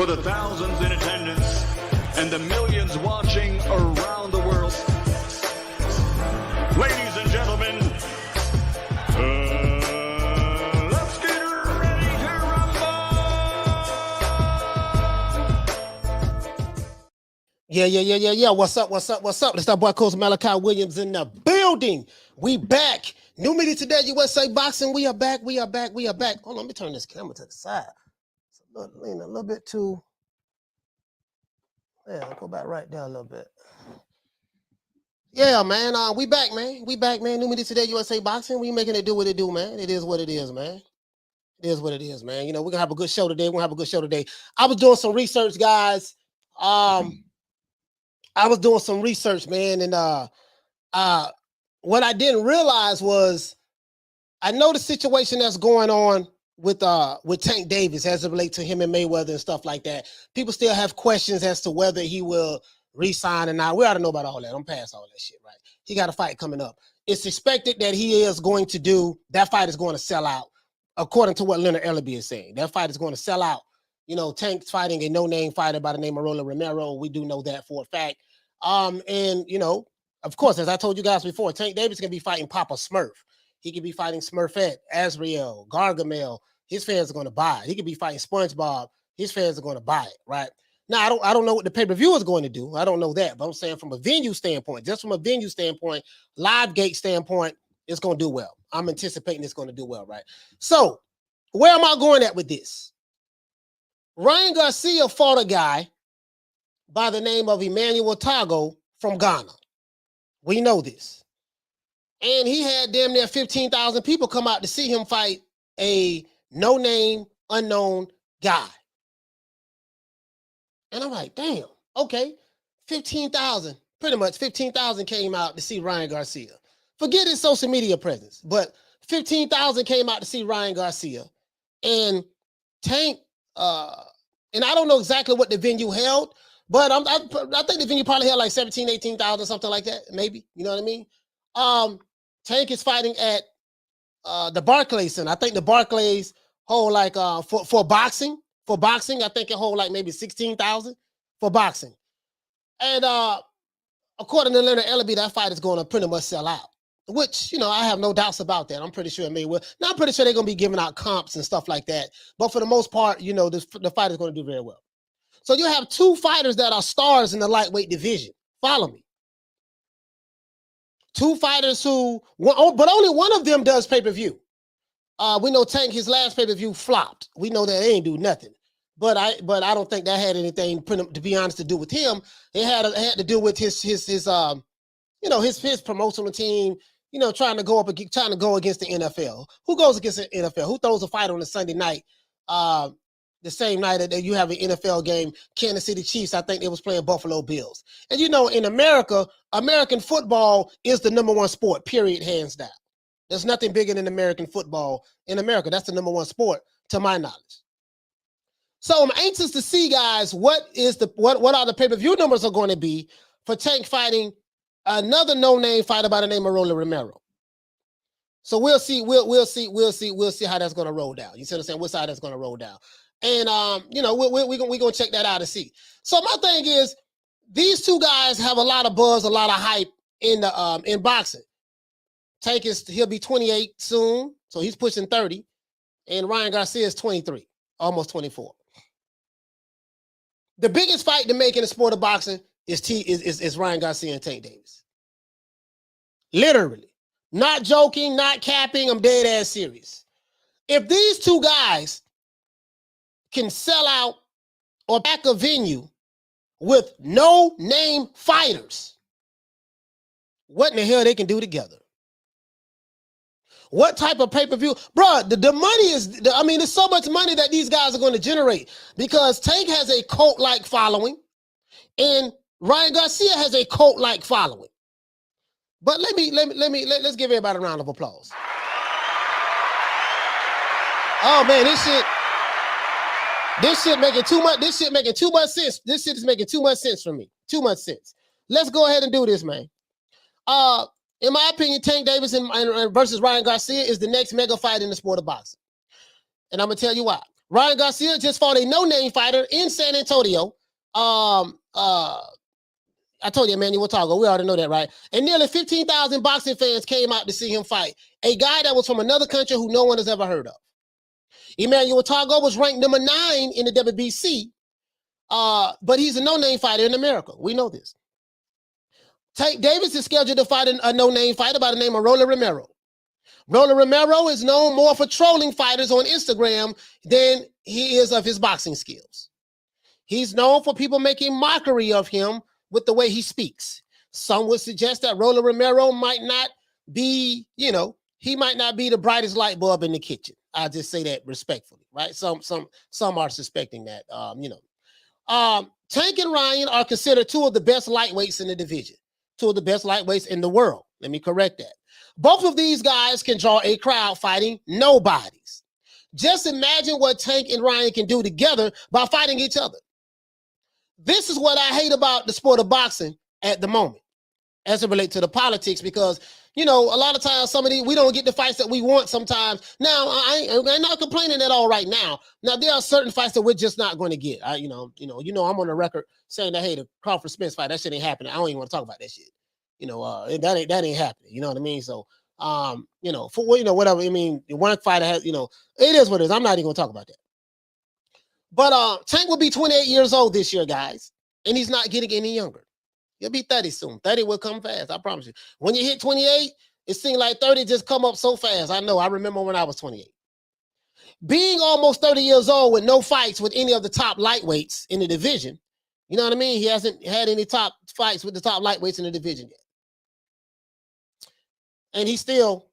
for the thousands in attendance and the millions watching around the world. Ladies and gentlemen, let's get ready to rumble! Yeah. What's up? It's that boy Coach Malachi Williams in the building. We back. New media today, USA Boxing. We are back. Hold on, let me turn this camera to the side. It's lean a little bit too. Yeah, I'll go back right there a little bit. Yeah, man. We back, man. New media today, USA Boxing. We making it do what it do, man. It is what it is, man. You know, we're gonna have a good show today. I was doing some research, guys. I was doing some research, man, and what I didn't realize was I know the situation that's going on with Tank Davis as it relates to him and Mayweather and stuff like that. People still have questions as to whether he will re-sign or not. We ought to know about all that. I'm past all that shit, right? He got a fight coming up. It's expected that he is going to do, that fight is going to sell out, according to what Leonard Ellerbe is saying. That fight is going to sell out. You know, Tank's fighting a no-name fighter by the name of Rolando Romero. We do know that for a fact. And, you know, of course, as I told you guys before, Tank Davis can be fighting Papa Smurf. He could be fighting Smurfette, Azrael, Gargamel. His fans are going to buy it. He could be fighting SpongeBob. His fans are going to buy it, right? Now, I don't know what the pay-per-view is going to do. I don't know that. But I'm saying from a venue standpoint, live gate standpoint, it's going to do well. I'm anticipating it's going to do well, right? So, where am I going at with this? Ryan Garcia fought a guy by the name of Emmanuel Tagoe from Ghana. We know this. And he had damn near 15,000 people come out to see him fight a no-name, unknown guy. And I'm like, damn, okay, 15,000, pretty much 15,000 came out to see Ryan Garcia. Forget his social media presence, but 15,000 came out to see Ryan Garcia. And Tank, and I don't know exactly what the venue held, but I think the venue probably held like 17,000, 18,000, something like that, maybe. You know what I mean? Tank is fighting at the Barclays Center. I think the Barclays hold like for boxing, I think it hold like maybe 16,000 for boxing. And according to Leonard Ellerbe, that fight is going to pretty much sell out. Which, you know, I have no doubts about that. I'm pretty sure it may well. Now, I'm pretty sure they're going to be giving out comps and stuff like that. But for the most part, you know, the fight is going to do very well. So you have two fighters that are stars in the lightweight division. Follow me. Two fighters who, but only one of them does pay-per-view. We know Tank, his last pay-per-view flopped. We know that they ain't do nothing. But I don't think that had anything, to be honest, to do with him. It had to do with his promotional team, you know, trying to go against the NFL. Who goes against the NFL? Who throws a fight on a Sunday night? The same night that you have an NFL game, Kansas City Chiefs, I think they was playing Buffalo Bills. And you know, in America, American football is the number one sport, period, hands down. There's nothing bigger than American football in America. That's the number one sport, to my knowledge. So I'm anxious to see, guys, what are the pay-per-view numbers are going to be for Tank fighting another no-name fighter by the name of Rolando Romero. So we'll see how that's going to roll down. You see what I'm saying? What side that's going to roll down. And, you know, we're going to check that out and see. So my thing is, these two guys have a lot of buzz, a lot of hype in boxing. Tank he'll be 28 soon, so he's pushing 30. And Ryan Garcia is 23, almost 24. The biggest fight to make in the sport of boxing is Ryan Garcia and Tank Davis. Literally. Not joking, not capping, I'm dead ass serious. If these two guys can sell out or back a venue with no name fighters, what in the hell they can do together? What type of pay-per-view? Bro, the money is, there's so much money that these guys are going to generate because Tank has a cult-like following and Ryan Garcia has a cult-like following. But let's give everybody a round of applause. Oh man, this shit making too much sense. This shit is making too much sense for me. Too much sense. Let's go ahead and do this, man. In my opinion, Tank Davis versus Ryan Garcia is the next mega fight in the sport of boxing. And I'm going to tell you why. Ryan Garcia just fought a no-name fighter in San Antonio. I told you, Emmanuel Tagoe. We already know that, right? And nearly 15,000 boxing fans came out to see him fight. A guy that was from another country who no one has ever heard of. Emmanuel Tagoe was ranked number 9 in the WBC, but he's a no-name fighter in America. We know this. Tank Davis is scheduled to fight a no-name fighter by the name of Roland Romero. Roland Romero is known more for trolling fighters on Instagram than he is of his boxing skills. He's known for people making mockery of him with the way he speaks. Some would suggest that Roland Romero might not be, he might not be the brightest light bulb in the kitchen. I'll just say that respectfully, right? Some are suspecting that, Tank and Ryan are considered two of the best lightweights in the division, two of the best lightweights in the world. Let me correct that. Both of these guys can draw a crowd fighting nobodies. Just imagine what Tank and Ryan can do together by fighting each other. This is what I hate about the sport of boxing at the moment as it relates to the politics, because, a lot of times we don't get the fights that we want sometimes. Now, I'm not complaining at all right now. Now, there are certain fights that we're just not going to get. I'm on the record saying that, hey, the Crawford Spence fight, that shit ain't happening. I don't even want to talk about that shit. That ain't happening. You know what I mean? So, whatever. I mean, one fighter has, it is what it is. I'm not even going to talk about that. But Tank will be 28 years old this year, guys, and he's not getting any younger. He'll be 30 soon. 30 will come fast, I promise you. When you hit 28, it seems like 30 just come up so fast. I know. I remember when I was 28. Being almost 30 years old with no fights with any of the top lightweights in the division, you know what I mean? He hasn't had any top fights with the top lightweights in the division yet. And he still,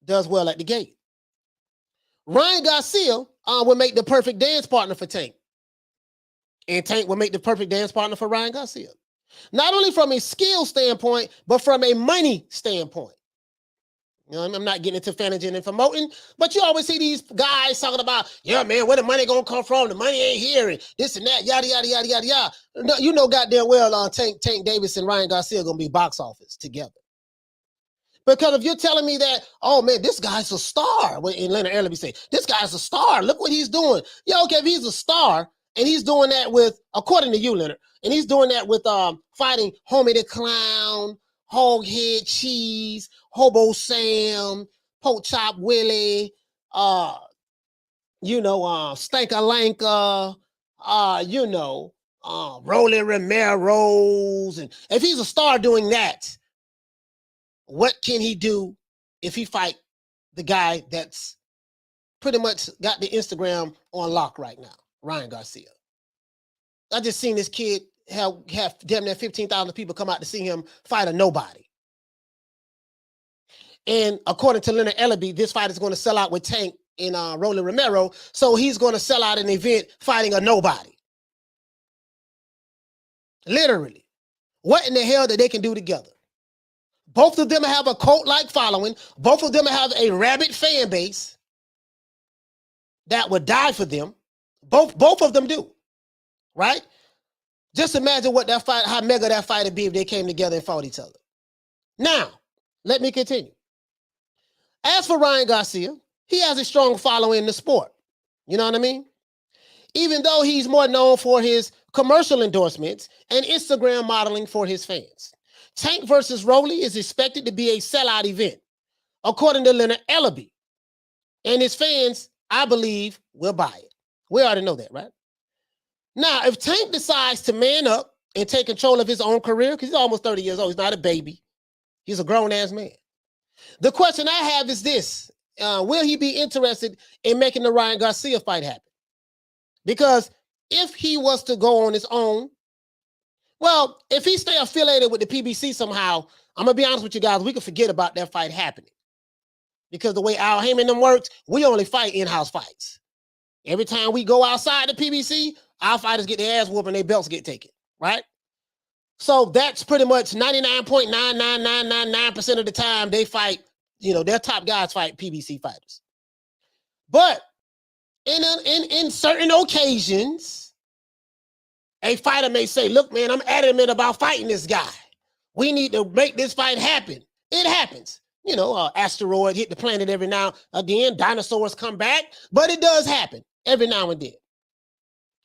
does well at the gate. Ryan Garcia will make the perfect dance partner for Tank. And Tank will make the perfect dance partner for Ryan Garcia. Not only from a skill standpoint, but from a money standpoint. I'm not getting into fanaging and promoting, but you always see these guys talking about, yeah, man, where the money gonna come from? The money ain't here, and this and that, yada, yada, yada, yada, yada. Goddamn well Tank Davis and Ryan Garcia are gonna be box office together. Because if you're telling me that, oh man, this guy's a star, when Leonard Ellerbe say, this guy's a star, look what he's doing. Yeah, okay, if he's a star, and he's doing that with, according to you, Leonard, and he's doing that with fighting Homie the Clown, Hoghead Cheese, Hobo Sam, Pork Chop Willie, Stankalanka, Roland Romero's, and if he's a star doing that, what can he do if he fight the guy that's pretty much got the Instagram on lock right now, Ryan Garcia? I just seen this kid have damn near 15,000 people come out to see him fight a nobody. And according to Leonard Ellerbe, this fight is going to sell out with Tank and Roland Romero, so he's going to sell out an event fighting a nobody. Literally. What in the hell that they can do together? Both of them have a cult-like following. Both of them have a rabid fan base that would die for them. Both of them do, right? Just imagine what that fight, how mega that fight would be if they came together and fought each other. Now, let me continue. As for Ryan Garcia, he has a strong following in the sport. You know what I mean? Even though he's more known for his commercial endorsements and Instagram modeling for his fans. Tank versus Rolly is expected to be a sellout event, according to Leonard Ellerbe. And his fans, I believe, will buy it. We already know that, right? Now, if Tank decides to man up and take control of his own career, because he's almost 30 years old, he's not a baby. He's a grown-ass man. The question I have is this. Will he be interested in making the Ryan Garcia fight happen? Because if he was to go on his own, well, if he stay affiliated with the PBC somehow, I'm going to be honest with you guys, we can forget about that fight happening. Because the way Al Heyman and them works, we only fight in-house fights. Every time we go outside the PBC, our fighters get their ass whooped and their belts get taken, right? So that's pretty much 99.99999% of the time they fight, their top guys fight PBC fighters. But in certain occasions, a fighter may say, look, man, I'm adamant about fighting this guy. We need to make this fight happen. It happens. Asteroid hit the planet every now and again. Dinosaurs come back, but it does happen. every now and then.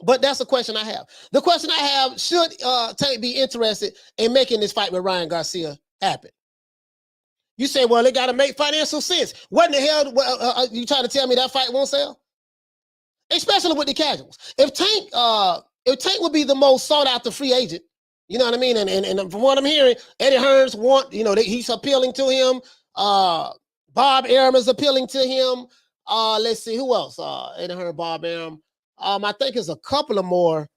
But that's a question I have. The question I have, should Tank be interested in making this fight with Ryan Garcia happen? You say, well, it got to make financial sense. What in the hell you trying to tell me that fight won't sell? Especially with the casuals. If Tank would be the most sought after free agent, you know what I mean? And from what I'm hearing, Eddie Hearns he's appealing to him. Bob Arum is appealing to him. Let's see who else. Eddie Hearns, Bob Arum. I think there's a couple of more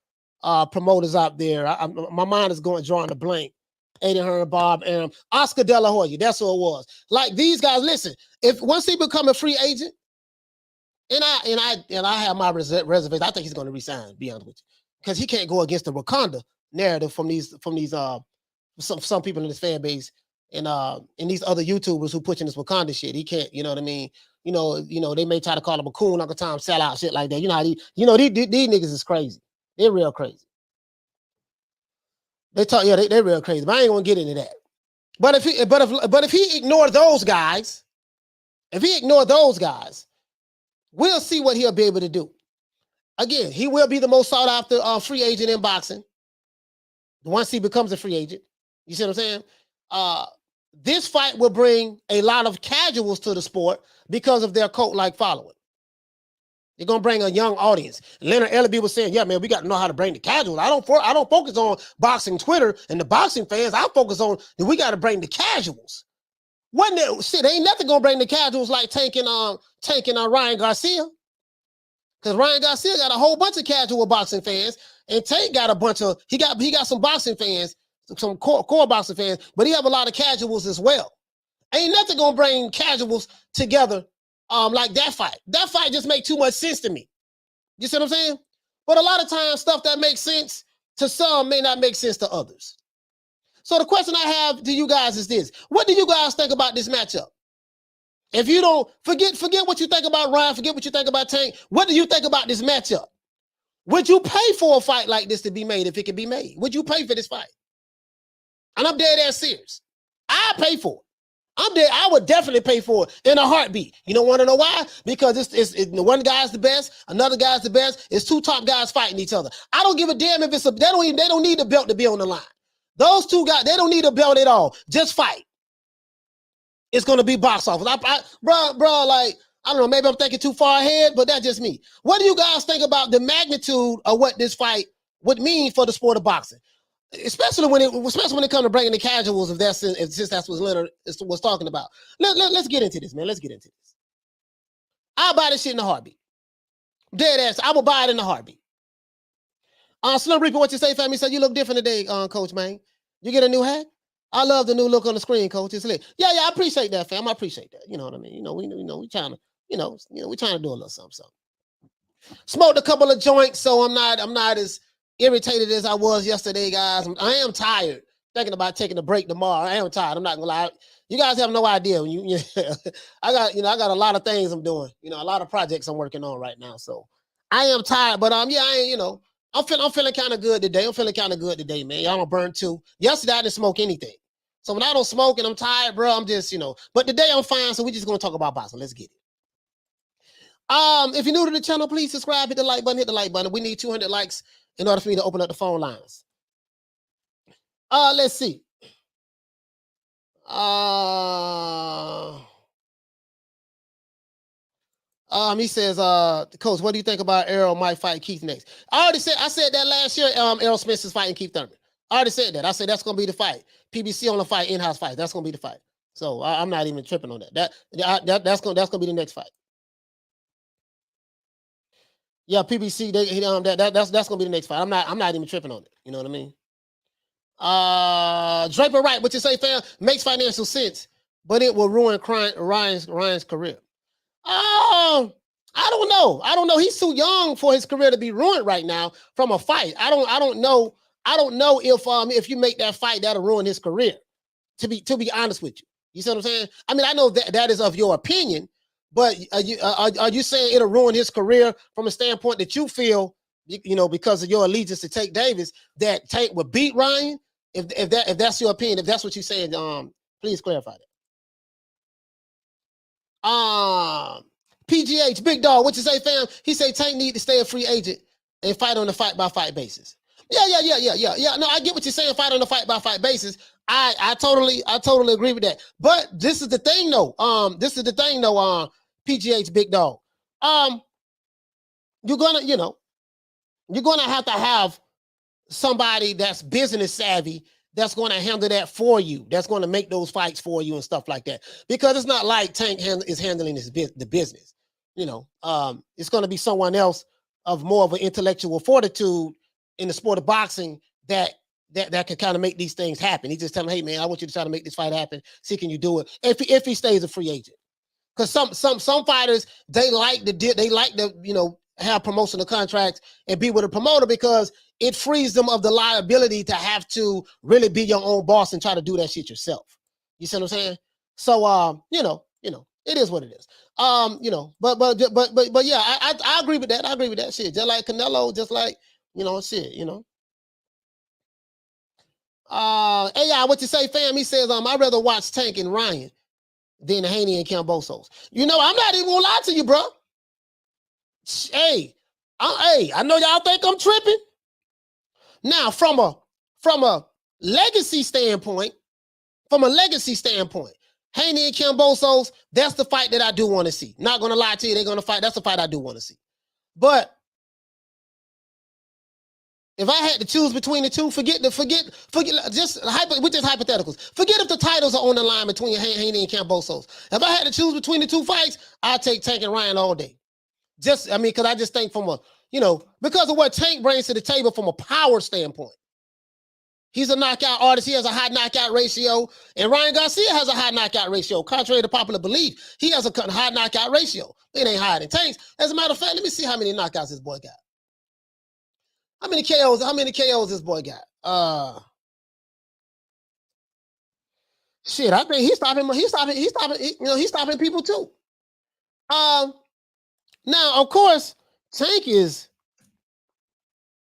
promoters out there. My mind is drawing a blank. Eddie Hearn, Bob Arum, Oscar De La Hoya. That's who it was. Like these guys. Listen, if once he become a free agent, and I have my reservations, I think he's going to resign. To be honest with you, because he can't go against the Wakanda narrative from some people in his fan base and these other YouTubers who pushing this Wakanda shit. He can't. You know what I mean? You know, they may try to call him a coon, Uncle Tom, sellout, shit like that. You know how these niggas is crazy. They're real crazy. They're real crazy. But I ain't gonna get into that. But if he ignore those guys, we'll see what he'll be able to do. Again, he will be the most sought after free agent in boxing once he becomes a free agent. You see what I'm saying? This fight will bring a lot of casuals to the sport because of their cult-like following. They're gonna bring a young audience. Leonard Ellerbe was saying, "Yeah, man, we got to know how to bring the casuals. I don't focus on boxing Twitter and the boxing fans. I focus on that we got to bring the casuals. Ain't nothing gonna bring the casuals like tanking Ryan Garcia, because Ryan Garcia got a whole bunch of casual boxing fans, and Tank got a bunch of he got some boxing fans, some core boxing fans, but he have a lot of casuals as well. Ain't nothing gonna bring casuals together." Like that fight. That fight just make too much sense to me. You see what I'm saying? But a lot of times, stuff that makes sense to some may not make sense to others. So the question I have to you guys is this: what do you guys think about this matchup? If you don't forget what you think about Ryan, forget what you think about Tank. What do you think about this matchup? Would you pay for a fight like this to be made if it could be made? Would you pay for this fight? And I'm dead ass serious. I pay for it. I would definitely pay for it in a heartbeat. You don't want to know why? Because it's one guy's the best, another guy's the best. It's two top guys fighting each other. I don't give a damn if they don't need the belt to be on the line. Those two guys, they don't need a belt at all. Just fight. It's gonna be box office. Bro, like I don't know. Maybe I'm thinking too far ahead, but that's just me. What do you guys think about the magnitude of what this fight would mean for the sport of boxing? Especially when it comes to bringing the casuals, since that's what Leonard was talking about. Let's get into this, man. Let's get into this. I'll buy this shit in a heartbeat. Dead ass. I will buy it in a heartbeat. Slim Reaper, what you say, family? So you look different today, Coach, man. You get a new hat? I love the new look on the screen, Coach. It's lit. Yeah, I appreciate that, fam. I appreciate that. You know what I mean? We trying to, we trying to do a little something. Smoked a couple of joints, so I'm not as irritated as I was yesterday, guys. I am tired. Thinking about taking a break tomorrow. I am tired. I'm not gonna lie. You guys have no idea. I got a lot of things I'm doing. A lot of projects I'm working on right now. So I am tired, but I'm feeling kind of good today. I'm feeling kind of good today, man. Y'all don't burn too. Yesterday I didn't smoke anything. So when I don't smoke and I'm tired, bro, I'm just, but today I'm fine. So we're just gonna talk about boxing. Let's get it. If you're new to the channel, please subscribe, hit the like button. We need 200 likes in order for me to open up the phone lines. Let's see. He says, Coach, what do you think about Errol might fight Keith next? I said that last year, Errol Spence is fighting Keith Thurman. I already said that. I said that's gonna be the fight. PBC on the fight, in-house fight. That's gonna be the fight. So I'm not even tripping on that. That's gonna be the next fight. Yeah, PBC. That's gonna be the next fight. I'm not even tripping on it. You know what I mean? Draper Wright, what you say, fam? Makes financial sense, but it will ruin Ryan's career. I don't know. He's too young for his career to be ruined right now from a fight. I don't know if you make that fight, that'll ruin his career. To be honest with you, you see what I'm saying? I mean, I know that is of your opinion. But are you saying it'll ruin his career from a standpoint that you feel, because of your allegiance to Tank Davis, that Tank would beat Ryan? If that's your opinion, if that's what you're saying, please clarify that. PGH, big dog, what you say, fam? He say Tank need to stay a free agent and fight on a fight-by-fight basis. Yeah. No, I get what you're saying, fight on a fight-by-fight basis. I totally agree with that. But this is the thing, though. PGH, big dog. You're gonna have to have somebody that's business savvy that's going to handle that for you. That's going to make those fights for you and stuff like that. Because it's not like Tank is handling the business. It's going to be someone else of more of an intellectual fortitude in the sport of boxing that can kind of make these things happen. He just tell him, hey man, I want you to try to make this fight happen. See, can you do it? If he stays a free agent. Because some fighters, they like to have promotional contracts and be with a promoter because it frees them of the liability to have to really be your own boss and try to do that shit yourself. You see what I'm saying? So it is what it is. But yeah, I agree with that. I agree with that shit. Just like Canelo, just like shit. AI, what you say, fam? He says, I'd rather watch Tank and Ryan than Haney and Cambosos. I'm not even gonna lie to you, bro. Hey, I know y'all think I'm tripping. Now, from a legacy standpoint, Haney and Cambosos, that's the fight that I do want to see. Not gonna lie to you, they're gonna fight. That's the fight I do want to see. But if I had to choose between the two, forget just hypotheticals. Forget if the titles are on the line between Haney and Cambosos. If I had to choose between the two fights, I'd take Tank and Ryan all day. Because I just think because of what Tank brings to the table from a power standpoint. He's a knockout artist. He has a high knockout ratio. And Ryan Garcia has a high knockout ratio. Contrary to popular belief, he has a high knockout ratio. It ain't higher than Tank's. As a matter of fact, let me see how many knockouts this boy got. How many KOs this boy got? Shit, I think he's stopping people too. Now, of course, Tank is,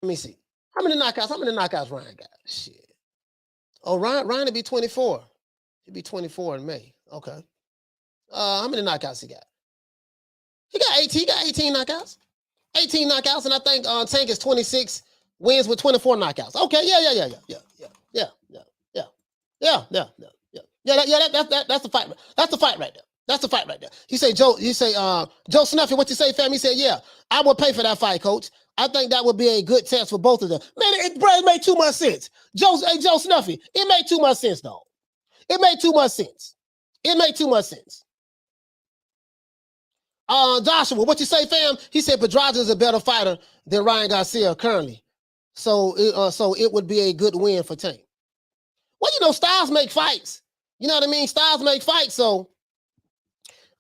let me see. How many knockouts Ryan got? Shit. Oh, Ryan would be 24. He'd be 24 in May. Okay. How many knockouts he got? He got 18 knockouts. 18 knockouts, and I think Tank is 26 wins with 24 knockouts. Okay, yeah. That's the fight. That's the fight right there. That's the fight right there. Joe Snuffy, what you say, fam? He said, yeah, I would pay for that fight, coach. I think that would be a good test for both of them. Man, it made too much sense. Joe Snuffy, it made too much sense, though. It made too much sense. Joshua, what you say, fam? He said Pedraza is a better fighter than Ryan Garcia currently. So it would be a good win for Tank. Well, styles make fights. You know what I mean? Styles make fights, so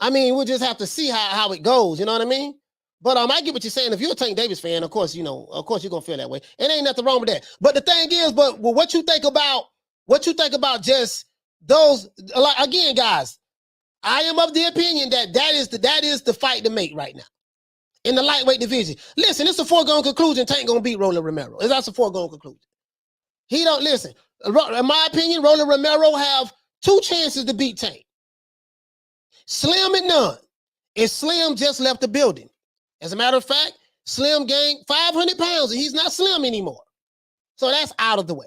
we'll just have to see how it goes. You know what I mean? But I get what you're saying. If you're a Tank Davis fan, of course you're gonna feel that way. It ain't nothing wrong with that. But the thing is, what you think about just those? Like, again, guys, I am of the opinion that is the fight to make right now in the lightweight division. Listen, it's a foregone conclusion. Tank gonna beat Roland Romero. That's a foregone conclusion. He don't listen. In my opinion, Roland Romero have 2 chances to beat Tank. Slim and none. And Slim just left the building. As a matter of fact, Slim gained 500 pounds and he's not Slim anymore. So that's out of the way.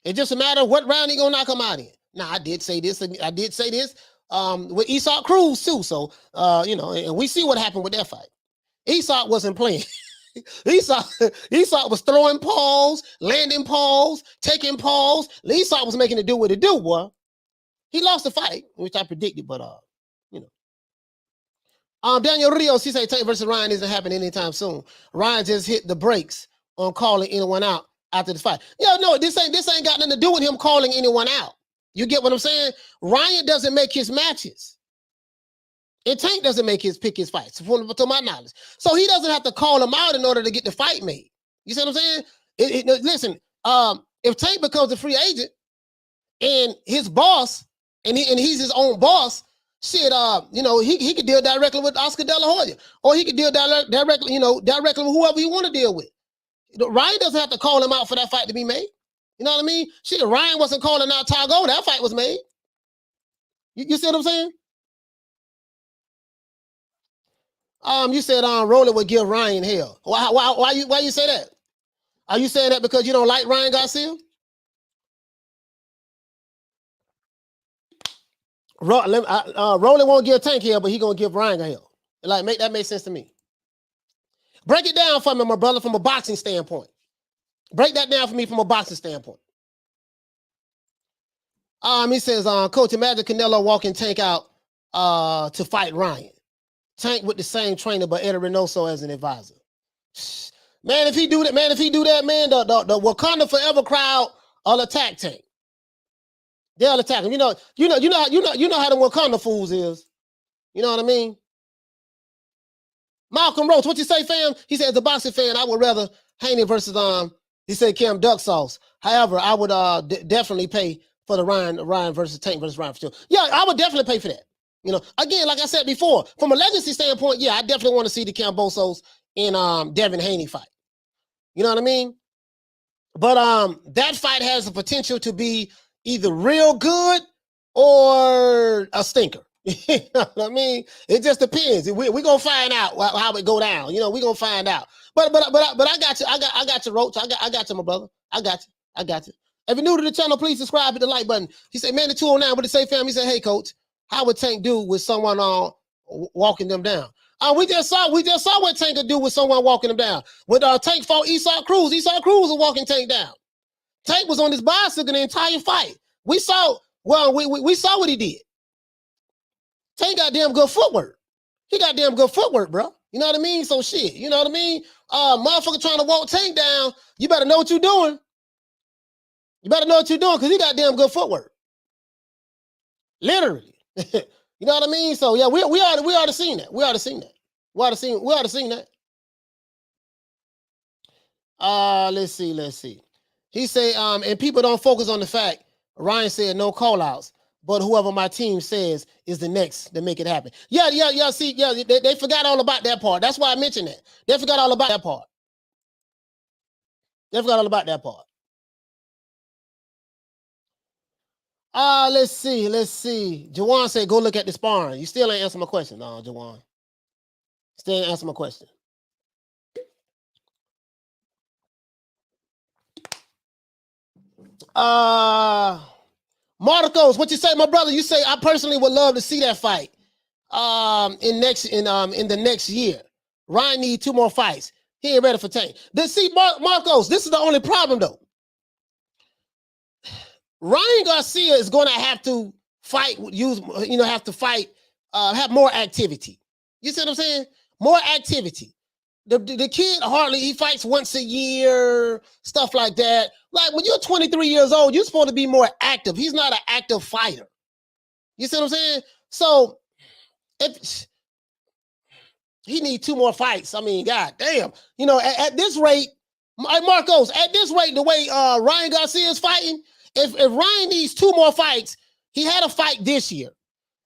It's just a matter of what round he gonna knock him out in. Now, I did say this with Isak Cruz too. So, and we see what happened with that fight. Isak wasn't playing. Isak was throwing paws, landing paws, taking paws. Isak was making it do what it do, boy. He lost the fight, which I predicted, but Daniel Rios, he said Tank versus Ryan isn't happening anytime soon. Ryan just hit the brakes on calling anyone out after the fight. No, this ain't got nothing to do with him calling anyone out. You get what I'm saying? Ryan doesn't make his matches. And Tank doesn't pick his fights, to my knowledge. So he doesn't have to call him out in order to get the fight made. You see what I'm saying? Listen, if Tank becomes a free agent and his boss, and he's his own boss, shit, he could deal directly with Oscar De La Hoya, or he could deal directly with whoever you want to deal with. Ryan doesn't have to call him out for that fight to be made. You know what I mean? Shit, Ryan wasn't calling out Tagoe. That fight was made. You see what I'm saying? You said Roland would give Ryan hell. Why you say that? Are you saying that because you don't like Ryan Garcia? Roland won't give Tank hell, but he gonna give Ryan hell. Like, make sense to me. Break it down for me, my brother, from a boxing standpoint. Break that down for me from a boxing standpoint. He says, Coach, imagine Canelo walking Tank out to fight Ryan. Tank with the same trainer, but Eddie Reynoso as an advisor. Man, if he do that, man, the Wakanda Forever crowd will attack Tank. They'll attack him. You know how the Wakanda fools is. You know what I mean? Malcolm Roach, what you say, fam? He said, as a boxing fan, I would rather Haney versus he said Cam Duck Sauce. However, I would definitely pay for the Ryan versus Tank versus Ryan for sure. Yeah, I would definitely pay for that. You know, again, like I said before, from a legacy standpoint, yeah, I definitely want to see the Cambosos in Devin Haney fight. You know what I mean? But that fight has the potential to be either real good or a stinker. You know what I mean? It just depends. We're gonna find out how it go down. You know, we're gonna find out. But I got you. I got you, Roach. I got you, my brother. I got you. If you're new to the channel, please subscribe, hit the like button. He said, man, the 209, but the say fam. He said, hey, Coach, how would Tank do with someone walking them down? We just saw what Tank could do with someone walking them down. When Tank fought Esau Cruz was walking Tank down. Tank was on his bicycle the entire fight. We saw what he did. Tank got damn good footwork. He got damn good footwork, bro. You know what I mean? So shit, you know what I mean? Motherfucker trying to walk Tank down, you better know what you're doing. You better know what you're doing because he got damn good footwork. Literally. You know what I mean? So yeah, we already seen that. We already seen that. Let's see. He say, and people don't focus on the fact, Ryan said no call-outs, but whoever my team says is the next to make it happen. Yeah, see, they forgot all about that part. That's why I mentioned that. They forgot all about that part. Let's see. Jawan said, go look at the sparring. You still ain't answer my question. No, Jawan. Still ain't answer my question. Marcos, what you say, my brother? You say, I personally would love to see that fight in the next year. Ryan need 2 more fights. He ain't ready for Tank. Marcos, this is the only problem, though. Ryan Garcia is going to have to fight, have more activity. You see what I'm saying? More activity. The kid he fights once a year, stuff like that. Like when you're 23 years old, you're supposed to be more active. He's not an active fighter. You see what I'm saying? So if he needs 2 more fights, I mean, god damn. You know, at this rate, Marcos, at this rate, the way Ryan Garcia is fighting, if Ryan needs 2 more fights, he had a fight this year.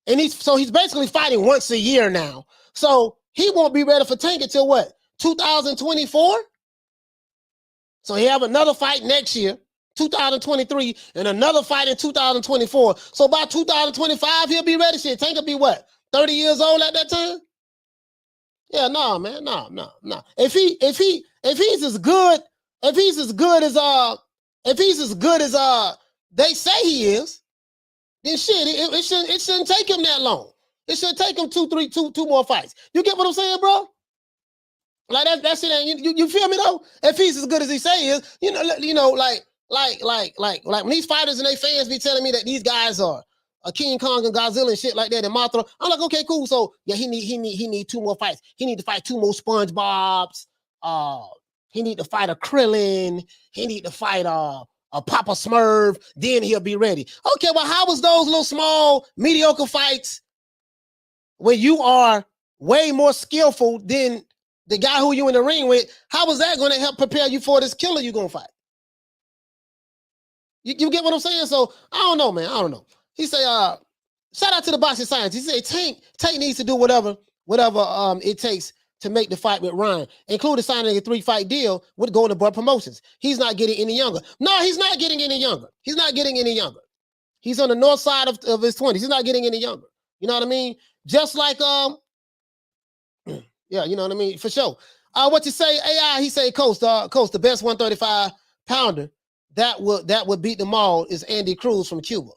And he's basically fighting once a year now. So he won't be ready for Tank until what? 2024? So he have another fight next year, 2023, and another fight in 2024. So by 2025, he'll be ready. Shit, Tank will be what? 30 years old at that time? Yeah, no, man, no. If he's as good as they say he is, then shit, it shouldn't take him that long. It should take him two more fights. You get what I'm saying, bro? Like that shit ain't you feel me though? If he's as good as he say he is, like when these fighters and they fans be telling me that these guys are a King Kong and Godzilla and shit like that and Mothra, I'm like, okay, cool. So yeah, he need 2 more fights. He need to fight 2 more SpongeBobs. He need to fight a Krillin. He need to fight a Papa Smurf. Then he'll be ready. Okay, well, how was those little small mediocre fights when you are way more skillful than the guy who you in the ring with? How was that going to help prepare you for this killer you're going to fight? You get what I'm saying? So I don't know, man. I don't know. He say, shout out to the boxing science. He said, Tank needs to do whatever it takes to make the fight with Ryan, including signing a 3-fight deal with Golden Boy Promotions. He's not getting any younger. No, he's not getting any younger. He's not getting any younger. He's on the north side of his 20s. He's not getting any younger. You know what I mean? Just like Yeah, you know what I mean? For sure. What you say, AI, he say, Coach, the best 135 pounder that would beat them all is Andy Cruz from Cuba.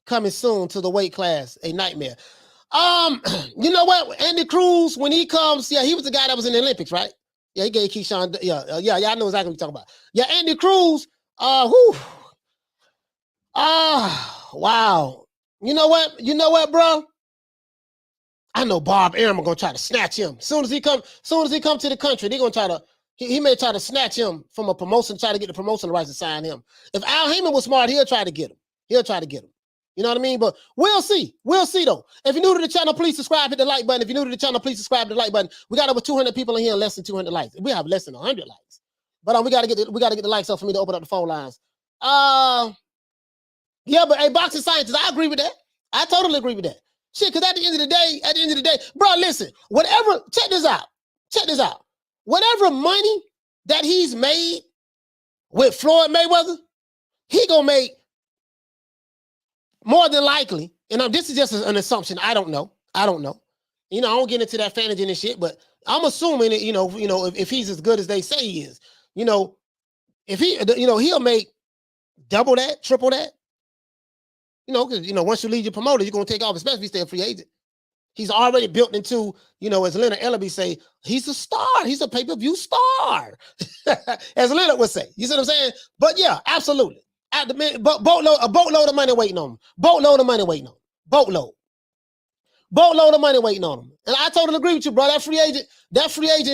Coming soon to the weight class, a nightmare. You know what? Andy Cruz, when he comes, yeah, he was the guy that was in the Olympics, right? Yeah, he gave Keyshawn, yeah, I know exactly what you're talking about. Yeah, Andy Cruz, wow. You know what, bro? I know Bob Arum gonna try to snatch him. Soon as he come to the country, they're gonna try to, he may try to snatch him from a promotion, try to get the promotion rights to sign him. If Al Heyman was smart, he'll try to get him. You know what I mean? But we'll see. We'll see, though. If you're new to the channel, please subscribe, hit the like button. If you're new to the channel, please subscribe, hit the like button. We got over 200 people in here and less than 200 likes. We have less than 100 likes. But we gotta get the likes up for me to open up the phone lines. Yeah, but hey, boxing scientists, I agree with that. I totally agree with that. Shit, because at the end of the day, bro, listen, check this out. Whatever money that he's made with Floyd Mayweather, he gonna make more than likely, and this is just an assumption. I don't know. You know, I don't get into that fantasy and shit, but I'm assuming that, if he's as good as they say he is, if he'll make double that, triple that. Because, once you leave your promoter, you're going to take off, especially if you stay a free agent. He's already built into, as Leonard Ellerbe say, he's a star. He's a pay-per-view star, as Leonard would say. You see what I'm saying? But yeah, absolutely. A boatload of money waiting on him. Boatload of money waiting on him. Boatload of money waiting on him. And I totally agree with you, bro. That free agent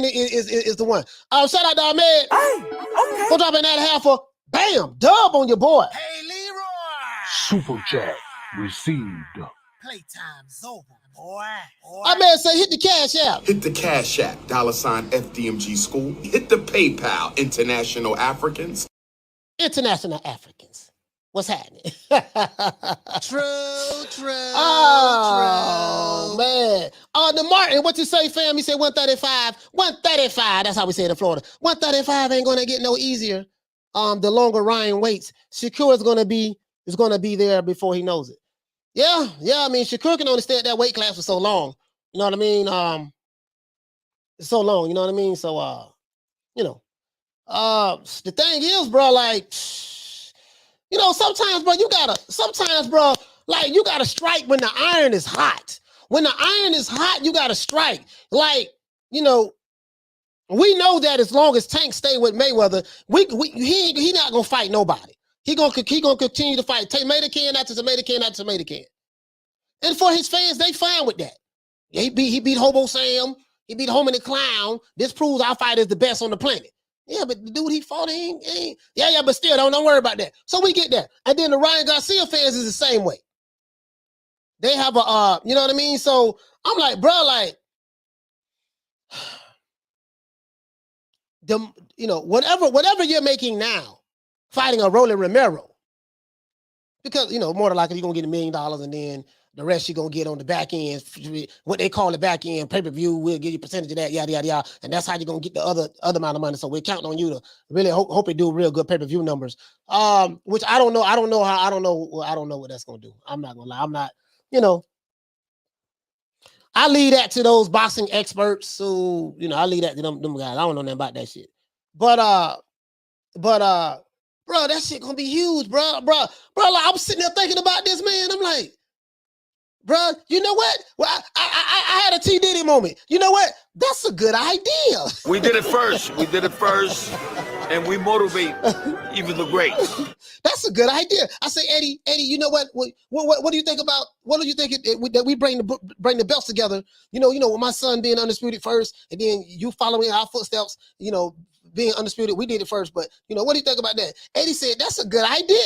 is the one. Shout out to Ahmed. Hey, okay. Go drop in that half a bam, dub on your boy. Hey, Leroy. Super chat received. Playtime's over, boy. Ahmed say hit the cash app. Hit the Cash App, $FDMG School. Hit the PayPal, International Africans. International Africans. What's happening? True. Oh, man. The Martin, what you say, fam? He said 135. 135. That's how we say it in Florida. 135 ain't gonna get no easier. The longer Ryan waits, Shakur is gonna be there before he knows it. Yeah. I mean, Shakur can only stay at that weight class for so long. You know what I mean? So long. You know what I mean? So, the thing is, bro, like, sometimes, bro, you gotta strike when the iron is hot. When the iron is hot, you gotta strike. Like, we know that as long as Tank stay with Mayweather, he not gonna fight nobody. He gonna continue to fight tomato can after tomato can after tomato can. And for his fans, they fine with that. Yeah, he beat Hobo Sam. He beat Homie the Clown. This proves our fight is the best on the planet. Yeah, but the dude he fought, he ain't. Yeah, but still, don't worry about that. So we get that. And then the Ryan Garcia fans is the same way. They have a, you know what I mean? So I'm like, bro, like, whatever you're making now, fighting a Rolly Romero, because, more than likely you're going to get $1 million and then the rest you're going to get on the back end, what they call the back end, pay-per-view, we'll give you a percentage of that, yada, yada, yada. And that's how you're going to get the other amount of money. So we're counting on you to really hope they do real good pay-per-view numbers. Which I don't know what that's going to do. I'm not going to lie. I'm not, I leave that to those boxing experts who, I leave that to them guys. I don't know nothing about that shit. But bro, that shit gonna be huge, bro. Like, I'm sitting there thinking about this, man. I'm like, bro, you know what? Well, I had a T. Diddy moment. You know what? That's a good idea. We did it first, and we motivate even the greats. That's a good idea. I say, Eddie, you know what? What do you think about? What do you think that we bring the belts together? With my son being undisputed first, and then you following our footsteps. Being undisputed, we did it first. But what do you think about that? Eddie said that's a good idea.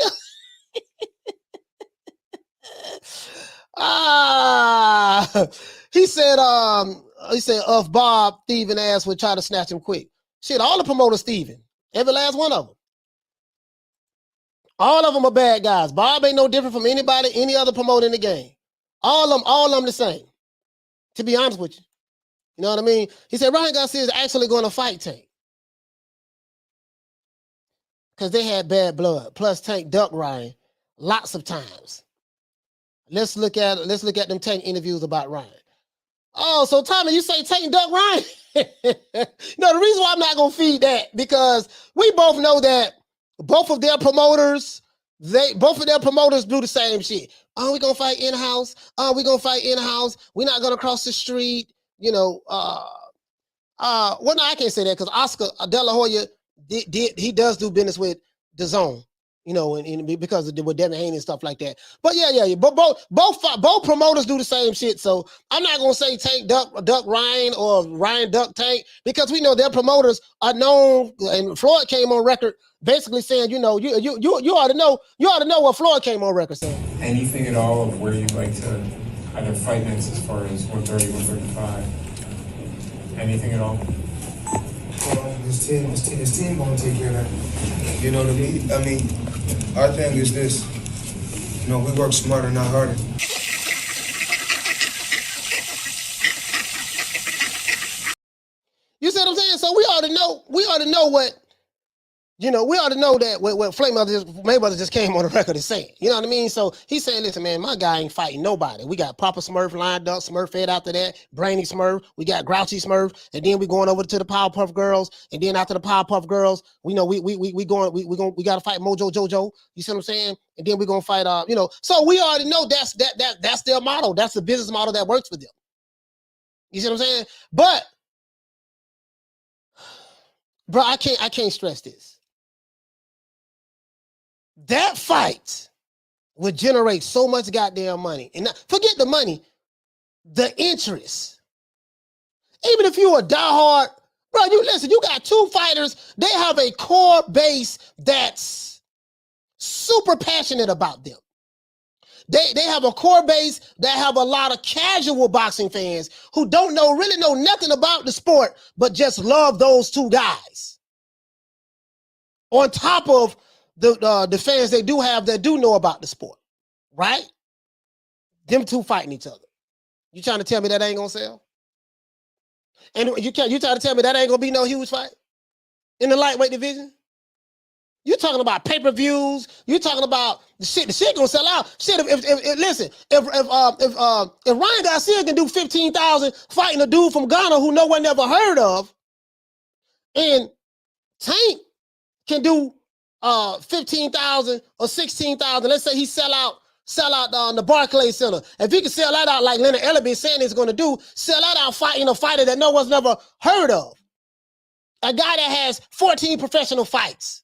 He said of Bob, thieving ass would try to snatch him quick. Shit, all the promoters thieving. Every last one of them. All of them are bad guys. Bob ain't no different from anybody, any other promoter in the game. All of them the same. To be honest with you. You know what I mean? He said Ryan Garcia is actually going to fight Tank. Because they had bad blood. Plus Tank ducked Ryan lots of times. Let's look at them Tank interviews about Ryan. Oh, so Tommy, you say Tank Duck Ryan? No, the reason why I'm not gonna feed that because we both know that both of their promoters do the same shit. Oh, we gonna fight in-house. Oh, we gonna fight in-house. We're not gonna cross the street. You know, well, no, I can't say that because Oscar De La Hoya he does do business with the Zone. You know, and because of with Devin Haney and stuff like that. But yeah. But both promoters do the same shit. So I'm not gonna say Tank Duck Ryan or Ryan Duck Tank because we know their promoters are known. And Floyd came on record basically saying, you know, you ought to know what Floyd came on record saying. Anything at all of where you'd like to either fight next as far as 130, 135? Anything at all? Well, this team gonna take care of that. You know, to me, I mean, our thing is this. You know, we work smarter, not harder. You see what I'm saying? So we ought to know what, you know, we ought to know that what Mayweather just came on the record and saying. You know what I mean? So he's saying, listen, man, my guy ain't fighting nobody. We got Papa Smurf lined up, Smurf Fed after that, Brainy Smurf, we got Grouchy Smurf, and then we going over to the Powerpuff Girls, and then after the Powerpuff Girls, we know we gotta fight Mojo Jojo. You see what I'm saying? And then we're gonna fight you know, so we already know that's their model. That's the business model that works for them. You see what I'm saying? But bro, I can't stress this. That fight would generate so much goddamn money. And forget the money, the interest. Even if you're a diehard, bro, you got two fighters, they have a core base that's super passionate about them. They have a core base that have a lot of casual boxing fans who really know nothing about the sport, but just love those two guys. On top of the fans they do have that do know about the sport, right? Them two fighting each other. You trying to tell me that ain't gonna sell? And you trying to tell me that ain't gonna be no huge fight in the lightweight division? You talking about pay-per-views? You talking about the shit gonna sell out? Shit, if Ryan Garcia can do 15,000 fighting a dude from Ghana who no one never heard of, and Tank can do 15,000 or 16,000. Let's say he sell out the Barclays Center. If he can sell that out like Leonard Ellerbe is saying he's going to do, sell that out fighting a fighter that no one's never heard of. A guy that has 14 professional fights,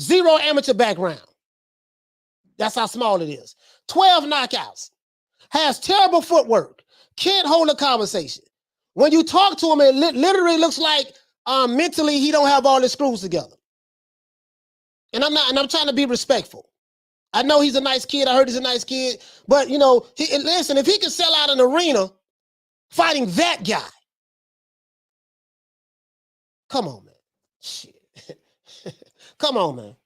0 amateur background. That's how small it is. 12 knockouts, has terrible footwork, can't hold a conversation. When you talk to him, it literally looks like mentally he don't have all his screws together. And I'm trying to be respectful. I know he's a nice kid. I heard he's a nice kid. But, you know, listen, if he can sell out an arena fighting that guy, come on, man. Shit. Come on, man.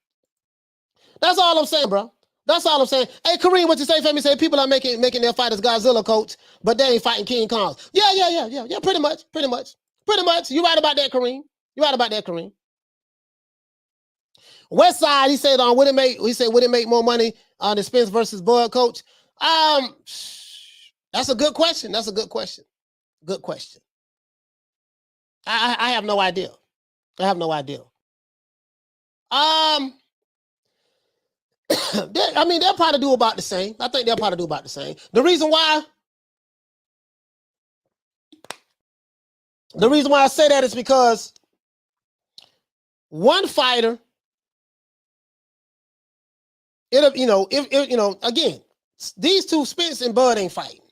That's all I'm saying, bro. That's all I'm saying. Hey, Kareem, what you say for me? Say people are making their fighters Godzilla coach, but they ain't fighting King Kongs. Yeah, pretty much. You right about that, Kareem. West Side, he said, would it make more money on the Spence versus Bud coach? That's a good question. Good question. I have no idea. They'll probably do about the same. I think they'll probably do about the same. The reason why I say that is because one fighter, again, these two, Spence and Bud, ain't fighting.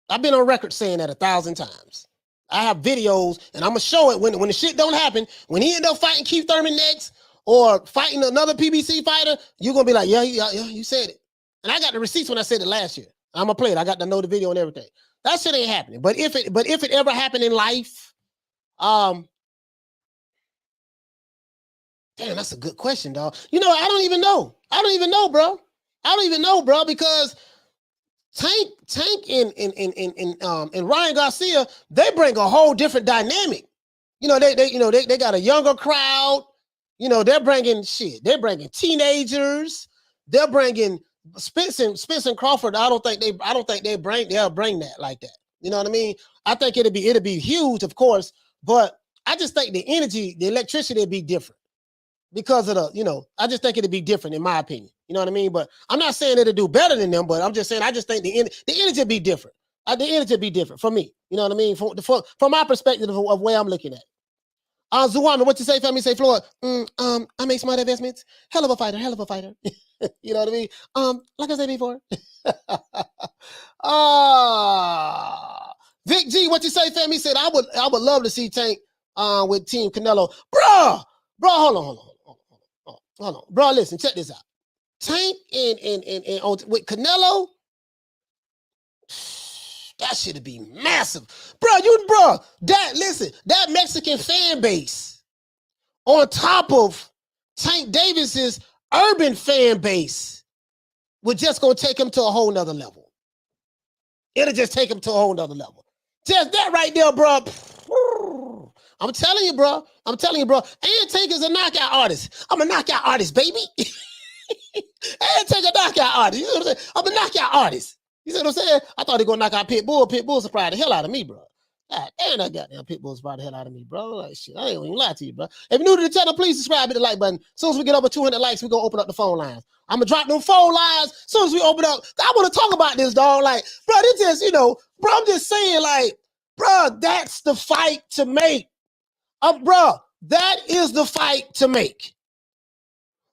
I've been on record saying that 1,000 times. I have videos, and I'm gonna show it when the shit don't happen. When he end up fighting Keith Thurman next, or fighting another PBC fighter, you're gonna be like, yeah, you said it. And I got the receipts when I said it last year. I'm gonna play it. I got to know the video and everything. That shit ain't happening. But if it ever happened in life, damn, that's a good question, dog. You know, I don't even know, bro. Because Tank and Ryan Garcia, they bring a whole different dynamic. You know, they got a younger crowd. You know, they're bringing shit. They're bringing teenagers. They're bringing Spence and Crawford. I don't think they'll bring that like that. You know what I mean? I think it'd be huge, of course, but I just think the energy, the electricity would be different because of the, I just think it'd be different in my opinion. You know what I mean? But I'm not saying it'll do better than them, but I'm just saying I just think the energy would be different. The energy would be different for me. You know what I mean? From my perspective of where I'm looking at. Zuwami, what you say, family? Say, Floyd. I make smart investments. Hell of a fighter. You know what I mean? Like I said before. Vic G, what you say, fam? He said, I would love to see Tank with Team Canelo. Bro, hold on. Bro, listen, check this out. Tank and with Canelo, that should be massive. That Mexican fan base on top of Tank Davis's urban fan base would just gonna take him to a whole nother level. It'll just take him to a whole nother level. Just that right there, bro. I'm telling you, bro. And Tank is a knockout artist. I'm a knockout artist, baby. And Tank a knockout artist. You know what I'm saying? I'm a knockout artist. You see what I'm saying? I thought he gonna knock out Pitbull. Pitbull surprised the hell out of me, bro. God damn, that goddamn Pitbull surprised the hell out of me, bro. Like shit, I ain't gonna even lie to you, bro. If you're new to the channel, please subscribe, hit the like button. As soon as we get over 200 likes, we're gonna open up the phone lines. I'm gonna drop them phone lines as soon as we open up. I want to talk about this, dog. Like, bro, this just, bro, I'm just saying, like, bro, that's the fight to make. Bro, that is the fight to make.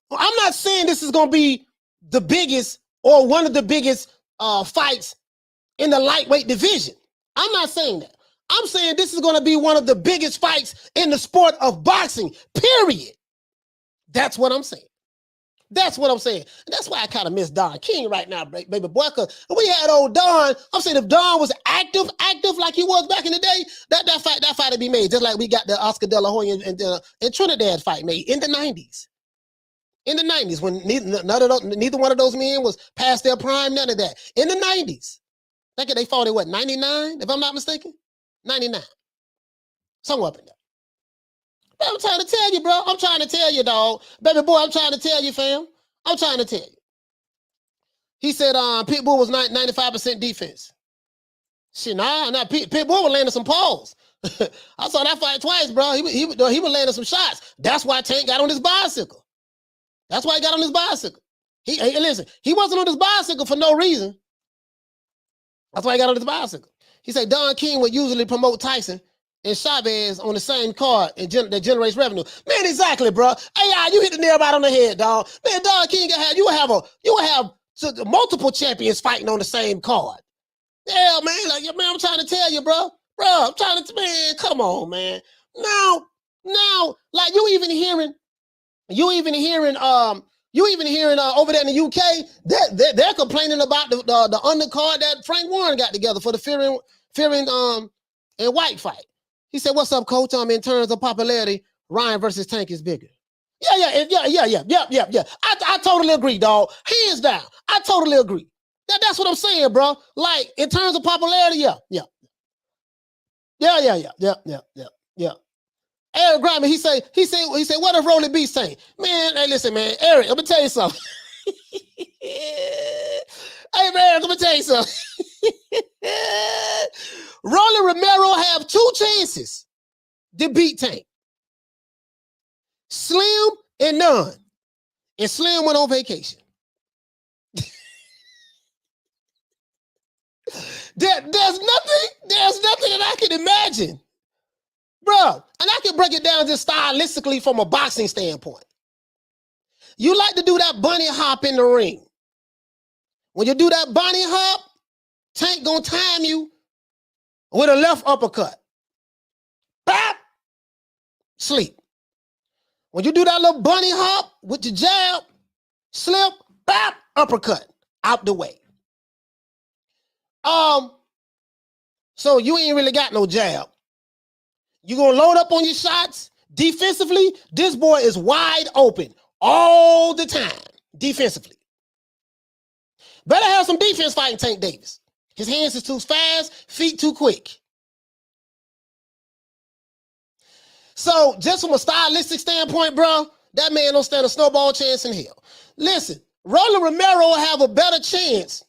I'm not saying this is gonna be the biggest or one of the biggest fights in the lightweight division. I'm not saying that. I'm saying this is going to be one of the biggest fights in the sport of boxing, period. That's what I'm saying. And that's why I kind of miss Don King right now, baby boy, because we had old Don. I'm saying if Don was active like he was back in the day, that fight would be made, just like we got the Oscar De La Hoya and Trinidad fight made in the 90s. In the 90s, when neither one of those men was past their prime, none of that. In the 90s. I think they fought in 99, if I'm not mistaken? 99. Somewhere up in there. But I'm trying to tell you, bro. I'm trying to tell you, dog. Baby boy, I'm trying to tell you, fam. I'm trying to tell you. He said Pitbull was 95% defense. Shit, nah, Pitbull was landing some paws. I saw that fight twice, bro. He was landing some shots. That's why Tank got on his bicycle. That's why he got on his bicycle. Listen, he wasn't on his bicycle for no reason. That's why he got on his bicycle. He said Don King would usually promote Tyson and Chavez on the same card and that generates revenue. Man, exactly, bro. Hey, you hit the nail right on the head, dog. Man, Don King you will have multiple champions fighting on the same card. Yeah, man. Like, man, I'm trying to tell you, bro. Man, come on, man. Now, like you even hearing over there in the UK, they're complaining about the undercard that Frank Warren got together for the Fury and White fight. He said, "What's up, coach? In terms of popularity, Ryan versus Tank is bigger." Yeah. I totally agree, dog. Hands down, I totally agree. That's what I'm saying, bro. Like in terms of popularity, yeah. Eric Grimer, he said, what if Rolly B saying? Man, hey, listen, man, Eric, let me tell you something. Hey, man, let me tell you something. Rolly Romero have 2 chances to beat Tank. Slim and none. And Slim went on vacation. There's nothing that I can imagine. Bro, and I can break it down just stylistically from a boxing standpoint. You like to do that bunny hop in the ring. When you do that bunny hop, Tank gonna time you with a left uppercut. Bap! Sleep. When you do that little bunny hop with your jab, slip, bap, uppercut, out the way. So you ain't really got no jab. You gonna load up on your shots defensively? This boy is wide open all the time defensively. Better have some defense fighting Tank Davis. His hands is too fast, feet too quick. So just from a stylistic standpoint, bro, that man don't stand a snowball chance in hell. Listen, Rolly Romero will have a better chance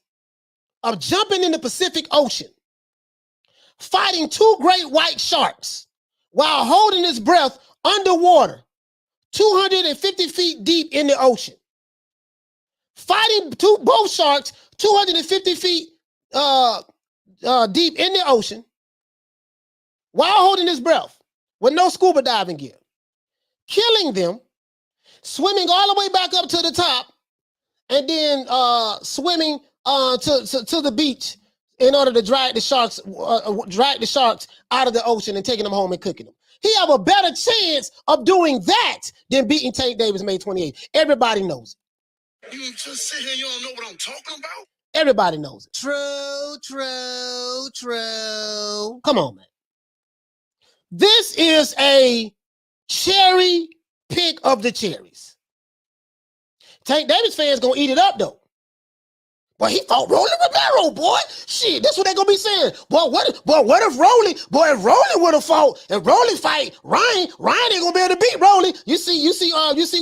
of jumping in the Pacific Ocean fighting two great white sharks while holding his breath underwater, 250 feet deep in the ocean. Fighting both sharks 250 feet deep in the ocean while holding his breath with no scuba diving gear. Killing them, swimming all the way back up to the top, and then swimming to the beach in order to drag the sharks out of the ocean and taking them home and cooking them. He have a better chance of doing that than beating Tank Davis May 28th. Everybody knows it. You just sit here, you don't know what I'm talking about? Everybody knows it. True. Come on, man. This is a cherry pick of the cherries. Tank Davis fans gonna eat it up though. But he fought Rolly Romero, boy. Shit, that's what they gonna be saying. If Rolly would have fought, if Rolly fight Ryan ain't gonna be able to beat Rolly. You see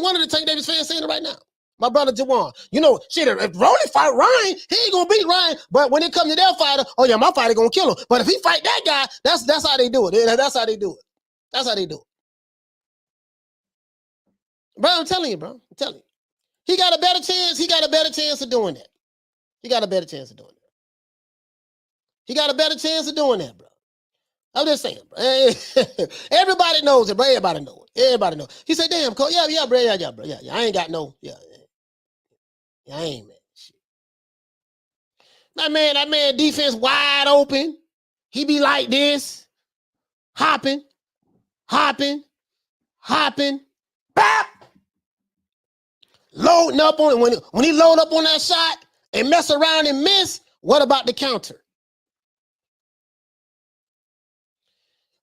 one of the Tank Davis fans saying it right now. My brother Jawan. You know, shit, if Rolly fight Ryan, he ain't gonna beat Ryan. But when it comes to their fighter, oh yeah, my fighter gonna kill him. But if he fight that guy, that's how they do it. That's how they do it. That's how they do it. Bro, I'm telling you, bro. I'm telling you. He got a better chance. He got a better chance of doing that. He got a better chance of doing that. He got a better chance of doing that, bro. I'm just saying, bro. Everybody knows it, bro. Everybody knows it. Everybody knows. He said, damn, coach, yeah, bro. Yeah. I ain't got no, yeah, I ain't, man. Shit. That man defense wide open. He be like this, hopping, bap, loading up on it. When he load up on that shot and mess around and miss, what about the counter?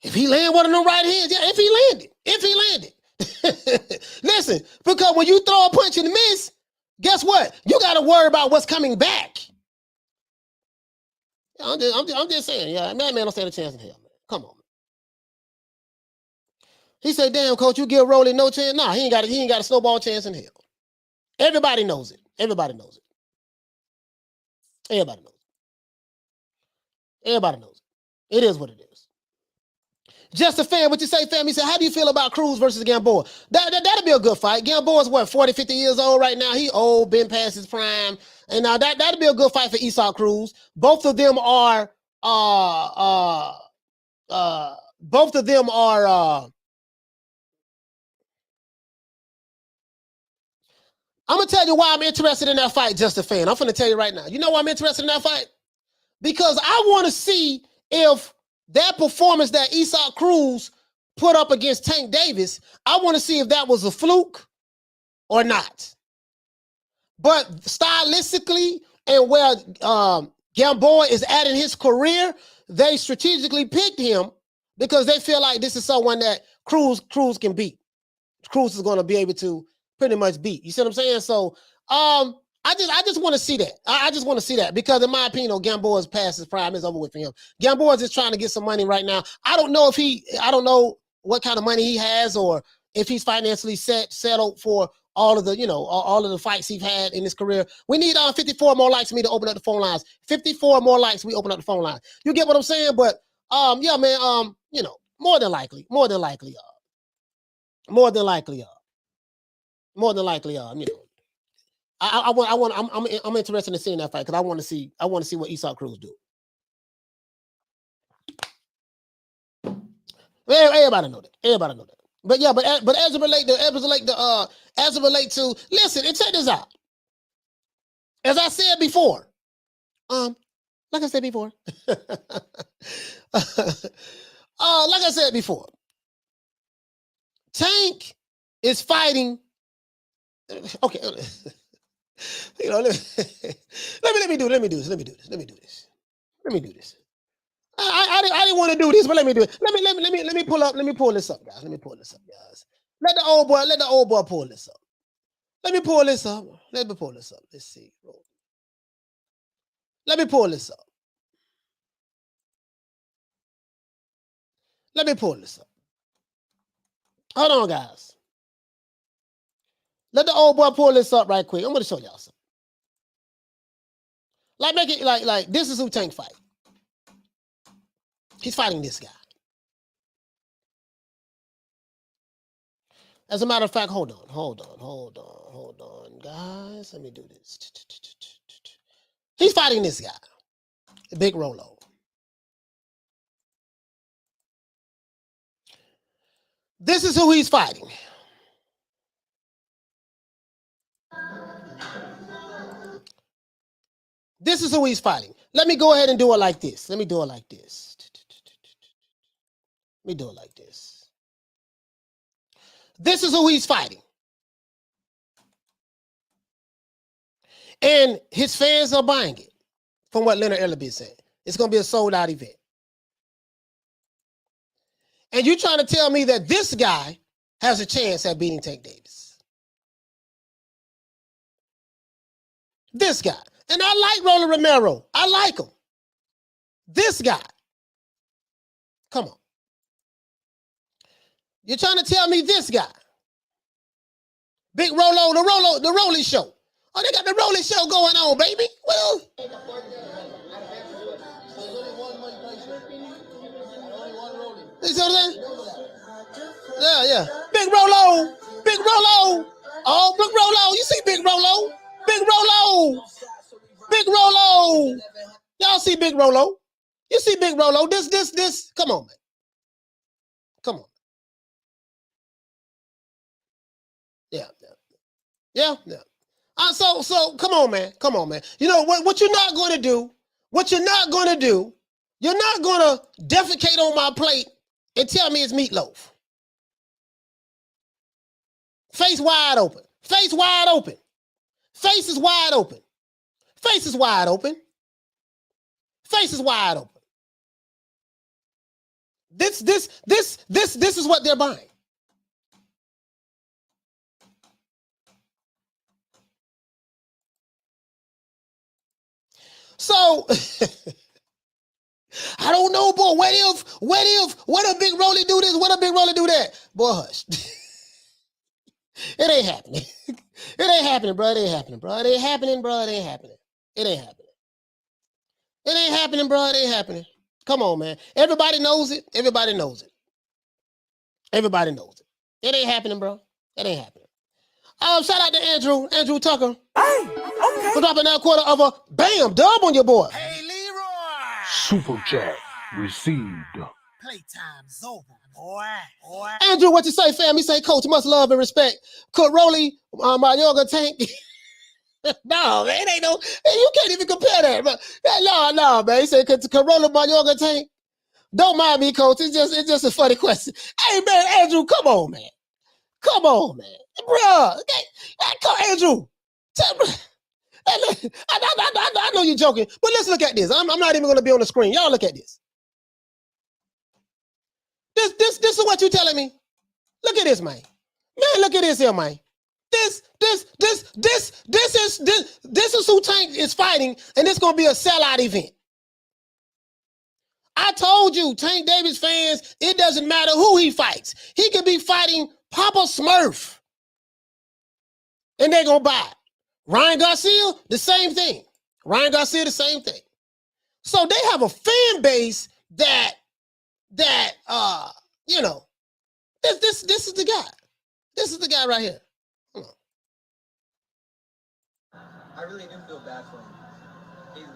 If he land one of them right hands, yeah, if he landed. Listen, because when you throw a punch and miss, guess what? You got to worry about what's coming back. I'm just saying, yeah, man don't stand a chance in hell, man. Come on, man. He said, damn, coach, you give Rolly no chance? Nah, he ain't got a snowball chance in hell. Everybody knows it. Everybody knows it. Everybody knows it. Everybody knows it. It is what it is. Just a fan, what you say, fam? He said, how do you feel about Cruz versus Gamboa? That'll be a good fight. Gamboa's what, 40, 50 years old right now? He old, been past his prime. And now that'll be a good fight for Esau Cruz. Both of them are I'm gonna tell you why I'm interested in that fight, just a fan. I'm gonna tell you right now. You know why I'm interested in that fight? Because I want to see if that performance that Esau Cruz put up against Tank Davis, I want to see if that was a fluke or not. But stylistically and where Gamboa is at in his career, they strategically picked him because they feel like this is someone that Cruz can beat. Cruz is going to be able to pretty much beat. You see what I'm saying? So I just want to see that. I just want to see that because in my opinion, Gamboa's past his prime is over with for him. Gamboa's just trying to get some money right now. I don't know what kind of money he has or if he's financially settled for all of the, all of the fights he's had in his career. We need 54 more likes for me to open up the phone lines. 54 more likes, we open up the phone lines. You get what I'm saying? But yeah, man, more than likely, I'm interested in seeing that fight because I want to see what Esau Cruz do. Everybody know that. But yeah, but as it relate to listen and check this out. As I said before, Tank is fighting. Okay. Let me do this. I didn't want to do this, but let me do it. Let me pull this up, guys. Let the old boy pull this up. Let me pull this up. Let's see. Let me pull this up. Hold on, guys. Let the old boy pull this up right quick. I'm gonna show y'all something. Like make it like this is who Tank fight. He's fighting this guy. As a matter of fact, hold on, guys. Let me do this. He's fighting this guy, Big Rolo. This is who he's fighting. This is who he's fighting. Let me go ahead and do it like this. Let me do it like this. Let me do it like this. This is who he's fighting. And his fans are buying it, from what Leonard Ellerbe said. It's going to be a sold-out event. And you're trying to tell me that this guy has a chance at beating Tank Davis. This guy. And I like Roland Romero. I like him. This guy. Come on. You're trying to tell me this guy. Big Rolo, the Rolly Show. Oh, they got the Rolly Show going on, baby. Well. You see what I'm saying? Yeah. Big Rolo. Big Rolo. Oh, Big Rolo. You see Big Rolo. Big Rolo. Big Rolo. Y'all see Big Rolo. You see Big Rolo. This. Come on, man. Come on. Yeah. So come on, man. Come on, man. You know what you're not going to do? What you're not going to do? You're not going to defecate on my plate and tell me it's meatloaf. Face wide open. Face wide open. Face is wide open. Face is wide open. Face is wide open. This is what they're buying. So I don't know, boy. What if Big Rolly do this? What if Big Rolly do that? Boy, hush. It ain't happening. It ain't happening, bro. It ain't happening, bro. It ain't happening, bro. It ain't happening. It ain't happening. It ain't happening, bro. It ain't happening. Come on, man. Everybody knows it. Everybody knows it. Everybody knows it. It ain't happening, bro. It ain't happening. Shout out to Andrew Tucker. Hey, okay. For dropping that quarter of a bam dub on your boy. Hey, Leroy. Super chat received. Playtime's over, boy. Andrew, what you say, fam? He say, Coach, much love and respect. Cook Rolly, my yoga tank. No, man, it ain't no. You can't even compare that. But no, man. He said, could Rolly, my yoga tank? Don't mind me, Coach. It's just a funny question. Hey, man, Andrew, come on, man. Come on, man. Bruh. Come on, Andrew. I know you're joking, but let's look at this. I'm not even going to be on the screen. Y'all look at this. This is what you telling me. Look at this, man. Man, look at this here, man. This is who Tank is fighting, and it's gonna be a sellout event. I told you, Tank Davis fans, it doesn't matter who he fights. He could be fighting Papa Smurf, and they're gonna buy it. Ryan Garcia, the same thing. So they have a fan base that you know, this is the guy. This is the guy right here. I really do feel bad for him. He's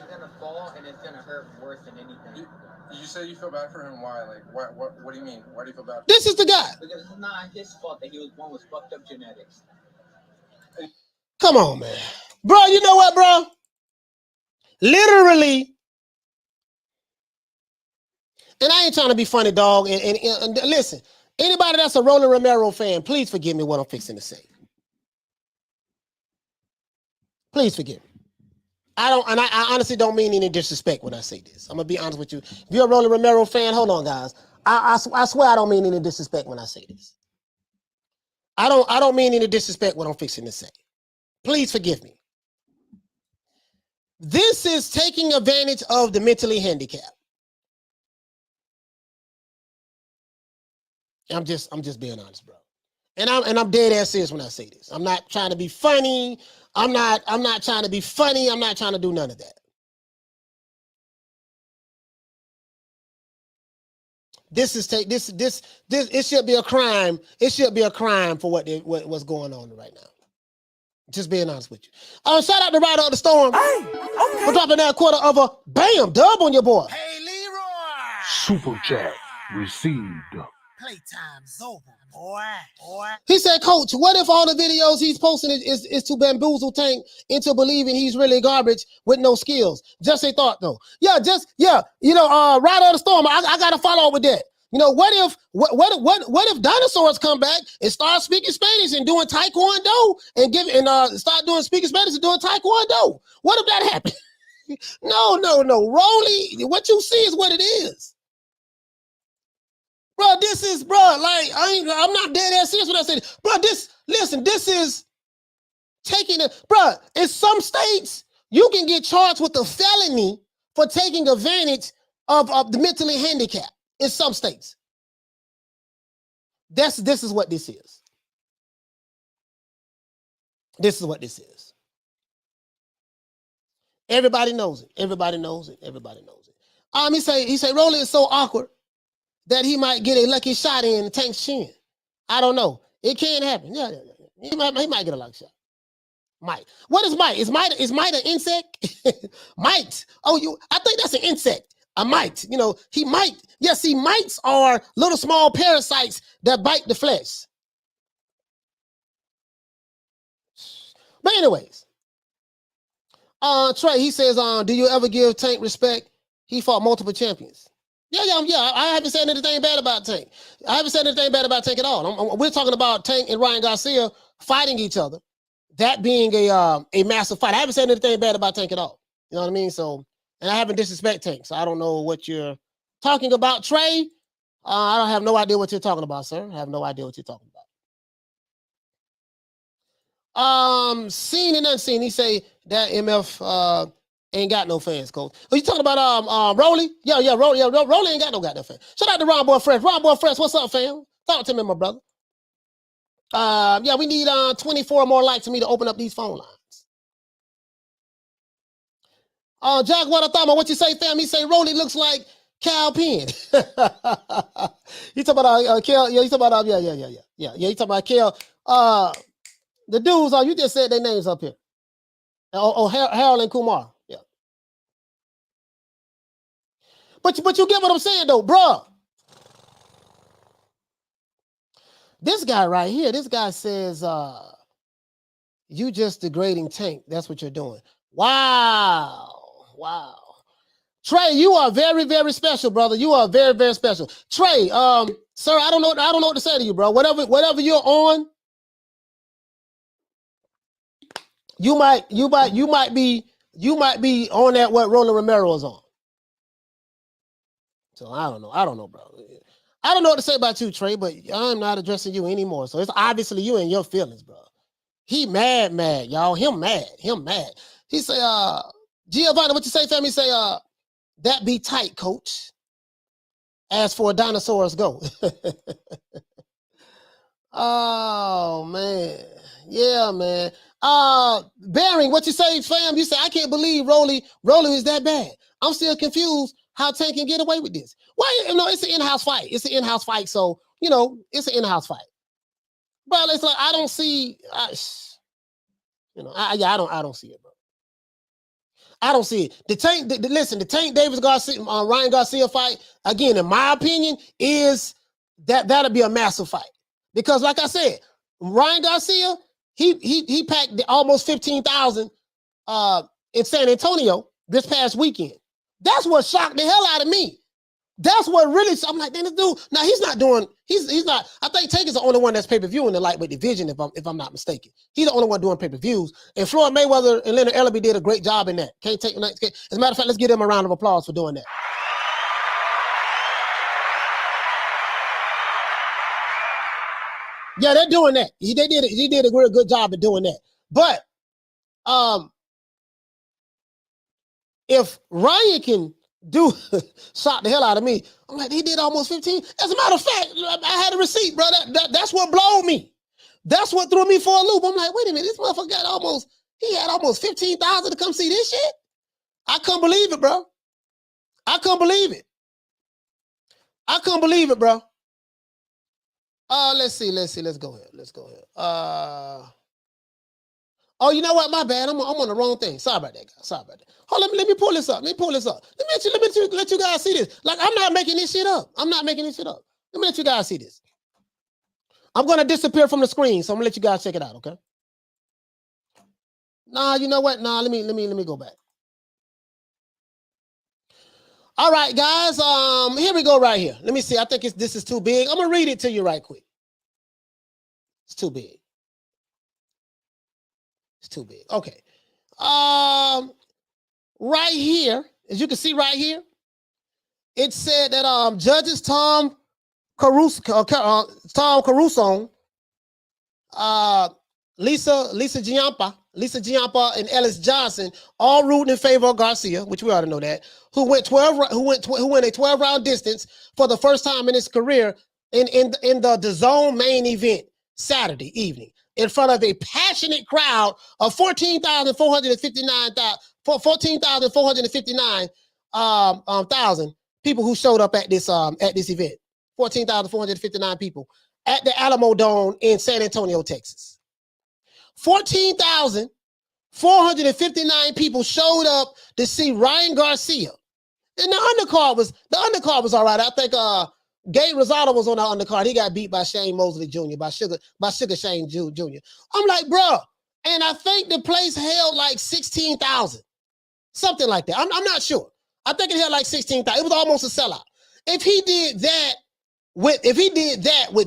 gonna fall, and it's gonna hurt worse than anything. You say you feel bad for him? Why? Like, what do you mean? Why do you feel bad? This is the guy. Because it's not his fault that he was born with fucked up genetics. Come on, man. Bro, you know what, bro? Literally, and I ain't trying to be funny, dog. And listen, anybody that's a Roland Romero fan, please forgive me what I'm fixing to say. Please forgive me. I honestly don't mean any disrespect when I say this. I'm gonna be honest with you. If you're a Roland Romero fan, hold on, guys. I swear I don't mean any disrespect when I say this. I don't mean any disrespect what I'm fixing to say. Please forgive me. This is taking advantage of the mentally handicapped. I'm just being honest, bro. And I'm dead ass serious when I say this. I'm not trying to be funny. I'm not trying to be funny. I'm not trying to do none of that. this is this it should be a crime. It should be a crime for what's going on right now. Just being honest with you. Shout out to Rider of the Storm for dropping that quarter of a bam dub on your boy. Hey, Leroy! Super chat received. Playtime's over, boy. He said, Coach, what if all the videos he's posting is to bamboozle Tank into believing he's really garbage with no skills? Just a thought, though. Yeah. You know, Rider of the Storm, I got to follow up with that. You know, what if dinosaurs come back and start speaking Spanish and doing Taekwondo and start doing speaking Spanish and doing Taekwondo? What if that happened? No. Rolly, what you see is what it is. Bro, this is, like, I'm not dead ass serious when I say this. Bro, this is taking it. Bro, in some states, you can get charged with a felony for taking advantage of the mentally handicapped in some states. This is what this is. This is what this is. Everybody knows it. Everybody knows it. Everybody knows it. He say, Rolly is so awkward that he might get a lucky shot in Tank's chin. I don't know. It can happen. Yeah. He might get a lucky shot. Mite. What is mite? Is mite an insect? Mite. I think that's an insect. A mite. You know, he might. Yeah, see, mites are little small parasites that bite the flesh. But anyways, Trey, he says, do you ever give Tank respect? He fought multiple champions. Yeah. I haven't said anything bad about Tank. I haven't said anything bad about Tank at all. We're talking about Tank and Ryan Garcia fighting each other. That being a massive fight. I haven't said anything bad about Tank at all. You know what I mean? So, and I haven't disrespected Tank. So I don't know what you're talking about, Trey. I don't have no idea what you're talking about, sir. I have no idea what you're talking about. Seen and unseen. He say that MF ain't got no fans, Coach. Are you talking about Rolly? Yeah, Rolly ain't got no goddamn fans. Shout out to Ron Boy Fresh. Ron Boy Fresh, what's up, fam? Talk to me, my brother. Yeah, we need 24 more likes for me to open up these phone lines. Jaguar Thama, what you say, fam? He say Rolly looks like Cal Penn. You talking about Kel? Yeah, you talking about yeah. You talking about Kel? The dudes, you just said their names up here. Harold and Kumar. Yeah. But you get what I'm saying though, bruh. This guy right here, this guy says, you just degrading Tank. That's what you're doing. Wow. Trey, you are very, very special, brother. You are very, very special. Trey, sir, I don't know what to say to you, bro. Whatever you're on, you might be on that what Roland Romero is on. So I don't know, bro. I don't know what to say about you, Trey, but I'm not addressing you anymore. So it's obviously you and your feelings, bro. He mad, y'all. Him mad. He say, Giovanni, what you say, fam? He say, that be tight, Coach. As for dinosaurs go. Oh, man. Yeah, man. Bearing, what you say, fam? You say, I can't believe Rolly is that bad. I'm still confused how Tank can get away with this. Why? You know, it's an in-house fight. So, you know, it's an in-house fight. But it's like, I don't see, I don't see it, bro. I don't see it. The Tank Davis Garcia, Ryan Garcia fight, again, in my opinion, is that'll be a massive fight. Because like I said, Ryan Garcia, he packed almost 15,000 in San Antonio this past weekend. That's what shocked the hell out of me. That's what really, I'm like, this dude, now he's not, I think Tank is the only one that's pay-per-view in the lightweight division, if I'm not mistaken. He's the only one doing pay-per-views. And Floyd Mayweather and Leonard Ellerbe did a great job in that. As a matter of fact, let's give them a round of applause for doing that. Yeah, they're doing that. He did a real good job of doing that. But if Ryan can shock the hell out of me, I'm like, he did almost 15. As a matter of fact, I had a receipt, bro. That's what blowed me. That's what threw me for a loop. I'm like, wait a minute, this motherfucker he had almost 15,000 to come see this shit. I couldn't believe it, bro. I couldn't believe it. I couldn't believe it, bro. Let's see. Let's go here. Oh, you know what? My bad. I'm on the wrong thing. Sorry about that, guys. Sorry about that. Hold on, let me pull this up. Let you guys see this. Like, I'm not making this shit up. Let me let you guys see this. I'm gonna disappear from the screen, so I'm gonna let you guys check it out, okay? Nah, you know what? Nah, let me go back. All right, guys. Here we go right here. Let me see. I think this is too big. I'm gonna read it to you right quick. It's too big. It's too big. Okay. Right here, as you can see right here, it said that judges Tom Caruso, Lisa Giampa, and Ellis Johnson all rooting in favor of Garcia, which we already know that, who went a 12-round distance for the first time in his career in the DAZN main event Saturday evening in front of a passionate crowd of 14,459 people who showed up at this event. 14,459 people at the Alamo Dome in San Antonio, Texas. 14,459 people showed up to see Ryan Garcia. And the undercard was all right. I think Gabe Rosado was on the undercard. He got beat by Shane Mosley Jr. by Sugar Shane Jr. I'm like, bro, and I think the place held like 16,000, something like that. I'm not sure. I think it held like 16,000. It was almost a sellout. If he did that with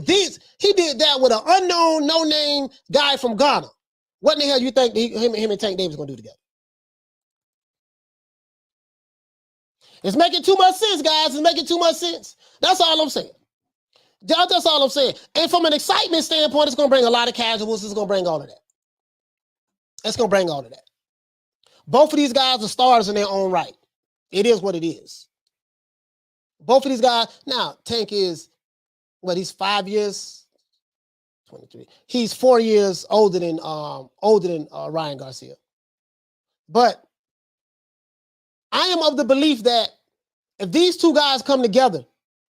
this, he did that with an unknown, no-name guy from Ghana. What in the hell you think him and Tank Davis gonna do together? It's making too much sense, guys. It's making too much sense. That's all I'm saying. That's all I'm saying. And from an excitement standpoint, it's gonna bring a lot of casuals. It's gonna bring all of that. Both of these guys are stars in their own right. It is what it is. Both of these guys. Now, Tank is he's 5 years, 23. He's 4 years older than Ryan Garcia. But I am of the belief that if these two guys come together,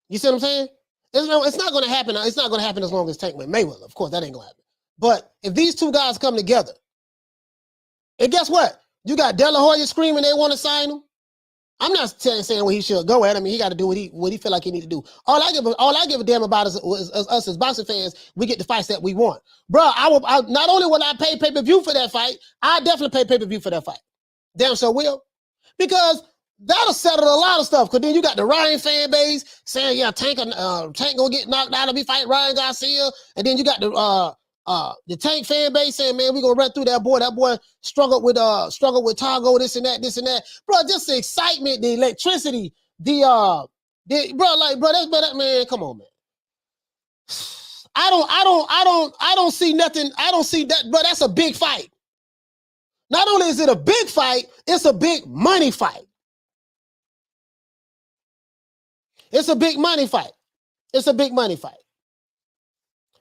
you see what I'm saying? It's not going to happen. It's not going to happen as long as Tank with Mayweather. Of course, that ain't going to happen. But if these two guys come together, and guess what? You got De La Hoya screaming they want to sign him. I'm not saying what he should go at. I mean, he got to do what he feel like he need to do. All I give a damn about is us as boxing fans. We get the fights that we want, bro. I not only will I pay pay-per-view for that fight, I definitely pay pay-per-view for that fight. Damn sure will, because that'll settle a lot of stuff. Because then you got the Ryan fan base saying, yeah, Tank gonna get knocked out if he fight Ryan Garcia, and then you got the Tank fan base saying, man, we're gonna run through that boy. That boy struggled with Tagoe, this and that. Bro, just the excitement, the electricity, man, come on, man. I don't see nothing. I don't see that, bro. That's a big fight. Not only is it a big fight, it's a big money fight. It's a big money fight.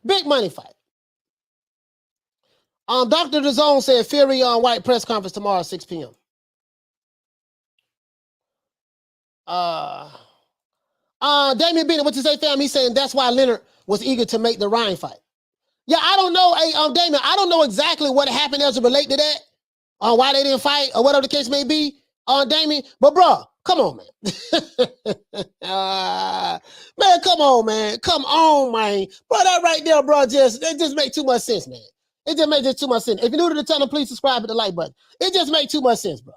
Big money fight. Dr. DAZN said Fury on White press conference tomorrow at 6 p.m. Damian Bennett, what you say, fam? He's saying that's why Leonard was eager to make the Ryan fight. Yeah, I don't know. Hey, Damian, I don't know exactly what happened as it relate to that, why they didn't fight, or whatever the case may be, Damian. But bro, come on, man. Man, come on, man. Come on, man. Bro, that right there, bro, it just makes too much sense, man. It just makes too much sense. If you're new to the channel, please subscribe to the like button. It just makes too much sense, bro.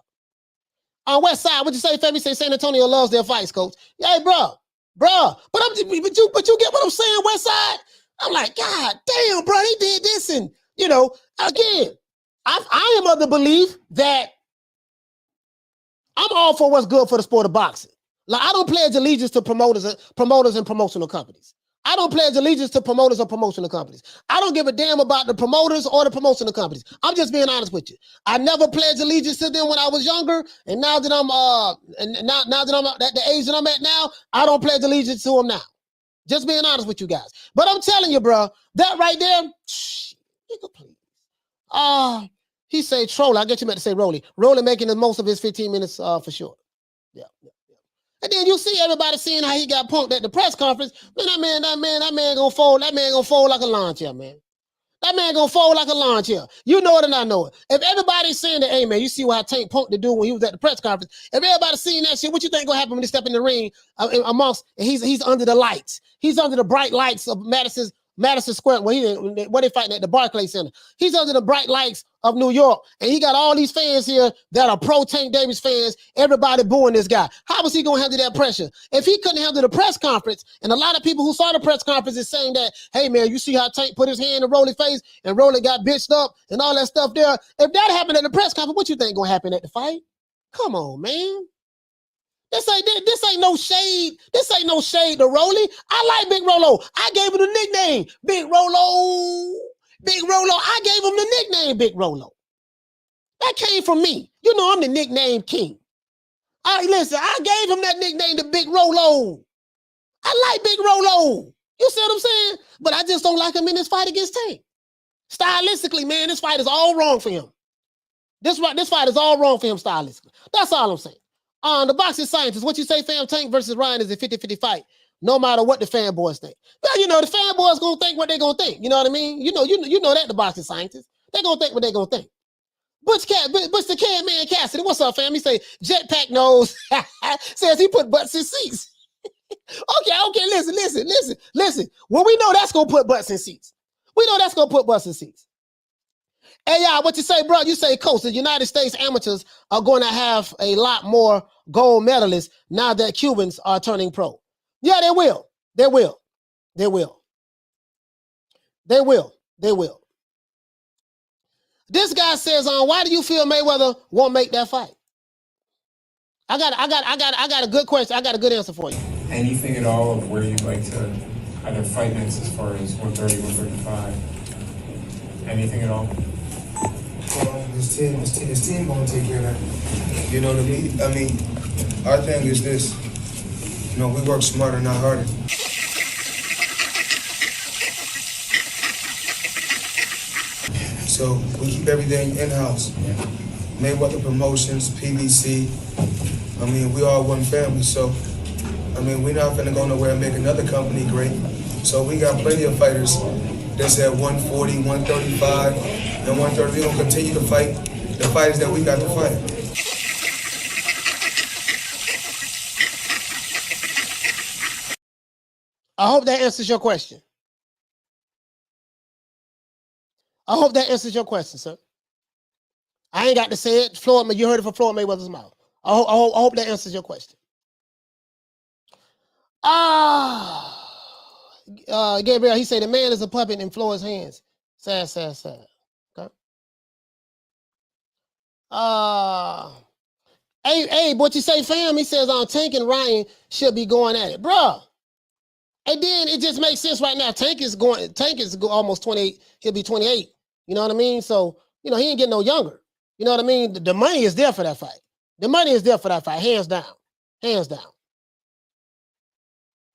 On West Side, what you say, Femi? Say San Antonio loves their fights, coach. Hey, bro. But you get what I'm saying, West Side? I'm like, God damn, bro, he did this, and again, I am of the belief that I'm all for what's good for the sport of boxing. Like, I don't pledge allegiance to promoters and promotional companies. I don't pledge allegiance to promoters or promotional companies. I don't give a damn about the promoters or the promotional companies. I'm just being honest with you. I never pledged allegiance to them when I was younger, and now that I'm now that I'm at the age that I'm at now, I don't pledge allegiance to them now. Just being honest with you guys. But I'm telling you, bro, that right there, nigga, please. He say troll. I get you meant to say Rolly. Rolly making the most of his 15 minutes for sure. Yeah. And then you see everybody seeing how he got punked at the press conference. Man, that man gonna fold. That man gonna fold like a lawn chair, man. That man gonna fold like a lawn chair. You know it and I know it. If everybody's saying that, hey man, you see what Tank punked the dude when he was at the press conference. If everybody's seeing that shit, what you think gonna happen when they step in the ring amongst? And he's under the lights. He's under the bright lights of Madison Square. Where they fighting at the Barclays Center. He's under the bright lights of New York, and he got all these fans here that are pro Tank Davis fans. Everybody booing this guy. How was he gonna handle that pressure? If he couldn't handle the press conference, and a lot of people who saw the press conference is saying that, hey man, you see how Tank put his hand in Rolly's face and Rolly got bitched up and all that stuff there. If that happened at the press conference, what you think gonna happen at the fight? Come on, man. This ain't no shade. This ain't no shade to Rolly. I like Big Rolo. I gave him the nickname Big Rolo. Big Rolo. I gave him the nickname Big Rolo. That came from me. You know I'm the nickname king. Listen, I gave him that nickname to Big Rolo. I like Big Rolo. You see what I'm saying? But I just don't like him in this fight against Tank. Stylistically, man, this fight is all wrong for him. This fight is all wrong for him stylistically. That's all I'm saying. The boxing scientist, what you say, fam? Tank versus Ryan is a 50-50 fight, no matter what the fanboys think. Well, you know, the fanboys gonna think what they gonna think. You know what I mean? You know that the boxing scientists. They gonna think what they gonna think. Butch the Can Man Cassidy, what's up, fam? He say, Jetpack knows. Says he put butts in seats. Okay, listen. Well, we know that's gonna put butts in seats. We know that's gonna put butts in seats. Hey, y'all, what you say, bro? You say, Coach, the United States amateurs are going to have a lot more gold medalists now that Cubans are turning pro. Yeah, they will. They will. They will. They will. They will. This guy says, why do you feel Mayweather won't make that fight? I got a good question. I got a good answer for you. Anything at all of where you'd like to either fight next as far as 130, 135? Anything at all? Well, his team gonna take care of that. You know what I mean? I mean, our thing is this. You know, we work smarter, not harder. So we keep everything in-house. Mayweather Promotions, PVC. I mean, we all one family, so I mean, we're not gonna go nowhere and make another company great. So we got plenty of fighters that's at 140, 135, and 130. We're gonna continue to fight the fighters that we got to fight. I hope that answers your question. I hope that answers your question, sir. I ain't got to say it. You heard it from Floyd Mayweather's mouth. I hope that answers your question. Gabriel, he said the man is a puppet in Floyd's hands. Sad. Okay. Hey, what you say, fam? He says Tank and Ryan should be going at it, bruh. And then it just makes sense right now. Tank is almost 28. He'll be 28. You know what I mean? So, you know, he ain't getting no younger. You know what I mean? The money is there for that fight. The money is there for that fight, hands down. Hands down.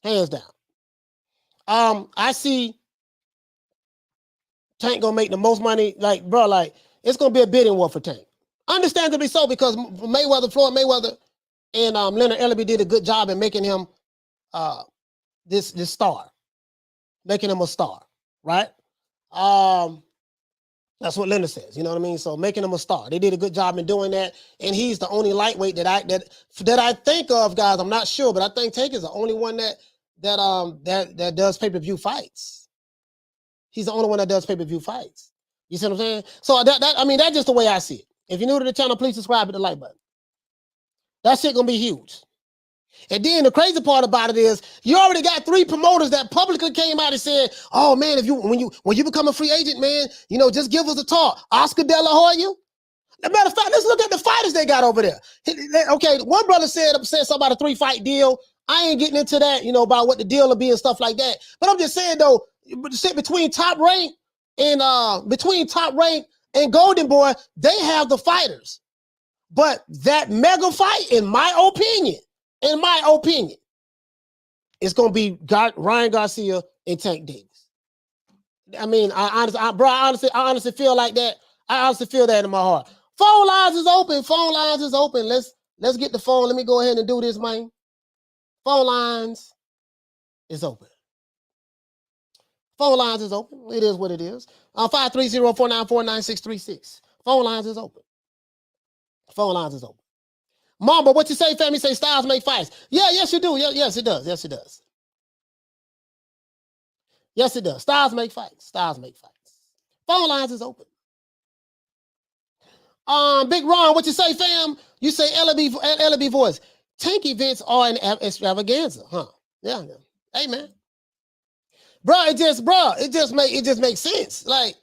Hands down. I see Tank gonna make the most money. Like, bro, like, it's gonna be a bidding war for Tank. Understandably so, because Floyd Mayweather, and Leonard Ellerbe did a good job in making him this star. Making him a star, right? That's what Leonard says, you know what I mean? So making him a star. They did a good job in doing that. And he's the only lightweight that I think of, guys. I'm not sure, but I think Tank is the only one that does pay-per-view fights. He's the only one that does pay-per-view fights. You see what I'm saying? So that's just the way I see it. If you're new to the channel, please subscribe with the like button. That shit gonna be huge. And then the crazy part about it is you already got 3 promoters that publicly came out and said, oh man, when you become a free agent, man, you know, just give us a talk. Oscar De La Hoya. As a matter of fact, let's look at the fighters they got over there. Okay, one brother said something about a 3-fight deal. I ain't getting into that, you know, about what the deal will be and stuff like that. But I'm just saying though, between Top Rank and Golden Boy, they have the fighters. But that mega fight, in my opinion, it's gonna be Ryan Garcia and Tank Davis. I mean, I honestly feel like that. I honestly feel that in my heart. Phone lines is open. Let's get the phone. Let me go ahead and do this, man. Phone lines is open. Phone lines is open. It is what it is. 530-494-9636. Phone lines is open. Phone lines is open. Mamba, what you say, family? Say styles make fights. Yeah, yes, you do. Yes, it does. Yes, it does. Yes, it does. Styles make fights. Styles make fights. Phone lines is open. Big Ron, what you say, fam? You say Ellerbe voice. Tank events are an extravaganza, huh? Yeah. Hey, man. It just makes sense. Like,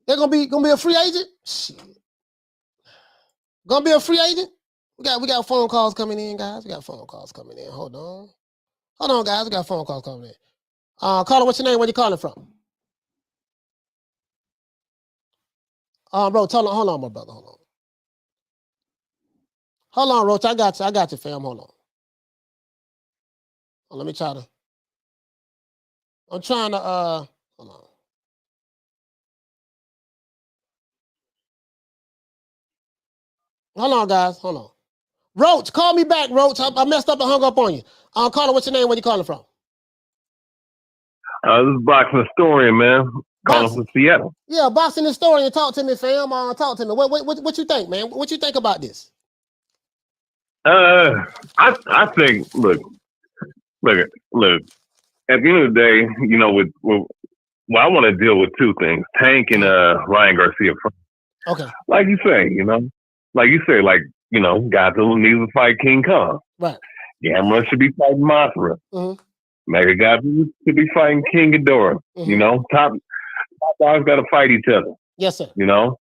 they're gonna be a free agent? Shit. Gonna be a free agent? We got phone calls coming in, guys. We got phone calls coming in. Hold on, guys. We got phone calls coming in. Caller, what's your name? Where you calling from? Bro, hold on, my brother. Hold on, Roach. I got you, fam. Hold on. Let me try to. I'm trying to hold on. Hold on, guys. Hold on. Roach, call me back, Roach. I messed up and hung up on you. Caller, what's your name? Where you calling from? This is Boxing Historian, man. Calling from Seattle. Yeah, Boxing Historian. Talk to me, fam. Talk to me. What you think, man? What you think about this? I think look. At the end of the day, you know, I want to deal with two things: Tank and Ryan Garcia. Okay. Like you say, Godzilla needs to fight King Kong. Right. Gamera should be fighting Mothra. Mm-hmm. Mega Godzilla should be fighting King Ghidorah. Mm-hmm. You know, top dogs got to fight each other. Yes, sir. You know,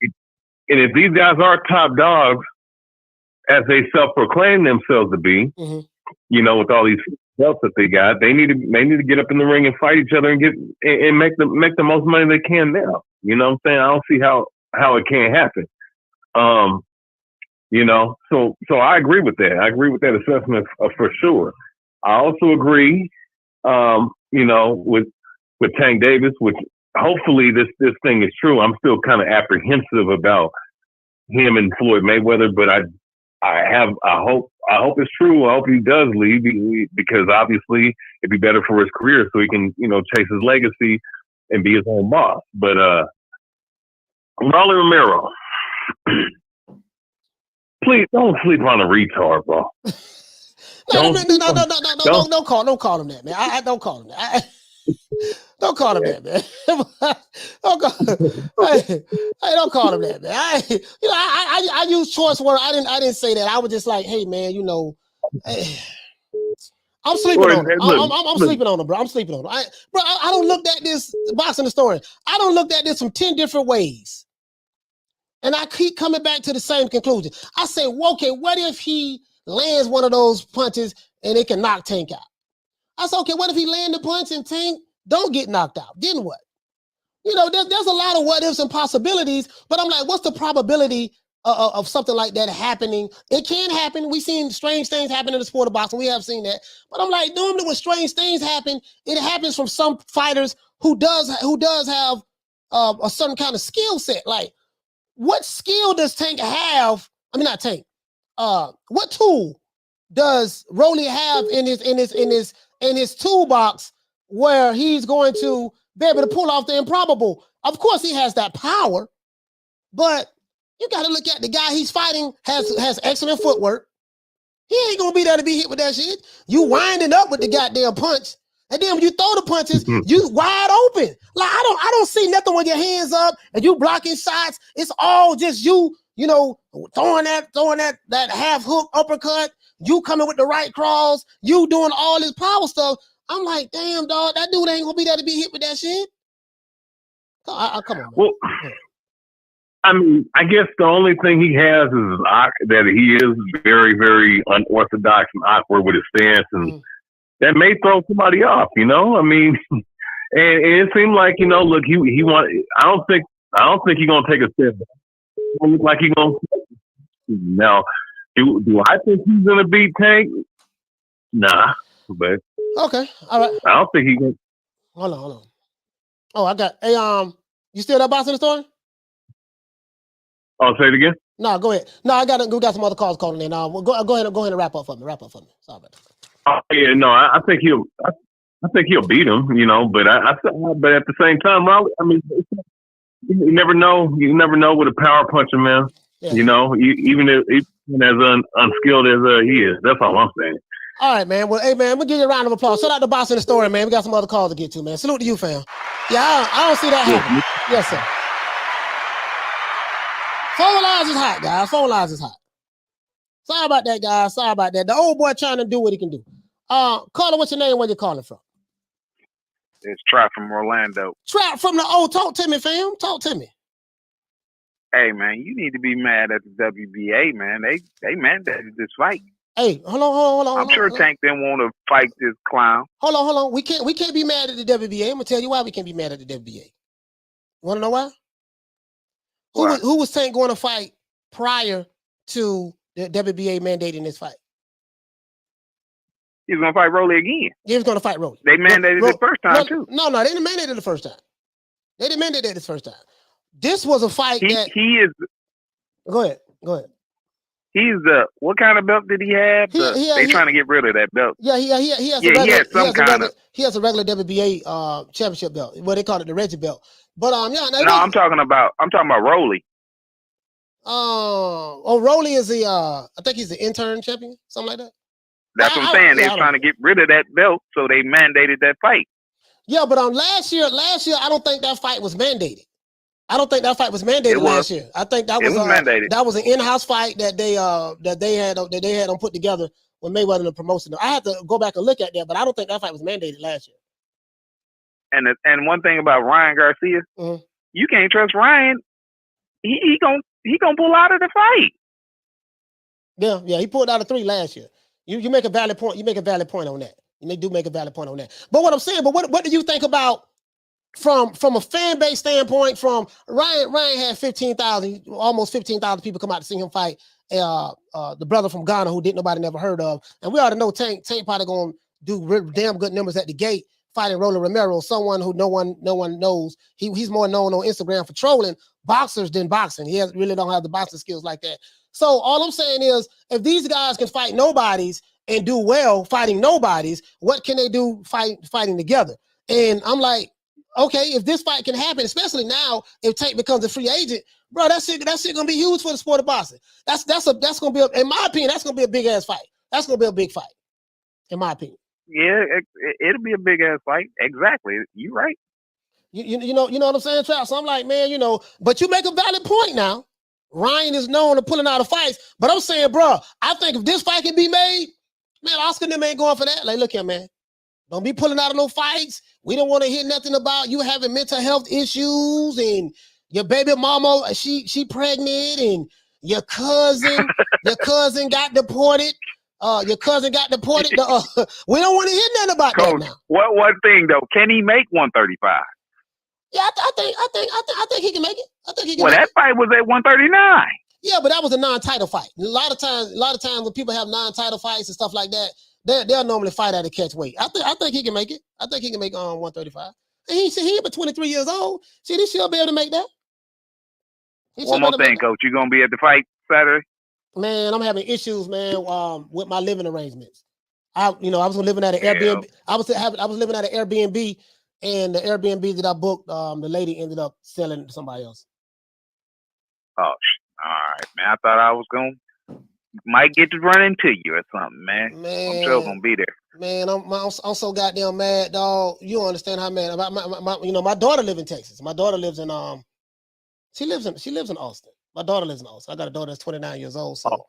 and if these guys are top dogs, as they self-proclaim themselves to be, mm-hmm. you know, with all these belts that they got, they need to get up in the ring and fight each other and make the most money they can now. You know what I'm saying? I don't see how it can't happen. You know, so I agree with that. I agree with that assessment for sure. I also agree, you know, with Tank Davis, which hopefully this thing is true. I'm still kind of apprehensive about him and Floyd Mayweather, but I hope it's true. I hope he does leave because obviously it'd be better for his career so he can, you know, chase his legacy and be his own boss. But Rolly Romero, please don't sleep on a retard, bro. Don't call him that, man. I don't call him that. Don't call him that, man. Don't call him that, man. I use choice words. I didn't say that. I was just like, hey, man, you know, I'm sleeping on him. I'm sleeping on him, bro. I'm sleeping on him. I don't look at this Boxing Historian. I don't look at this from 10 different ways. And I keep coming back to the same conclusion. I say, well, okay, what if he lands one of those punches and it can knock Tank out? I said, okay, what if he land the punch and Tank don't get knocked out? Then what? You know, there's a lot of what ifs and possibilities, but I'm like, what's the probability of something like that happening? It can happen. We've seen strange things happen in the sport of boxing. We have seen that. But I'm like, normally when strange things happen, it happens from some fighters who does have a certain kind of skill set. Like, what skill does Tank have? I mean, not Tank. What tool does Rolly have in his toolbox where he's going to be able to pull off the improbable? Of course, he has that power, but you got to look at the guy he's fighting has excellent footwork. He ain't gonna be there to be hit with that shit. You winding up with the goddamn punch, and then when you throw the punches, you wide open. Like I don't see nothing with your hands up and you blocking shots. It's all just you know, throwing that half hook uppercut. You coming with the right cross. You doing all this power stuff. I'm like, damn, dog, that dude ain't gonna be there to be hit with that shit. Come on, man. Well, I mean, I guess the only thing he has is that he is very, very unorthodox and awkward with his stance, and that may throw somebody off. You know, I mean, and it seemed like, you know, look, he want. I don't think he's gonna take a step back. It don't look like he's gonna. Now, do I think he's gonna beat Tank? Nah, but okay, all right. I don't think he can. Hold on. Oh, I got. Hey, you still that Boxing Story? Oh, say it again. No, go ahead. No, we got some other calls calling in. Go ahead and wrap up for me. Sorry about that. Oh yeah, no, I think he'll beat him, but but at the same time, Raleigh, I mean, you never know. You never know with a power puncher, man. Yeah. Even as unskilled as he is. That's all I'm saying. All right, man. Well, hey, man, we'll give you a round of applause. Shout out to Boss in the story, man. We got some other calls to get to, man. Salute to you, fam. Yeah, I don't see that happening. Yes, sir. Phone lines is hot, guys. Phone lines is hot. Sorry about that, guys. Sorry about that. The old boy trying to do what he can do. Caller, what's your name? Where you calling from? It's Trap from Orlando. Trap from the old. Talk to me, fam. Talk to me. Hey, man, you need to be mad at the WBA, man. They mandated this fight. Hey, hold on. I'm sure Tank didn't want to fight this clown. Hold on. We can't be mad at the WBA. I'm gonna tell you why we can't be mad at the WBA. You want to know why? Who was Tank going to fight prior to the WBA mandating this fight? He was going to fight Rolly again. He was going to fight Rolly. They mandated it the first time, too. No, they didn't mandate it the first time. They didn't mandate it the first time. This was a fight he is. Go ahead. He's what kind of belt did he have? They trying to get rid of that belt. Yeah, he has a regular WBA championship belt. Well, they call it the Reggie belt. But I'm talking about Rolly. Rolly is I think he's the intern champion, something like that. That's what I'm saying. They're trying to get rid of that belt, so they mandated that fight. Yeah, but last year, I don't think that fight was mandated. I don't think that fight was mandated last year. I think that was mandated. That was an in-house fight that they had them put together when Mayweather and the promotion. I had to go back and look at that, but I don't think that fight was mandated last year. And one thing about Ryan Garcia, you can't trust Ryan. He gonna pull out of the fight. Yeah, he pulled out of 3 last year. You make a valid point. You make a valid point on that. They do make a valid point on that. But what I'm saying, what do you think about from a fan base standpoint? From Ryan had 15,000, almost 15,000 people come out to see him fight the brother from Ghana who nobody never heard of, and we already know Tank probably gonna do damn good numbers at the gate fighting Roland Romero, someone who no one knows. He's more known on Instagram for trolling boxers than boxing. He really don't have the boxing skills like that. So all I'm saying is, if these guys can fight nobodies and do well fighting nobodies, what can they do fighting together? And I'm like, okay, if this fight can happen, especially now, if Tank becomes a free agent, bro, that shit gonna be huge for the sport of boxing. That's gonna be, in my opinion, that's gonna be a big ass fight. That's gonna be a big fight, in my opinion. Yeah, it'll be a big ass fight. Exactly, you right. You know what I'm saying, Trap? So I'm like, man, but you make a valid point now. Ryan is known for pulling out of fights, but I'm saying, bro, I think if this fight can be made, man, Oscar and them ain't going for that. Like, look here, man. Don't be pulling out of no fights. We don't want to hear nothing about you having mental health issues and your baby mama, she pregnant, and your cousin got deported. Your cousin got deported. We don't want to hear nothing about Coach, that now. One thing though, can he make 135? Yeah, I think he can make it. I think he can. Well, that fight was at 139. Yeah, but that was a non-title fight. A lot of times when people have non-title fights and stuff like that, they'll normally fight at a catch weight. I think he can make it. I think he can make 135. And he but 23 years old. See, he should be able to make that. One more thing, Coach. You gonna be at the fight Saturday? Man, I'm having issues, man, with my living arrangements. I was living at an Airbnb. I was living at an Airbnb, and the Airbnb that I booked, the lady ended up selling it to somebody else. Oh, all right, man. I thought I was might get to run into you or something, man. I'm sure gonna be there. Man, I'm so goddamn mad, dog. You don't understand how mad. My daughter lives in Texas. My daughter lives in she lives in Austin. My daughter lives in Austin. I got a daughter that's 29 years old. So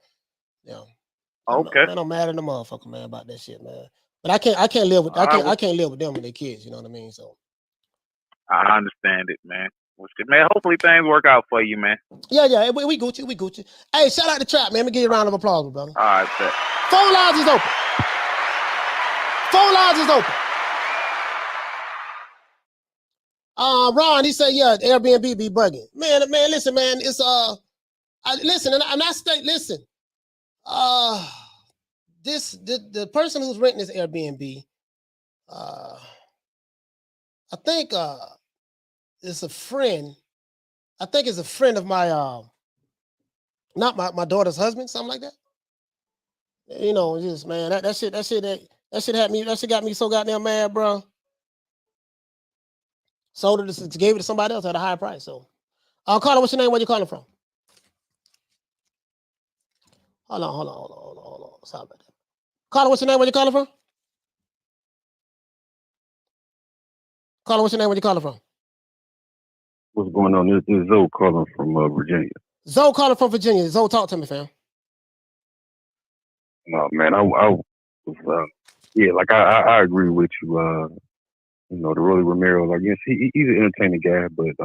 okay. Man, I'm mad at the motherfucker, man, about that shit, man. But I can't live with them and their kids. You know what I mean? So I understand it, man. Man, hopefully things work out for you, man. Yeah, we Gucci. Hey, shout out to Trap, man. Let me give you a round of applause, my brother. All right, bet. Phone lines is open. Ron, he said, yeah, the Airbnb be bugging. Man, listen, man, it's the person who's renting this Airbnb, I think it's a friend. I think it's a friend of my Not my daughter's husband, something like that. You know, just man, that shit got me so goddamn mad, bro. Sold it, gave it to somebody else at a higher price. So, Carla, what's your name? Where you calling from? Hold on. Sorry about that. Carla, what's your name? Where you calling from? Carla, what's your name? Where you calling from? What's going on? This is Zoe calling from Virginia. Zoe calling from Virginia. Zoe, talk to me, fam. No, man, I was, yeah, like I agree with you. You know, the Rolly Romero, like, yes, he's an entertaining guy, but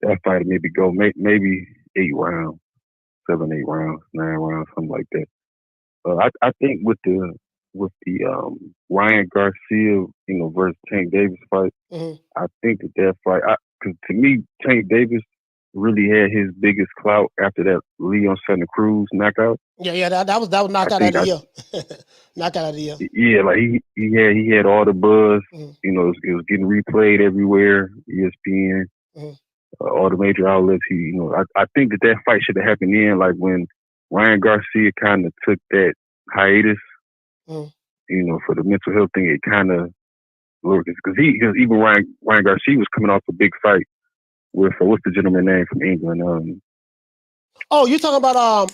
that fight maybe go maybe 8 rounds, 7, 8 rounds, 9 rounds, something like that. I think with the Ryan Garcia, you know, versus Tank Davis fight, I think that fight, because to me, Tank Davis really had his biggest clout after that Leon Santa Cruz knockout. Yeah, that was knockout of the year. Knockout of the year. Yeah, like he had all the buzz. You know, it was getting replayed everywhere. ESPN, all the major outlets. I think that fight should have happened then, like when Ryan Garcia kind of took that hiatus. You know, for the mental health thing, it kind of because even Ryan Garcia was coming off a big fight with what's the gentleman name from England? Oh, you talking about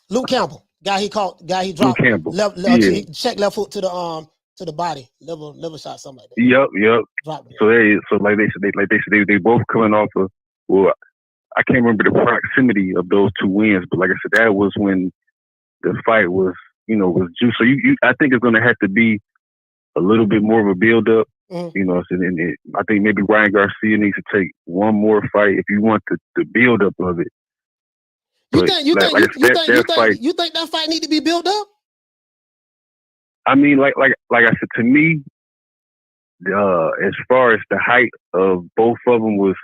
Luke Campbell? Guy he dropped. Luke Campbell. He checked left foot to the body, liver shot, something like that. Yep. So they both coming off of, well, I can't remember the proximity of those two wins, but like I said, that was when the fight was juice. So I think it's going to have to be a little bit more of a build up. You know, and I think maybe Ryan Garcia needs to take one more fight if you want the build up of it. You think that fight need to be built up? I mean, like I said, to me, as far as the height of both of them was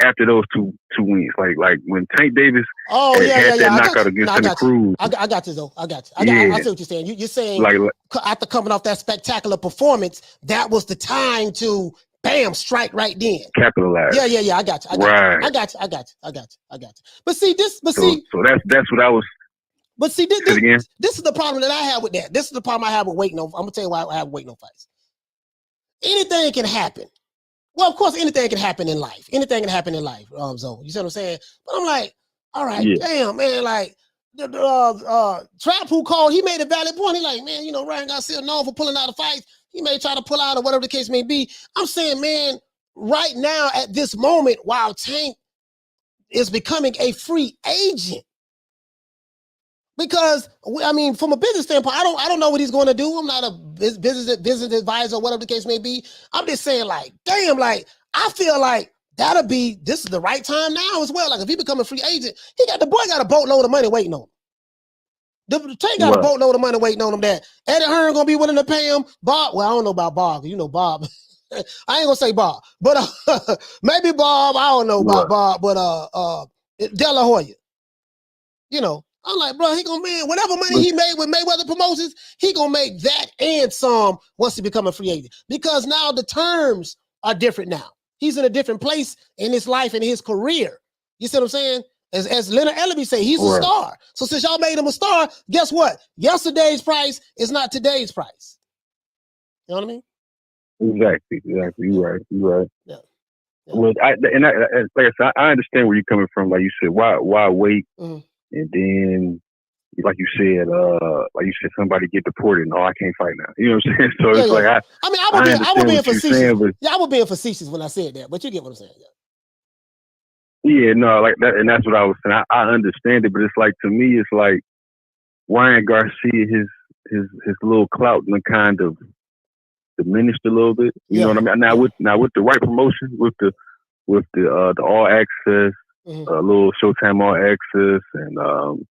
after those two wins. Like when Tank Davis had that knockout against Santa Cruz. I got you though. I got you. I see what you're saying. You're saying like after coming off that spectacular performance, that was the time to bam, strike right then. Capitalize. Yeah. I got you. I got you. But see this. So that's what I was. But see this is the problem that I have with that. This is the problem I have with waiting on. I'm gonna tell you why I have waiting on fights. Anything can happen. Well, of course, anything can happen in life. Anything can happen in life, Zoe. You see what I'm saying? But I'm like, all right, damn, man, like Trap who called, he made a valid point. He like, man, you know, Ryan Garcia known for pulling out of fights. He may try to pull out or whatever the case may be. I'm saying, man, right now at this moment, while Tank is becoming a free agent, because I mean, from a business standpoint, I don't know what he's going to do. I'm not a business advisor or whatever the case may be. I'm just saying, like, damn, like I feel like this is the right time now as well. Like if he become a free agent, the boy got a boatload of money waiting on him. The Tank got a boatload of money waiting on him. That Eddie Hearn gonna be willing to pay him. Bob, well, I don't know about Bob. You know Bob. I ain't gonna say Bob, but maybe Bob. I don't know about Bob, but De La Hoya. You know. I'm like, bro, he gonna man, whatever money he made with Mayweather Promotions, he gonna make that and some once he become a free agent. Because now the terms are different now. He's in a different place in his life and his career. You see what I'm saying? As Leonard Ellerbe say, he's a star. So since y'all made him a star, guess what? Yesterday's price is not today's price. You know what I mean? Exactly. You're right. Yeah. Well, like I said, I understand where you're coming from. Like you said, why wait? And then, like you said, somebody get deported. No, I can't fight now. You know what I'm saying? So it's like I was being facetious. I was being facetious when I said that, but you get what I'm saying. Yeah, no, like that, and that's what I was saying. I understand it, but it's like to me, it's like Ryan Garcia, his little clout and kind of diminished a little bit. You know what I mean? Now with the right promotion, with the all access. A little Showtime All Access, and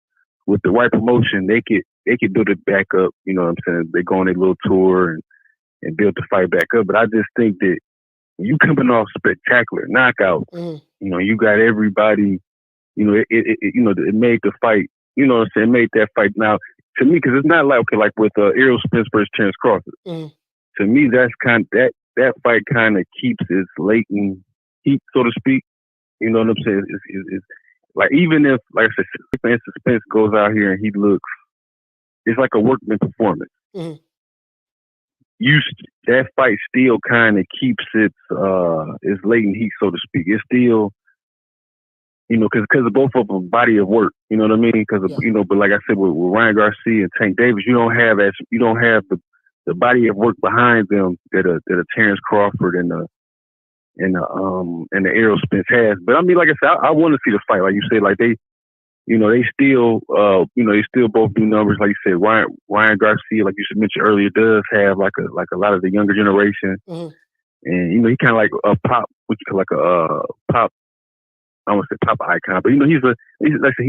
with the right promotion, they could build it back up. You know what I'm saying? They go on a little tour and build the fight back up. But I just think that when you coming off spectacular knockout, you know, you got everybody. You know, it made the fight. You know what I'm saying? It made that fight now to me because it's not like like with Errol Spence versus Terrence Crawford. To me, that's kind of, that fight kind of keeps its latent heat, so to speak. You know what I'm saying? like even if, like I said, for instance, Spence goes out here and he looks, it's like a workman performance. Mm-hmm. That fight still kind of keeps its latent heat, so to speak. It's still, because of both of them body of work. You know what I mean? Because but like I said, with Ryan Garcia and Tank Davis, you don't have the body of work behind them that a Terrence Crawford and the Errol Spence has. But I mean, like I said, I want to see the fight. Like you said, like they still, they still both do numbers. Like you said, Ryan Garcia, like you mentioned earlier, does have like a lot of the younger generation, and he kind of like a pop, like a pop. I don't want to say pop icon, but he's like I said,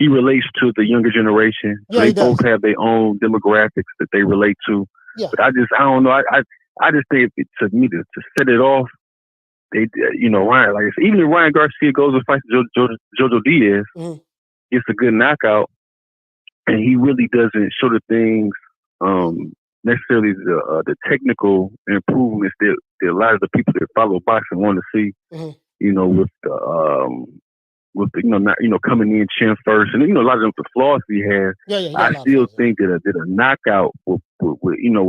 he relates to the younger generation. So they both have their own demographics that they relate to. Yeah. But I don't know. I just think to set it off, Ryan, like I said, even if Ryan Garcia goes and fights Jojo Diaz, gets a good knockout, and he really doesn't show the things necessarily the technical improvements that a lot of the people that follow boxing want to see. With the not coming in chin first, and a lot of the flaws he has. I still think that a knockout would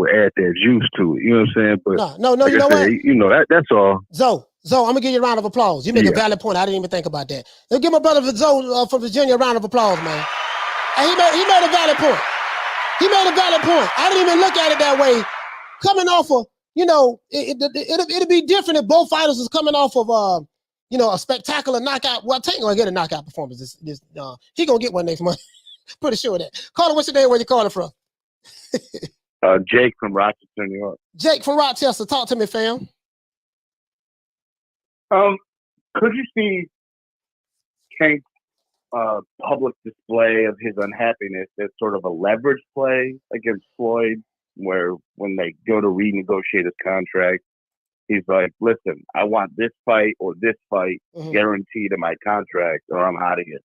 add that juice to it. You know what I'm saying? But no, like you know what? That's all. Zoe, I'm gonna give you a round of applause. You make a valid point. I didn't even think about that. Let's give my brother Zoe from Virginia a round of applause, man. And he made a valid point. I didn't even look at it that way. Coming off of, it'd be different if both fighters was coming off of a spectacular knockout. Well, Tank gonna get a knockout performance. He gonna get one next month. Pretty sure of that. Caller, what's your name? Where you calling from? Jake from Rochester, New York. Jake from Rochester. Talk to me, fam. Could you see Tank's public display of his unhappiness as sort of a leverage play against Floyd, where when they go to renegotiate his contract, he's like, listen, I want this fight or this fight guaranteed in my contract or I'm out of here.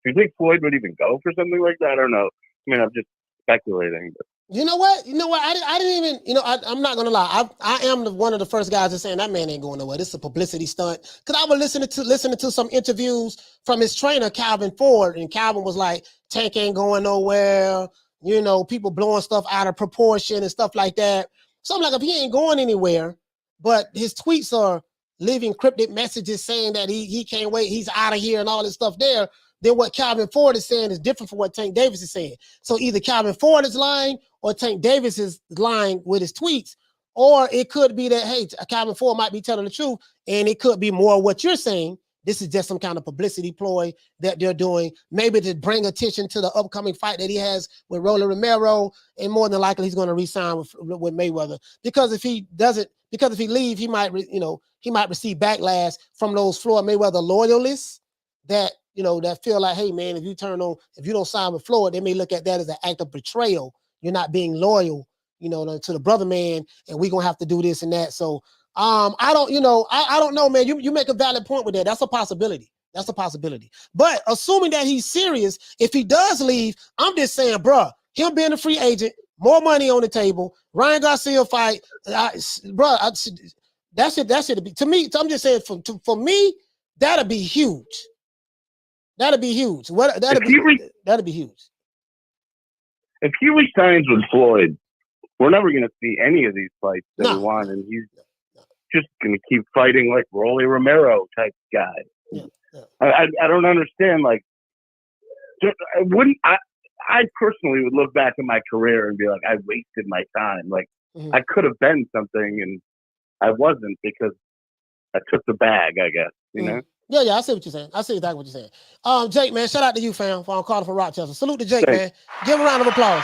Do you think Floyd would even go for something like that or no? I mean, I'm just speculating. But. You know what? I didn't even, I'm not going to lie. I am one of the first guys that's saying that man ain't going nowhere. This is a publicity stunt. Because I was listening to some interviews from his trainer, Calvin Ford, and Calvin was like, Tank ain't going nowhere. People blowing stuff out of proportion and stuff like that. So I'm like, if he ain't going anywhere, but his tweets are leaving cryptic messages saying that he can't wait, he's out of here and all this stuff there, then what Calvin Ford is saying is different from what Tank Davis is saying. So either Calvin Ford is lying or Tank Davis is lying with his tweets, or it could be that, hey, Calvin Ford might be telling the truth, and it could be more what you're saying. This is just some kind of publicity ploy that they're doing, maybe to bring attention to the upcoming fight that he has with Rolly Romero, and more than likely he's going to re-sign with Mayweather. Because if he leaves, he might receive backlash from those Floyd Mayweather loyalists that feel like, hey man, if you don't sign with Floyd, they may look at that as an act of betrayal. You're not being loyal, to the brother man, and we're gonna have to do this and that. So I don't know, man. You make a valid point with that. That's a possibility. But assuming that he's serious, if he does leave, I'm just saying, bruh, him being a free agent, more money on the table, Ryan Garcia fight, that should be, to me, I'm just saying, for me, that'd be huge. That'd be huge. That'd be huge. If he resigns with Floyd, we're never going to see any of these fights that we want, and he's just going to keep fighting like Rolly Romero type guy. I don't understand. Like, I personally would look back at my career and be like, I wasted my time. Like, I could have been something, and I wasn't because I took the bag, I guess, you know? Yeah, I see what you're saying. I see exactly what you're saying. Jake, man, shout out to you, fam. I'm calling from Rochester. Salute to Jake, man. Give him a round of applause.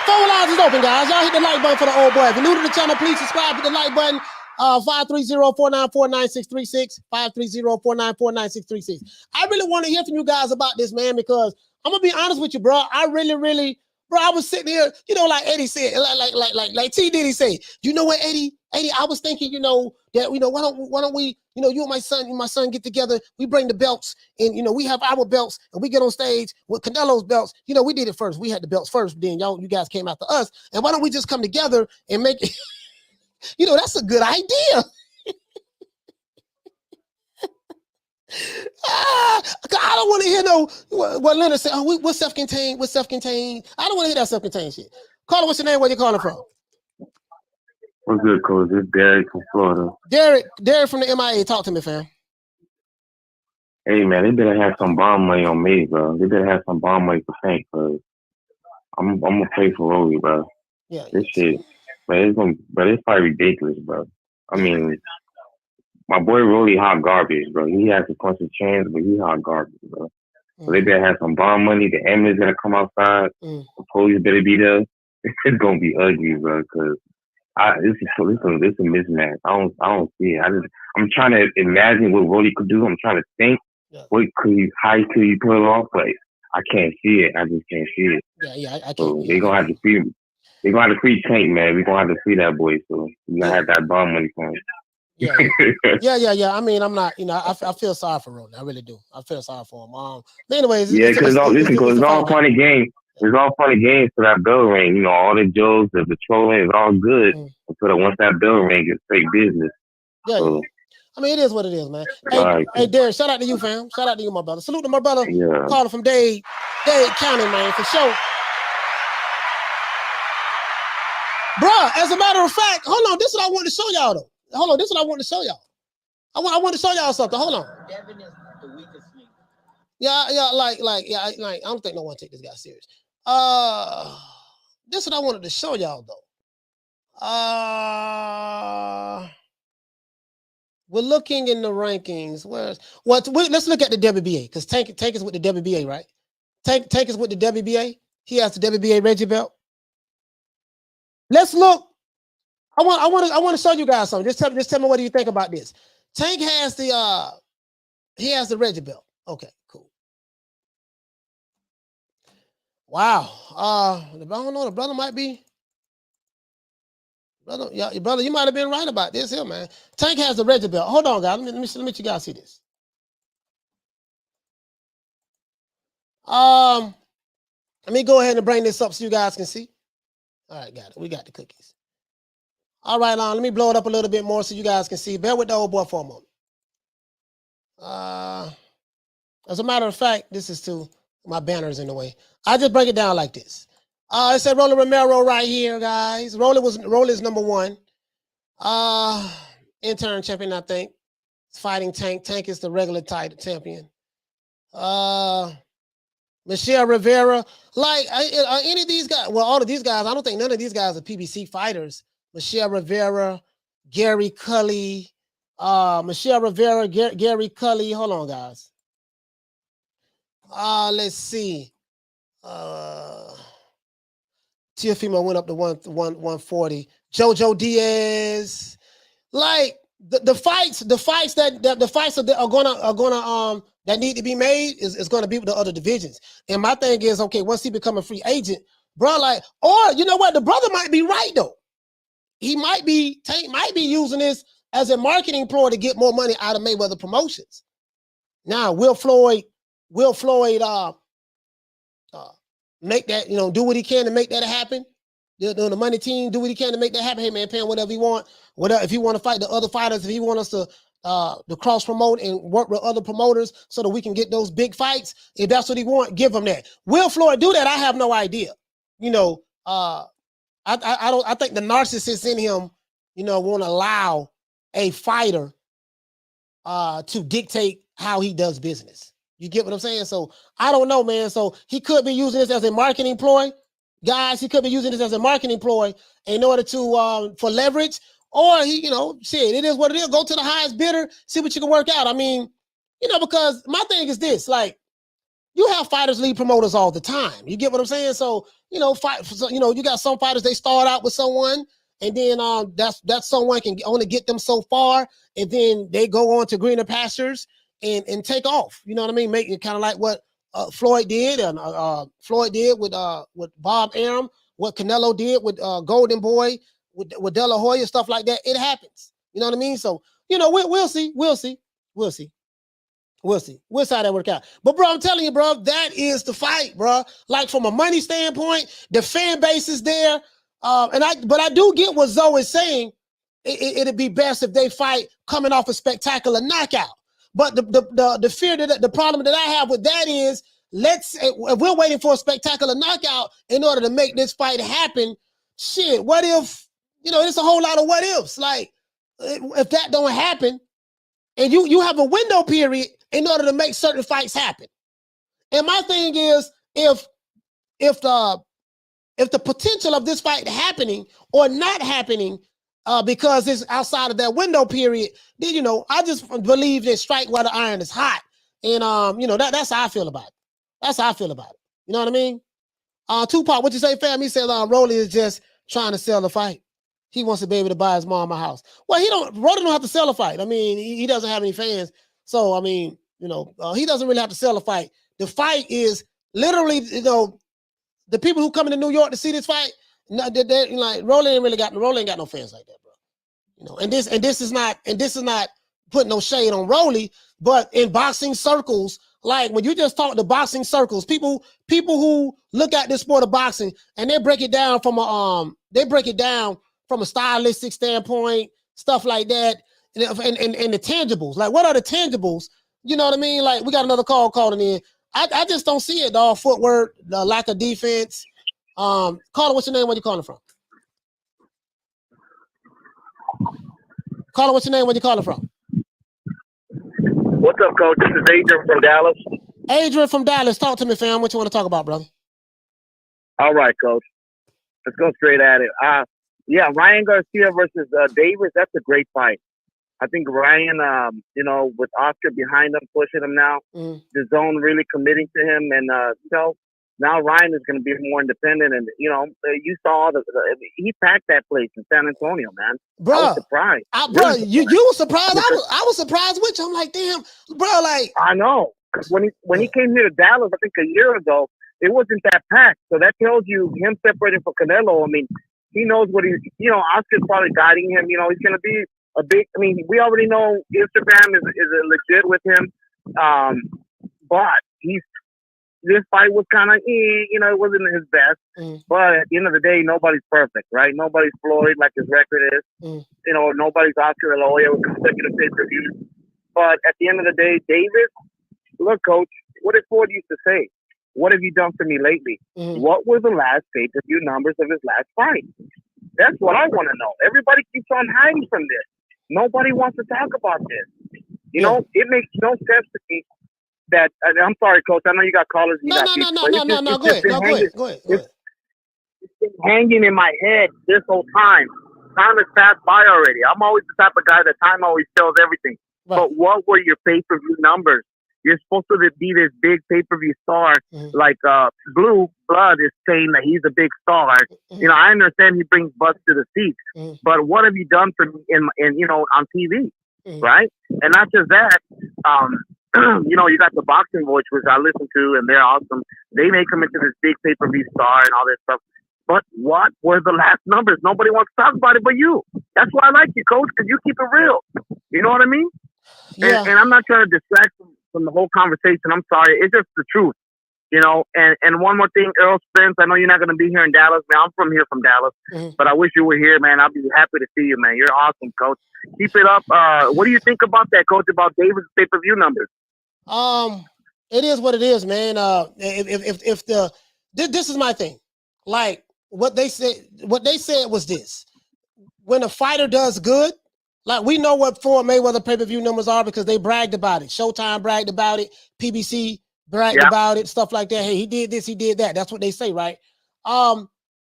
Phone lines is open, guys. Y'all hit the like button for the old boy. If you're new to the channel, please subscribe. Hit the like button. 530-494-9636. 530-494-9636. I really want to hear from you guys about this, man, because I'm gonna be honest with you, bro. I really, bro, I was sitting here, like Eddie said, like T Diddy said, you know what, Eddie, I was thinking, that, why don't we, you and my son get together, we bring the belts, and, we have our belts, and we get on stage with Canelo's belts. We did it first. We had the belts first, then you guys came after us, and why don't we just come together and make it, that's a good idea. I don't want to hear no what Leonard said. Oh, we're self-contained. We're self-contained. I don't want to hear that self-contained shit. Caller, what's your name? Where you calling from? What's good, Coach? It's Derek from Florida. Derek from the MIA. Talk to me, fam. Hey, man, they better have some bomb money on me, bro. They better have some bomb money for Tank, because I'm gonna pay for Rolly, bro. Yeah. This shit, but it's probably ridiculous, bro. I mean, my boy Rolly hot garbage, bro. He has a punch of chance, but he hot garbage, bro. So they better have some bomb money. The ambulance gonna come outside. The police better be there. It's gonna be ugly, bro. Because this is a mismatch. I don't see it. I'm trying to imagine what Rolly could do. I'm trying to think how could he pull it off, but I can't see it. I just can't see it. Yeah, I can't. So they're gonna have to see. They're gonna have to free Tank, man. We're gonna have to see that boy. So we're gonna have that bomb money for him. Yeah. I mean, I'm not, I feel sorry for Rolly. I really do. I feel sorry for him. But anyways, because it's all fun and games. It's all fun and games for that bell ring. All the jokes, the patrolling is all good until once that bell ring gets fake business. Yeah. So, I mean, it is what it is, man. Hey, Derek, shout out to you, fam. Shout out to you, my brother. Salute to my brother. Yeah. Calling from Dade County, man, for sure. Bruh, as a matter of fact, hold on. This is what I want to show y'all, though. Hold on, this is what I want to show y'all. I want to show y'all something. Hold on. Devin is the weakest link. I don't think no one take this guy serious. This is what I wanted to show y'all, though. We're looking in the rankings. Let's look at the WBA, because Tank is with the WBA, right? Tank is with the WBA. He has the WBA Reggie belt. Let's look. I want to show you guys something. Just tell me what do you think about this. Tank has the Reggie belt. Okay, cool. Wow. I don't know. The brother might be. Brother, yeah, brother, you might have been right about this here, man. Tank has the Reggie belt. Hold on, guys. Let me you guys see this. Let me go ahead and bring this up so you guys can see. All right, got it. We got the cookies. All right, let me blow it up a little bit more so you guys can see. Bear with the old boy for a moment. As a matter of fact, this is my banner's in the way. I just break it down like this. It said Rolly Romero right here, guys. Rolly is number 1. Intern champion, I think. It's fighting Tank. Tank is the regular title champion. Michelle Rivera. Any of these guys, well, all of these guys, I don't think none of these guys are PBC fighters. Michelle Rivera, Gary Cully, Michelle Rivera, Gary Cully. Hold on, guys. Let's see. Teofimo went up to 140. Jojo Diaz. The fights that are gonna that need to be made is gonna be with the other divisions. And my thing is, okay, once he become a free agent, bro, or you know what, the brother might be right though. Tank might be using this as a marketing ploy to get more money out of Mayweather Promotions. Now, Will Floyd make that, do what he can to make that happen. The money team do what he can to make that happen. Hey man, pay him whatever he want. Whatever, if he want to fight the other fighters, if he want us to cross promote and work with other promoters so that we can get those big fights, if that's what he want, give him that. Will Floyd do that? I have no idea. I think the narcissist in him, won't allow a fighter to dictate how he does business. You get what I'm saying? So I don't know, man. So he could be using this as a marketing ploy. Guys, he could be using this as a marketing ploy in order to for leverage. Or he, shit, it is what it is. Go to the highest bidder, see what you can work out. I mean, because my thing is this, you have fighters lead promoters all the time. You get what I'm saying? So, you got some fighters, they start out with someone, and then that someone can only get them so far, and then they go on to greener pastures and take off. You know what I mean? Make it kind of like what Floyd did, and Floyd did with Bob Arum, what Canelo did with Golden Boy, with De La Hoya, stuff like that. It happens. You know what I mean? So, we'll see. We'll see how that work out. But bro, I'm telling you, bro, that is the fight, bro. From a money standpoint, the fan base is there. But I do get what Zoe is saying. It'd be best if they fight coming off a spectacular knockout. the fear that the problem that I have with that is, if we're waiting for a spectacular knockout in order to make this fight happen, shit, what if, it's a whole lot of what ifs. Like, if that don't happen, and you have a window period in order to make certain fights happen. And my thing is, if the potential of this fight happening or not happening because it's outside of that window period, then, I just believe that strike while the iron is hot. And, that's how I feel about it. That's how I feel about it. You know what I mean? Tupac, what you say, fam? He said Rolly is just trying to sell the fight. He wants to be able to buy his mom a house. Well, Rolly don't have to sell a fight. I mean, he doesn't have any fans. So, I mean, he doesn't really have to sell a fight. The fight is literally, the people who come into New York to see this fight, like Rolly ain't got no fans like that, bro. And this is not putting no shade on Rolly, but in boxing circles, like when you just talk to boxing circles, people who look at this sport of boxing and they break it down from a stylistic standpoint, stuff like that, and the tangibles. Like, what are the tangibles? You know what I mean? Like, we got another call calling in. I just don't see it, dog. Footwork, the lack of defense. Caller, what's your name? Where you calling from? Caller, what's your name? Where you calling from? What's up, Coach? This is Adrian from Dallas. Adrian from Dallas. Talk to me, fam. What you want to talk about, brother? All right, Coach. Let's go straight at it. Yeah, Ryan Garcia versus Davis. That's a great fight. I think Ryan, with Oscar behind him, pushing him now, the zone really committing to him, and now Ryan is going to be more independent. And you saw he packed that place in San Antonio, man. Bro, I was surprised. You were surprised. I was surprised with you. I'm like, damn, bro. Like, I know, because when he came here to Dallas, I think a year ago, it wasn't that packed. So that tells you him separating from Canelo. I mean, he knows what he's. Oscar's probably guiding him. He's going to be a big. I mean, we already know Instagram is legit with him, but this fight was kind of, it wasn't his best. But at the end of the day, nobody's perfect, right? Nobody's Floyd like his record is. Nobody's Oscar De La Hoya with consecutive pay-per-views. But at the end of the day, Davis, look, Coach, what did Floyd used to say? What have you done for me lately? What were the last pay-per-view numbers of his last fight? That's what I want to know. Everybody keeps on hiding from this. Nobody wants to talk about this. It makes no sense to me that, I'm sorry, Coach, I know you got callers. No, go ahead. Go ahead. It's been hanging in my head this whole time. Time has passed by already. I'm always the type of guy that time always tells everything. Right. But what were your pay-per-view numbers? You're supposed to be this big pay-per-view star, like Blue Blood is saying that he's a big star. I understand he brings butts to the seats, but what have you done for me in on TV, right? And not just that, you got the Boxing Voice, which I listen to, and they're awesome. They make him into this big pay-per-view star and all this stuff. But what were the last numbers? Nobody wants to talk about it but you. That's why I like you, Coach, because you keep it real. You know what I mean? Yeah. And I'm not trying to distract from the whole conversation. I'm sorry. It's just the truth. And one more thing, Earl Spence, I know you're not going to be here in Dallas, man. I'm from Dallas, but I wish you were here, man. I'll be happy to see you, man. You're awesome, Coach. Keep it up. What do you think about that, Coach, about Davis' pay-per-view numbers? It is what it is, man. This is my thing. Like what they said was this: when a fighter does good, like we know what Floyd Mayweather pay-per-view numbers are because they bragged about it. Showtime bragged about it. PBC bragged about it. Stuff like that. Hey, he did this, he did that. That's what they say, right?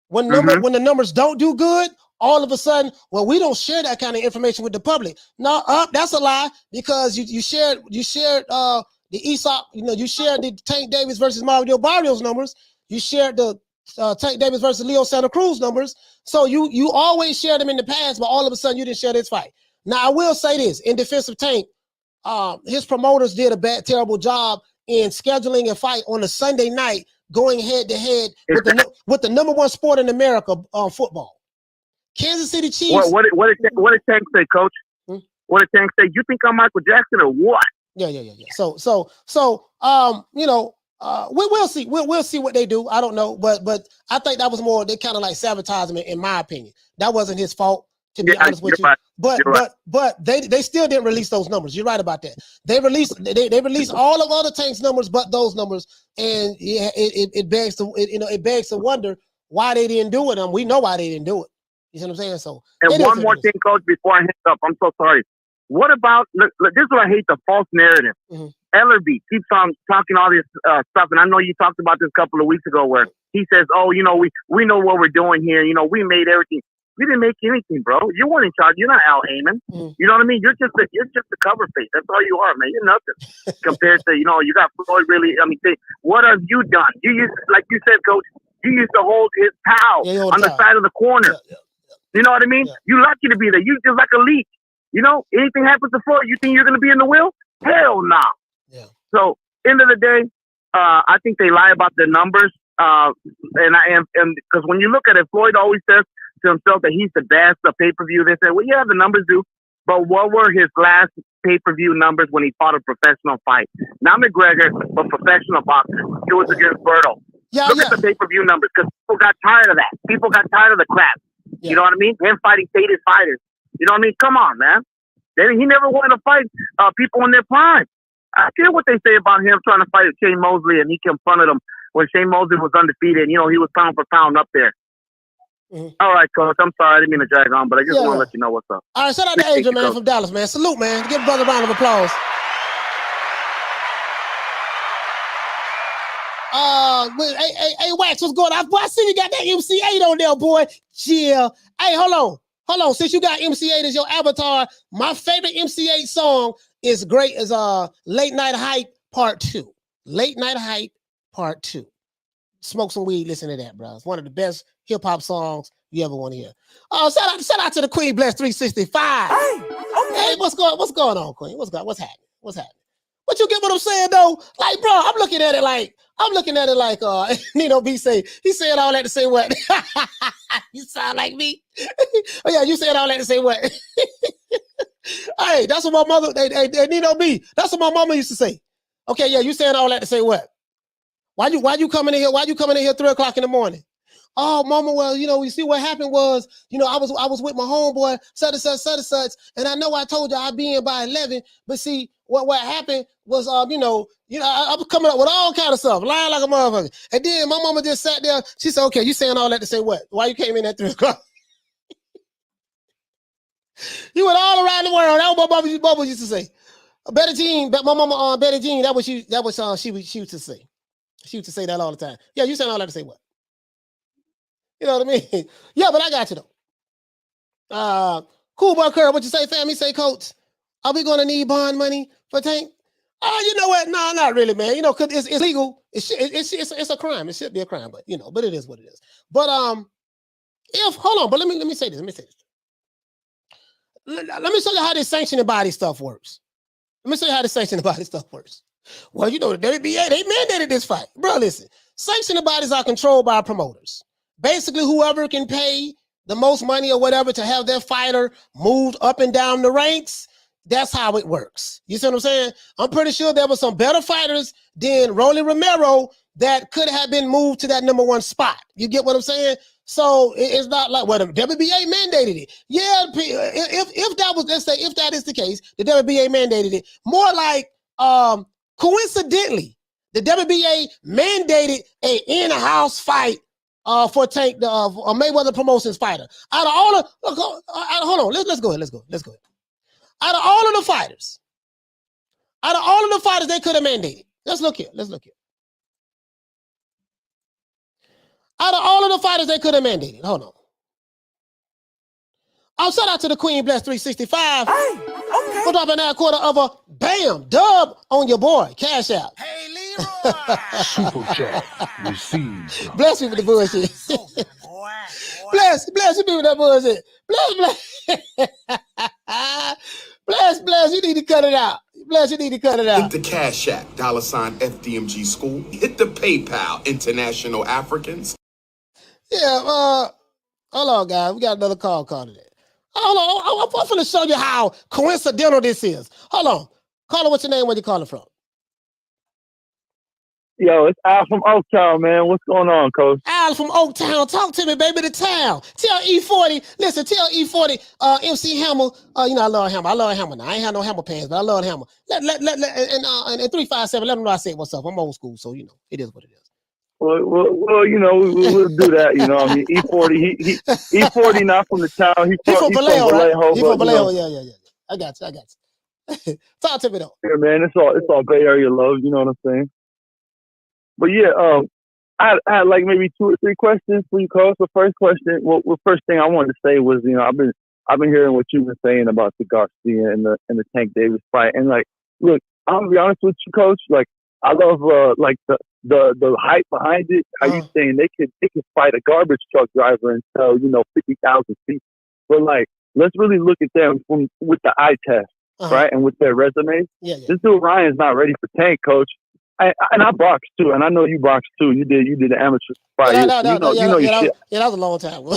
When the numbers don't do good, all of a sudden, well, we don't share that kind of information with the public. No, that's a lie because you shared the ESOP. You shared the Tank Davis versus Mario Barrios numbers. You shared the Tank Davis versus Leo Santa Cruz numbers. So you always share them in the past, but all of a sudden you didn't share this fight. Now I will say this: in defense of Tank, his promoters did a terrible job in scheduling a fight on a Sunday night, going head to head with the number one sport in America, football. Kansas City Chiefs. What did Tank say, Coach? What did Tank say? You think I'm Michael Jackson or what? Yeah. So we'll see. We'll see what they do. I don't know, but I think that was more. They kind of like sabotaging him, in my opinion. That wasn't his fault. To be honest with you, but they still didn't release those numbers. You're right about that. They released all of other Tank's numbers, but those numbers, and it begs to wonder why they didn't do it. We know why they didn't do it. You see what I'm saying? So, and one more thing, Coach, before I hang up, I'm so sorry. What about look, this is what I hate, the false narrative. Ellerbe keeps on talking all this stuff, and I know you talked about this a couple of weeks ago, where he says, "Oh, you know, we know what we're doing here. You know, we made everything." We didn't make anything, bro. You weren't in charge. You're not Al Heyman. You know what I mean? You're just a cover face. That's all you are, man. You're nothing compared to, you know, you got Floyd really. I mean, what have you done? You used, like you said, Coach, you used to hold his towel on the side of the corner. You know what I mean? You're lucky to be there. You just like a leech. You know, anything happens to Floyd, you think you're going to be in the wheel? Hell no. Yeah. So, end of the day, I think they lie about the numbers. And because when you look at it, Floyd always says to himself that he's the best of pay-per-view. They say, well, yeah, the numbers do. But what were his last pay-per-view numbers when he fought a professional fight? Not McGregor, but professional boxer. It was against Berto. Look at the pay-per-view numbers, because people got tired of that. People got tired of the crap. You know what I mean? Him fighting faded fighters. You know what I mean? Come on, man. He never wanted to fight people in their prime. I care what they say about him trying to fight Shane Mosley, and he confronted him when Shane Mosley was undefeated. You know, he was pound for pound up there. All right, Coach. I'm sorry. I didn't mean to drag on, but I just want to let you know what's up. All right, shout out to Adrian, man, from Dallas, man. Salute, man. Give brother a round of applause. Hey, Wax, what's going on? Boy, I see you got that MC8 on there, boy. Yeah. Hey, hold on. Since you got MC8 as your avatar, my favorite MC8 song is Late Night Hype Part 2. Late Night Hype Part 2. Smoke some weed, listen to that, bro. It's one of the best hip-hop songs you ever want to hear. Shout out to the Queen Bless 365. Hey, what's going on, Queen? What's happening? But you get what I'm saying, though? Like, bro, I'm looking at it like Nino B say, he said all that to say what? You sound like me. Oh, yeah, you said all that to say what? Hey, that's what my mother, Nino B, that's what my mama used to say. Okay, yeah, you saying all that to say what? Why you coming in here? Why you coming in here 3 o'clock in the morning? Oh, mama, well, you know, you see what happened was, you know, I was with my homeboy, such and such, and I know I told you I'd be in by 11, but see, what happened was, I was coming up with all kind of stuff, lying like a motherfucker. And then my mama just sat there. She said, okay, you saying all that to say what? Why you came in at 3 o'clock? You went all around the world. That's what my mama used to say. Betty Jean, my mama, Betty Jean, that was she used to say. She used to say that all the time. Yeah, you saying all that to say what? You know what I mean? Yeah, but I got you though. Cool Boy Curl, what you say, fam? He say, Coach, are we gonna need bond money for Tank? You know what? No, not really, man. You know, cause it's legal. It's a crime. It should be a crime, but you know, but it is what it is. But hold on, but let me say this. Let me show you how this sanctioning body stuff works. Well, you know, the WBA, they mandated this fight. Bro, listen, sanctioning bodies are controlled by promoters. Basically, whoever can pay the most money or whatever to have their fighter moved up and down the ranks, that's how it works. You see what I'm saying? I'm pretty sure there were some better fighters than Rolly Romero that could have been moved to that #1 spot. You get what I'm saying? So it's not like, well, the WBA mandated it. Yeah, if that was, let's say, if that is the case, the WBA mandated it. More like, coincidentally, the WBA mandated a in-house fight for Tank, a Mayweather Promotions fighter. Out of all hold on, let's go ahead. Out of all of the fighters they could have mandated. Let's look here. Out of all of the fighters they could have mandated. Hold on. I'll shout out to the Queen Bless 365. We're dropping that quarter of a bam dub on your boy. Cash out. Hey, Leroy. Super chat received. Bless me with the bullshit. Bless you with that bullshit. Bless. You need to cut it out. Bless, you need to cut it out. Hit the Cash App, $FDMG School. Hit the PayPal, International Africans. Yeah, hold on, guys. We got another call today. Hold on, I'm going to show you how coincidental this is. Hold on. Caller, what's your name? Where you calling from? Yo, it's Al from Oaktown, man. What's going on, Coach? Al from Oaktown. Talk to me, baby, the town. Tell E40, listen, tell E40, MC Hammer, you know, I love Hammer. I love Hammer now. I ain't had no Hammer pants, but I love Hammer. And 357, let them know I said what's up. I'm old school, so, you know, it is what it is. Well, you know, we'll do that. You know, I mean, E40, E40 not from the town. He's from Vallejo, right? He's from Vallejo. You know. Yeah. I got you. Talk to me though. Yeah, man, it's all Bay Area love. You know what I'm saying? But yeah, I had like maybe 2 or 3 questions for you, Coach. The first question, the first thing I wanted to say was, you know, I've been hearing what you've been saying about the Garcia and the Tank Davis fight, and like, look, I'm gonna be honest with you, Coach. Like, I love like the hype behind it. How you saying they could fight a garbage truck driver and sell, you know, 50,000 feet. But like, let's really look at them with the eye test, right? And with their resumes. Yeah. This dude Ryan's not ready for Tank, Coach. And I boxed too, and I know you boxed too. You did the amateur fight. You know your shit. Yeah, that was a long time ago.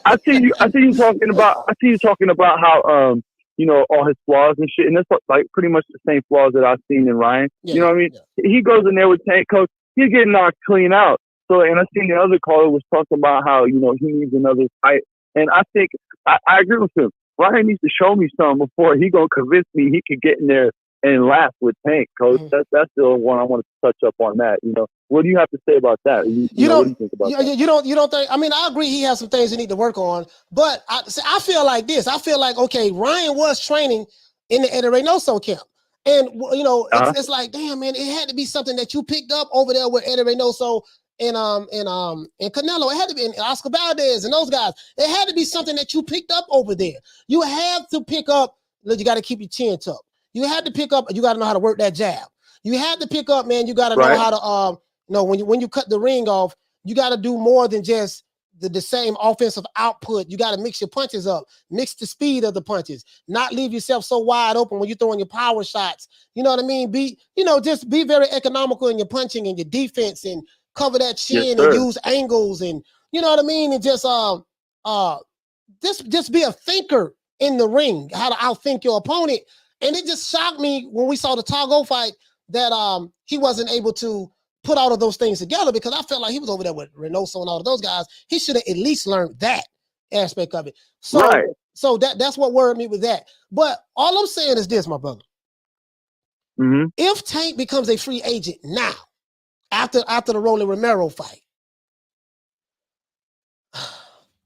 I see you talking about how you know, all his flaws and shit, and that's like pretty much the same flaws that I've seen in Ryan. Yeah, you know what I mean? Yeah. He goes in there with Tank, Coach. He's getting knocked clean out. So, and I seen the other caller was talking about how, you know, he needs another fight, and I think I agree with him. Ryan needs to show me something before he gonna convince me he could get in there and laugh with Tank, Coach. That's the one I want to touch up on that. You know, what do you have to say about that? You know, what do you think about that? You don't think? I mean, I agree. He has some things he need to work on, but I feel like this. I feel like, okay, Ryan was training in the Eddie Reynoso camp, and you know, it's like, damn, man, it had to be something that you picked up over there with Eddie Reynoso and Canelo. It had to be, and Oscar Valdez and those guys. It had to be something that you picked up over there. You have to pick up. Look, you got to keep your chin tucked. You had to pick up. You got to know how to work that jab. You had to pick up, man. You got to know how to, you know, when you cut the ring off, you got to do more than just the same offensive output. You got to mix your punches up, mix the speed of the punches, not leave yourself so wide open when you're throwing your power shots. You know what I mean? Just be very economical in your punching and your defense, and cover that chin and use angles, and you know what I mean? And just be a thinker in the ring, how to outthink your opponent. And it just shocked me when we saw the Tagoe fight that he wasn't able to put all of those things together, because I felt like he was over there with Reynoso and all of those guys. He should have at least learned that aspect of it. So that's what worried me with that. But all I'm saying is this, my brother. If Tank becomes a free agent now, after the Rolly Romero fight,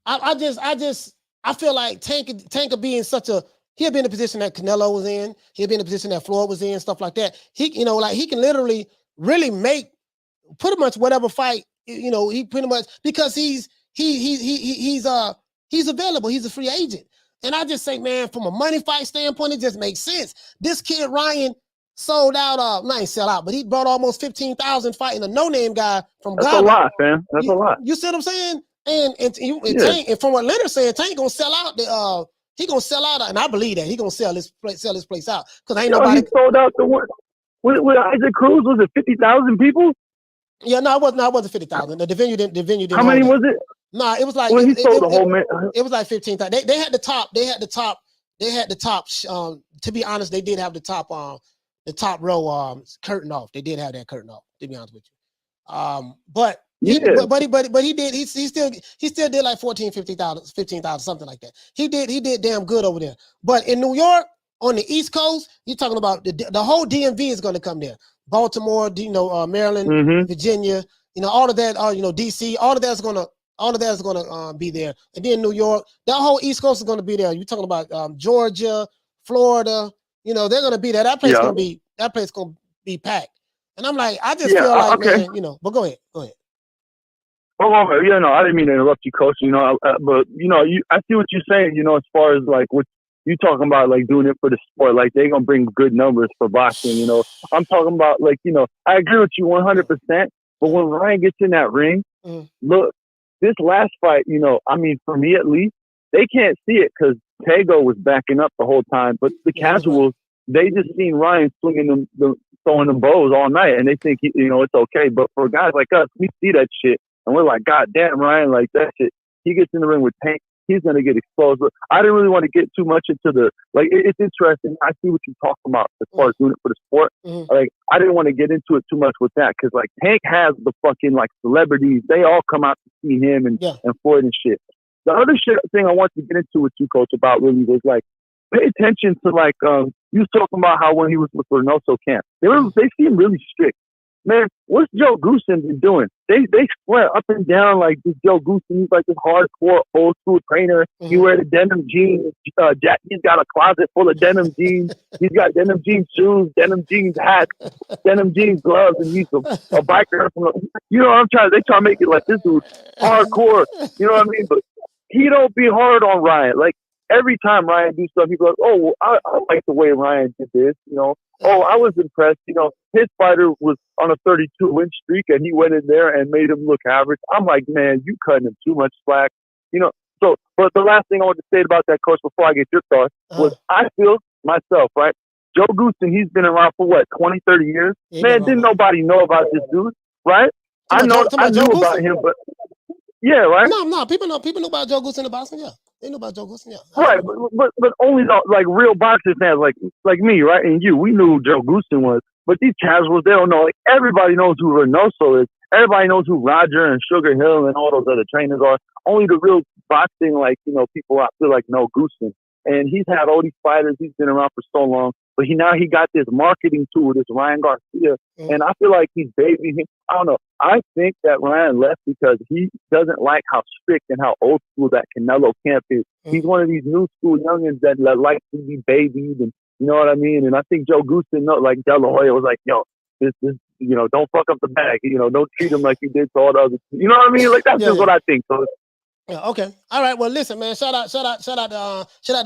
I feel like Tank will be in he'll be in the position that Canelo was in. He'll be in the position that Floyd was in, stuff like that. He, you know, like he can literally really make pretty much whatever fight, you know, he pretty much, because he's available. He's a free agent. And I just say, man, from a money fight standpoint, it just makes sense. This kid Ryan sold out, not sell out, but he brought almost 15,000 fighting a no-name guy from Ghana. That's a lot, man. That's a lot. You see what I'm saying? And Tank, and from what Leonard said, Tank gonna sell out he gonna sell out, and I believe that he gonna sell this place out, because ain't nobody. He sold out the one with Isaac Cruz. Was it 50,000 people? Yeah, no, it wasn't 50,000. The venue didn't. How many was it? No, it was like he sold the whole man. It was like 15,000. They had the top. To be honest, they did have the top row curtain off. They did have that curtain off. To be honest with you, but. He did. He still did like 14,000, 15,000, something like that. He did damn good over there. But in New York, on the East Coast, you're talking about the whole DMV is going to come there. Baltimore, Maryland, Virginia, all of that. DC, all of that's gonna be there. And then New York, that whole East Coast is going to be there. You're talking about Georgia, Florida. They're going to be there. That place going to be packed. And I'm like, I just feel like, man, But go ahead. Oh, I didn't mean to interrupt you, Coach. But I see what you're saying. As far as like what you talking about, like doing it for the sport, like they're gonna bring good numbers for boxing. I'm talking about like I agree with you 100%. But when Ryan gets in that ring, look, this last fight, I mean, for me at least, they can't see it because Tagoe was backing up the whole time. But the casuals, they just seen Ryan swinging throwing them bows all night, and they think it's okay. But for guys like us, we see that shit. And we're like, God damn, Ryan, like that shit. He gets in the ring with Tank. he's going to get exposed. But I didn't really want to get too much into the, like, it's interesting. I see what you're talking about as far as doing it for the sport. Like, I didn't want to get into it too much with that because, like, Tank has the fucking, like, celebrities. They all come out to see him and Floyd and shit. The other thing I want to get into with you, Coach, about really was, like, pay attention to, like, you was talking about how when he was with Reynoso camp, they seem really strict. Man, what's Joe Goosen been doing? They swear up and down like this Joe Goosen. He's like this hardcore old school trainer. He wear the denim jeans. He's got a closet full of denim jeans. He's got denim jeans shoes, denim jeans hats, denim jeans gloves, and he's a biker. You know what I'm trying? They try to make it like this dude hardcore. You know what I mean? But he don't be hard on Ryan. Like every time Ryan do stuff, he goes, "Oh, I like the way Ryan did this." You know. Oh, I was impressed. You know, his fighter was on a 32-win streak, and he went in there and made him look average. I'm like, man, you cutting him too much slack. You know, so, but the last thing I want to say about that, Coach, before I get your thoughts, was I feel myself, right? Joe Goosen, he's been around for what, 20, 30 years? Man, didn't nobody know about this dude, right? I knew about him, but yeah, right? No, people know about Joe Goosen in boxing, yeah. They know about Joe Goosen, yeah. Right, but only like real boxing fans like me, right? And you, we knew who Joe Goosen was. But these casuals, they don't know. Like everybody knows who Reynoso is. Everybody knows who Roger and Sugar Hill and all those other trainers are. Only the real boxing, like, you know, people I feel like know Goosen. And he's had all these fighters. He's been around for so long. But he got this marketing tool, this Ryan Garcia. And I feel like he's babying him. I don't know. I think that Ryan left because he doesn't like how strict and how old school that Canelo camp is. He's one of these new school youngins that like to be babied, and you know what I mean? And I think Joe Goosen, like De La Hoya, was like, yo, this, you know, don't fuck up the bag. You know, don't treat him like you did to all the others. You know what I mean? Like, that's just what I think. So. Yeah, okay. All right. Well, listen, man. Shout out to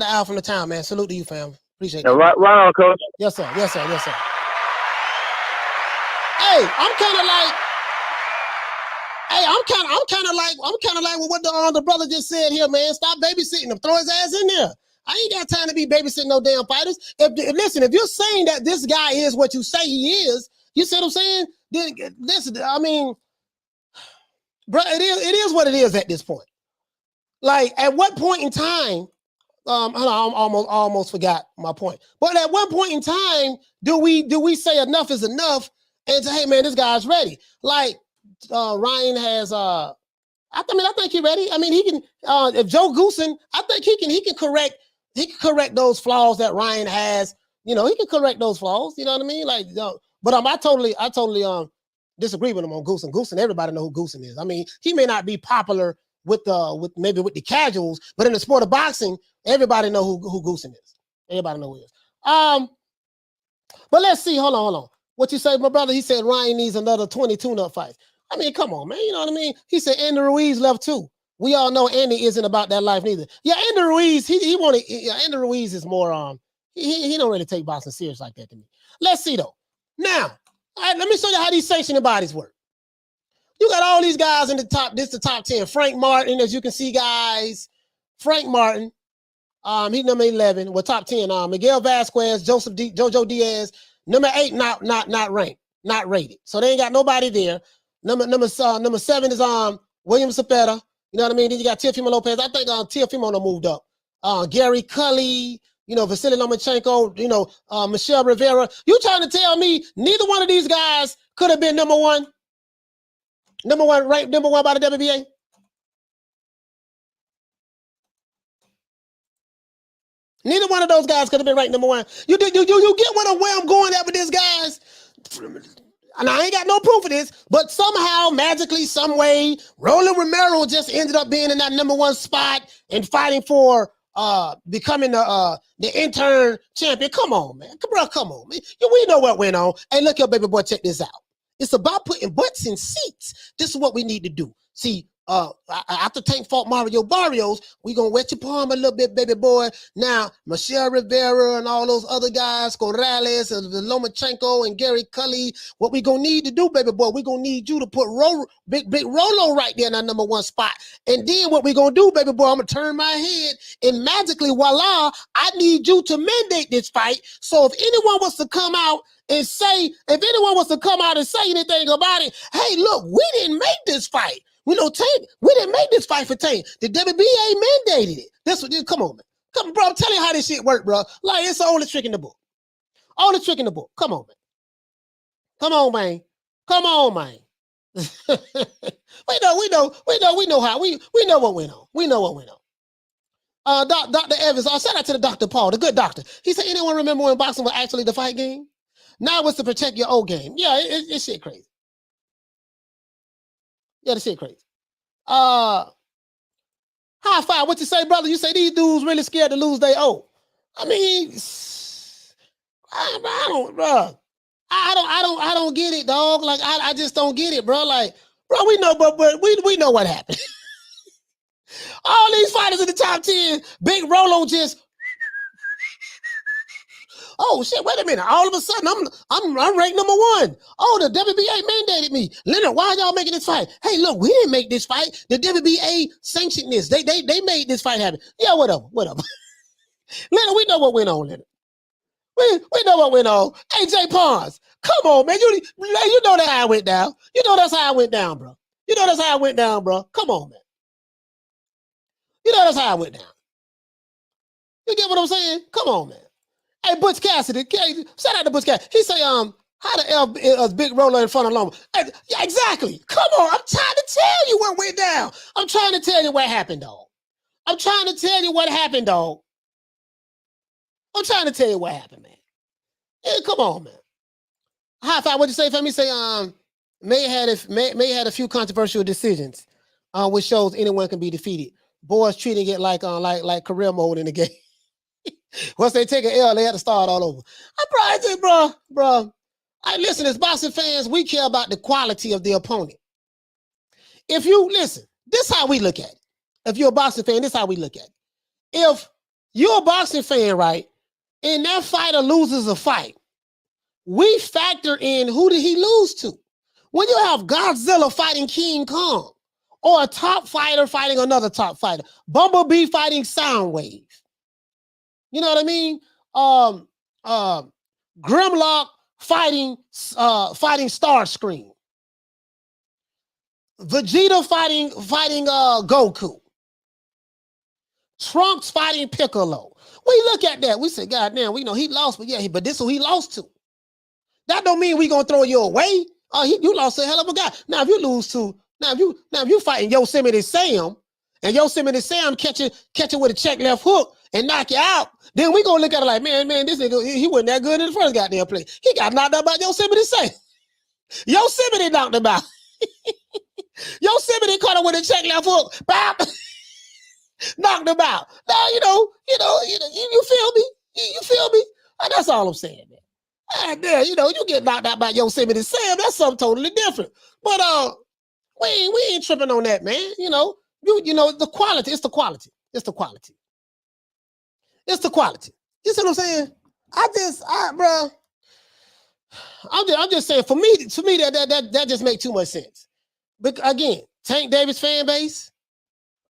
Al from the town, man. Salute to you, fam. Appreciate it. Right on, Coach. Yes, sir. Yes, sir. Yes, sir. Hey, I'm kind of like what the brother just said here, man. Stop babysitting him. Throw his ass in there. I ain't got time to be babysitting no damn fighters. If you're saying that this guy is what you say he is, you see what I'm saying? Then listen, I mean, bro, it is what it is at this point. Like, at what point in time? Hold on, I almost forgot my point. But at what point in time do we say enough is enough and say, hey man, this guy's ready? Like Ryan has I think he's ready. I mean, he can if Joe Goosen, I think he can correct those flaws that Ryan has. You know, he can correct those flaws. You know what I mean? Like, but I totally disagree with him on Goosen. Goosen, everybody know who Goosen is. I mean, he may not be popular with the casuals, but in the sport of boxing, everybody know who Goosen is. Everybody know who he is. But let's see. Hold on. What you say, my brother? He said Ryan needs another 20 tune-up fights. I mean, come on, man. You know what I mean? He said Andy Ruiz left too. We all know Andy isn't about that life neither. Yeah, Andy Ruiz, Andy Ruiz is more he don't really take boxing serious like that to me. Let's see though. Now, all right, let me show you how these sanctioning bodies work. You got all these guys in the top. This is the top 10. Frank Martin, as you can see, guys. Frank Martin, he's number 11. Well, top 10. Miguel Vasquez, Jojo Diaz, number 8, not ranked, not rated. So they ain't got nobody there. Number 7 is William Cepeda. You know what I mean? Then you got Teofimo Lopez. I think Teofimo moved up. Gary Cully, you know, Vasily Lomachenko, you know, Michelle Rivera. You trying to tell me neither one of these guys could have been number one? Ranked number one by the WBA? Neither one of those guys could have been ranked number one. You get where I'm going at with this, guys? And I ain't got no proof of this, but somehow, magically, some way, Roland Romero just ended up being in that number one spot and fighting for becoming the intern champion. Come on, man. Come on, man. We know what went on. Hey, look here, baby boy, check this out. It's about putting butts in seats. This is what we need to do. See, after Tank fought Mario Barrios, we gonna wet your palm a little bit, baby boy. Now, Michelle Rivera and all those other guys, Corrales and Lomachenko and Gary Cully, what we gonna need to do, baby boy, we gonna need you to put Big Rolo right there in that number one spot. And then what we gonna do, baby boy, I'm gonna turn my head and magically, voila, I need you to mandate this fight. So if anyone was to come out and say anything about it, hey, look, we didn't make this fight. We know Tank. We didn't make this fight for Tank. The WBA mandated it. That's what. Come on, man. Come, bro. I'm telling you how this shit work, bro. Like it's the only trick in the book. Only trick in the book. Come on, man. Come on, man. Come on, man. we know how. We know what went on. We know what went on. Dr. Evans, shout out to the Dr. Paul, the good doctor. He said, anyone remember when boxing was actually the fight game? Now it's to protect your old game. Yeah, it's shit crazy. Yeah, the shit crazy. High five. What you say, brother? You say these dudes really scared to lose their O. I mean, I don't get it, dog. Like I just don't get it, bro. Like, bro, we know, but we know what happened. All these fighters in the top 10, Big Rolo just. Oh shit! Wait a minute! All of a sudden, I'm ranked number 1. Oh, the WBA mandated me. Leonard, why y'all making this fight? Hey, look, we didn't make this fight. The WBA sanctioned this. They made this fight happen. Yeah, whatever. Leonard, we know what went on, Leonard. We know what went on. AJ Pons, come on, man. You know that's how it went down. You know that's how it went down, bro. You know that's how it went down, bro. Come on, man. You know that's how it went down. You get what I'm saying? Come on, man. Hey, Butch Cassidy, shout out to Butch Cassidy. He say, how the L is Big Roller in front of Loma? Hey, yeah, exactly. Come on, I'm trying to tell you what went down. I'm trying to tell you what happened, dog. I'm trying to tell you what happened, dog. I'm trying to tell you what happened, man. Yeah, come on, man. High five. What'd you say for me? Say, May had a few controversial decisions, which shows anyone can be defeated. Boys treating it like career mode in the game. Once they take an L, they have to start all over. I probably say, bro. I listen, as boxing fans, we care about the quality of the opponent. If you listen, this is how we look at it. If you're a boxing fan, this is how we look at it. If you're a boxing fan, right, and that fighter loses a fight, we factor in who did he lose to. When you have Godzilla fighting King Kong, or a top fighter fighting another top fighter, Bumblebee fighting Soundwave. You know what I mean? Grimlock fighting Starscream. Vegeta fighting Goku. Trunks fighting Piccolo. We look at that. We say, God damn, we know he lost, but yeah, but this is who he lost to. That don't mean we gonna throw you away. You lost a hell of a guy. Now if you lose to, now if you fighting Yosemite Sam, and Yosemite Sam catch you with a check left hook and knock you out, then we gonna look at it like, man, this nigga, he wasn't that good in the first goddamn play. He got knocked out by Yosemite Sam. Yosemite knocked him out. Yosemite caught him with a check left hook. Bop. Knocked him out. Now, you feel me? You feel me? That's all I'm saying, man. Yeah, you get knocked out by Yosemite Sam, that's something totally different. But we ain't tripping on that, man. The quality, it's the quality. It's the quality. It's the quality. You see what I'm saying? I'm just saying, for me, that just makes too much sense. But again, Tank Davis fan base,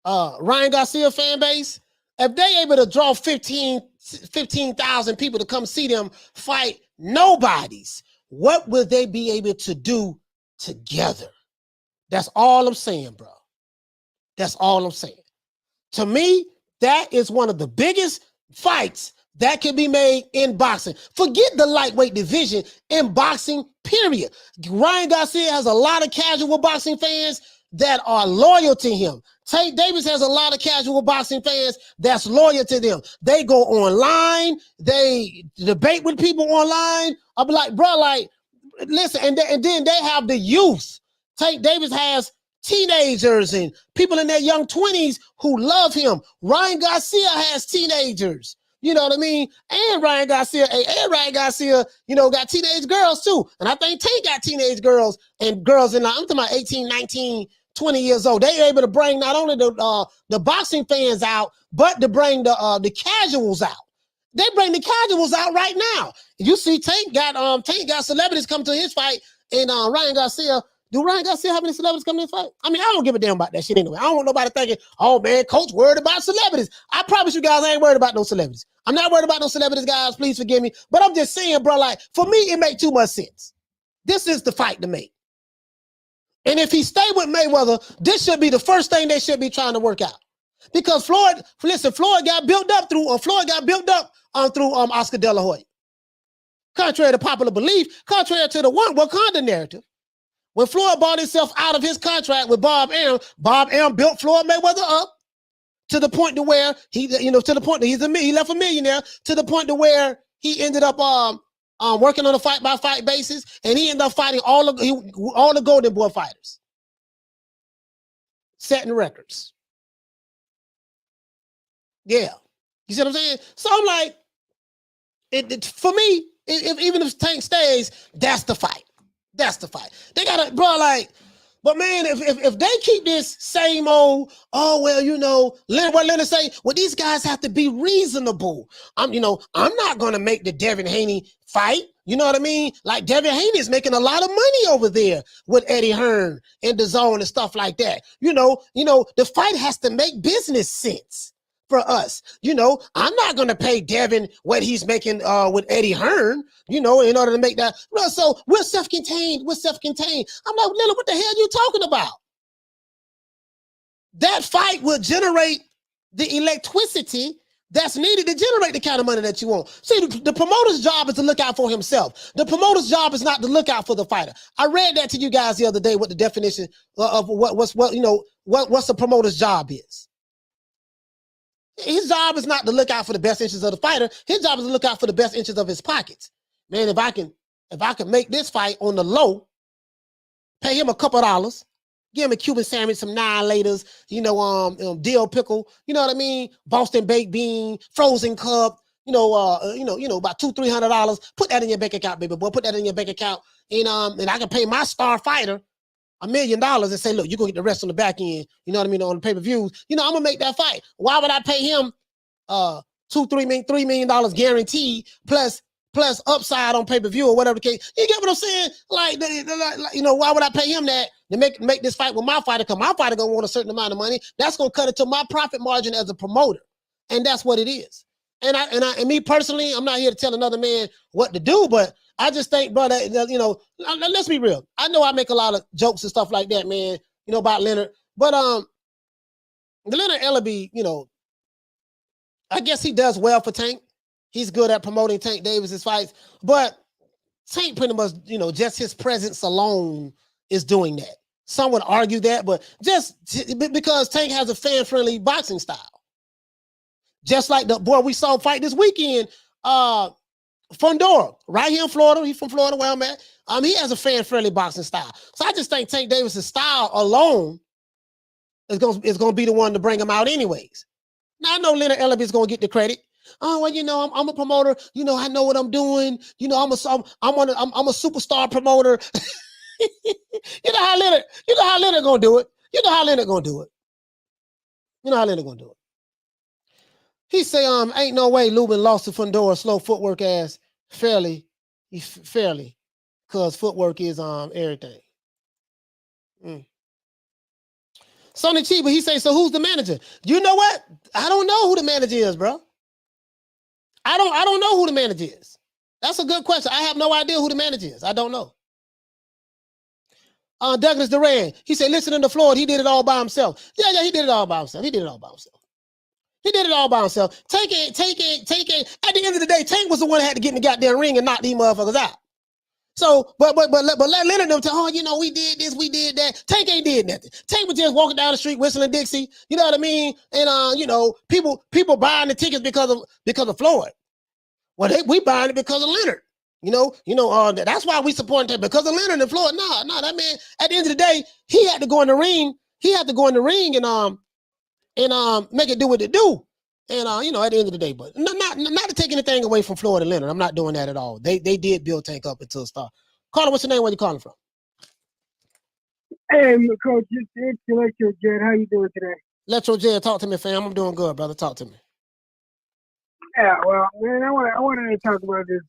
Ryan Garcia fan base, if they able to draw 15,000 people to come see them fight nobodies, what will they be able to do together? That's all I'm saying, bro. That's all I'm saying. To me, that is one of the biggest fights that can be made in boxing. Forget the lightweight division in boxing, period. Ryan Garcia has a lot of casual boxing fans that are loyal to him. Tank Davis has a lot of casual boxing fans that's loyal to them. They go online, they debate with people online. I'll be like, bro, like, listen, and then they have the youth. Tank Davis has teenagers and people in their young 20s who love him. Ryan Garcia has teenagers. You know what I mean? And Ryan Garcia, got teenage girls too. And I think Tank got teenage girls and girls in, I'm talking about 18, 19, 20 years old. They able to bring not only the boxing fans out, but to bring the casuals out. They bring the casuals out right now. You see Tank got celebrities come to his fight, and Ryan Garcia. Do Ryan Garcia have any celebrities come to his fight? I mean, I don't give a damn about that shit anyway. I don't want nobody thinking, oh man, coach worried about celebrities. I promise you guys, I ain't worried about no celebrities. I'm not worried about no celebrities, guys. Please forgive me. But I'm just saying, bro, like, for me, it makes too much sense. This is the fight to make. And if he stay with Mayweather, this should be the first thing they should be trying to work out. Because Floyd got built up through Oscar De La Hoya. Contrary to popular belief, contrary to the Wakanda narrative. When Floyd bought himself out of his contract with Bob Arum built Floyd Mayweather up to the point to where he left a millionaire, to the point to where he ended up working on a fight-by-fight basis, and he ended up fighting all the Golden Boy fighters, setting records. Yeah, you see what I'm saying? So I'm like, for me, even if Tank stays, that's the fight. That's the fight. They gotta, bro, like, but man, if they keep this same old, Leonard say, well, these guys have to be reasonable. I'm not gonna make the Devin Haney fight. You know what I mean? Like, Devin Haney is making a lot of money over there with Eddie Hearn and DAZN and stuff like that. The fight has to make business sense for us. I'm not going to pay Devin what he's making with Eddie Hearn, in order to make that. So we're self-contained. I'm like, Leonard, what the hell are you talking about? That fight will generate the electricity that's needed to generate the kind of money that you want. See, the promoter's job is to look out for himself. The promoter's job is not to look out for the fighter. I read that to you guys the other day, what the definition of what's the promoter's job is. His job is not to look out for the best interests of the fighter. His job is to look out for the best interests of his pockets. Man, if I can make this fight on the low, pay him a couple of dollars, give him a Cuban sandwich, some 9-laters, dill pickle, you know what I mean? Boston baked bean, frozen cup, about $200-300. Put that in your bank account, baby boy. Put that in your bank account, and I can pay my star fighter $1 million and say, look, you're gonna get the rest on the back end, you know what I mean, on the pay-per-views. I'm gonna make that fight. Why would I pay him $3 million guaranteed plus upside on pay-per-view or whatever the case? You get what I'm saying? Like, why would I pay him that to make this fight with my fighter? Because my fighter gonna want a certain amount of money. That's gonna cut into my profit margin as a promoter, and that's what it is. And me personally, I'm not here to tell another man what to do, but I just think, brother, let's be real. I know I make a lot of jokes and stuff like that, man, about Leonard. But the Leonard Ellerbe, I guess he does well for Tank. He's good at promoting Tank Davis's fights. But Tank pretty much, just his presence alone is doing that. Some would argue that, but just because Tank has a fan-friendly boxing style. Just like the boy we saw fight this weekend, Fundora, right here in Florida. He's from Florida, where I'm at. He has a fan-friendly boxing style. So I just think Tank Davis's style alone is gonna be the one to bring him out anyways. Now I know Leonard Ellerbe is gonna get the credit. Oh, well, I'm a promoter. I know what I'm doing. I'm a superstar promoter. You know how Leonard gonna do it. He say, ain't no way Lubin lost to Fundora slow footwork ass fairly, because footwork is everything. Sonny Chiba, he say, so who's the manager? You know what? I don't know who the manager is, bro. I don't know who the manager is. That's a good question. I have no idea who the manager is. I don't know. Douglas Duran, he said, listening to Floyd, he did it all by himself. Yeah, he did it all by himself. Tank it. At the end of the day, Tank was the one that had to get in the goddamn ring and knock these motherfuckers out. So, but let Leonard them tell, we did this, we did that. Tank ain't did nothing. Tank was just walking down the street whistling Dixie. You know what I mean? And people buying the tickets because of Floyd. Well, we buying it because of Leonard. That's why we support him, because of Leonard and Floyd. No, that man. At the end of the day, he had to go in the ring. And make it do what it do. And at the end of the day, but not to take anything away from Floyd and Leonard. I'm not doing that at all. They did build Tank up into a star. Carter, what's your name? Where you calling from? Hey, Coach, it's Electro Jet. How you doing today? Electro Jet, talk to me, fam. I'm doing good, brother. Talk to me. Yeah, well, man, I wanted to talk about this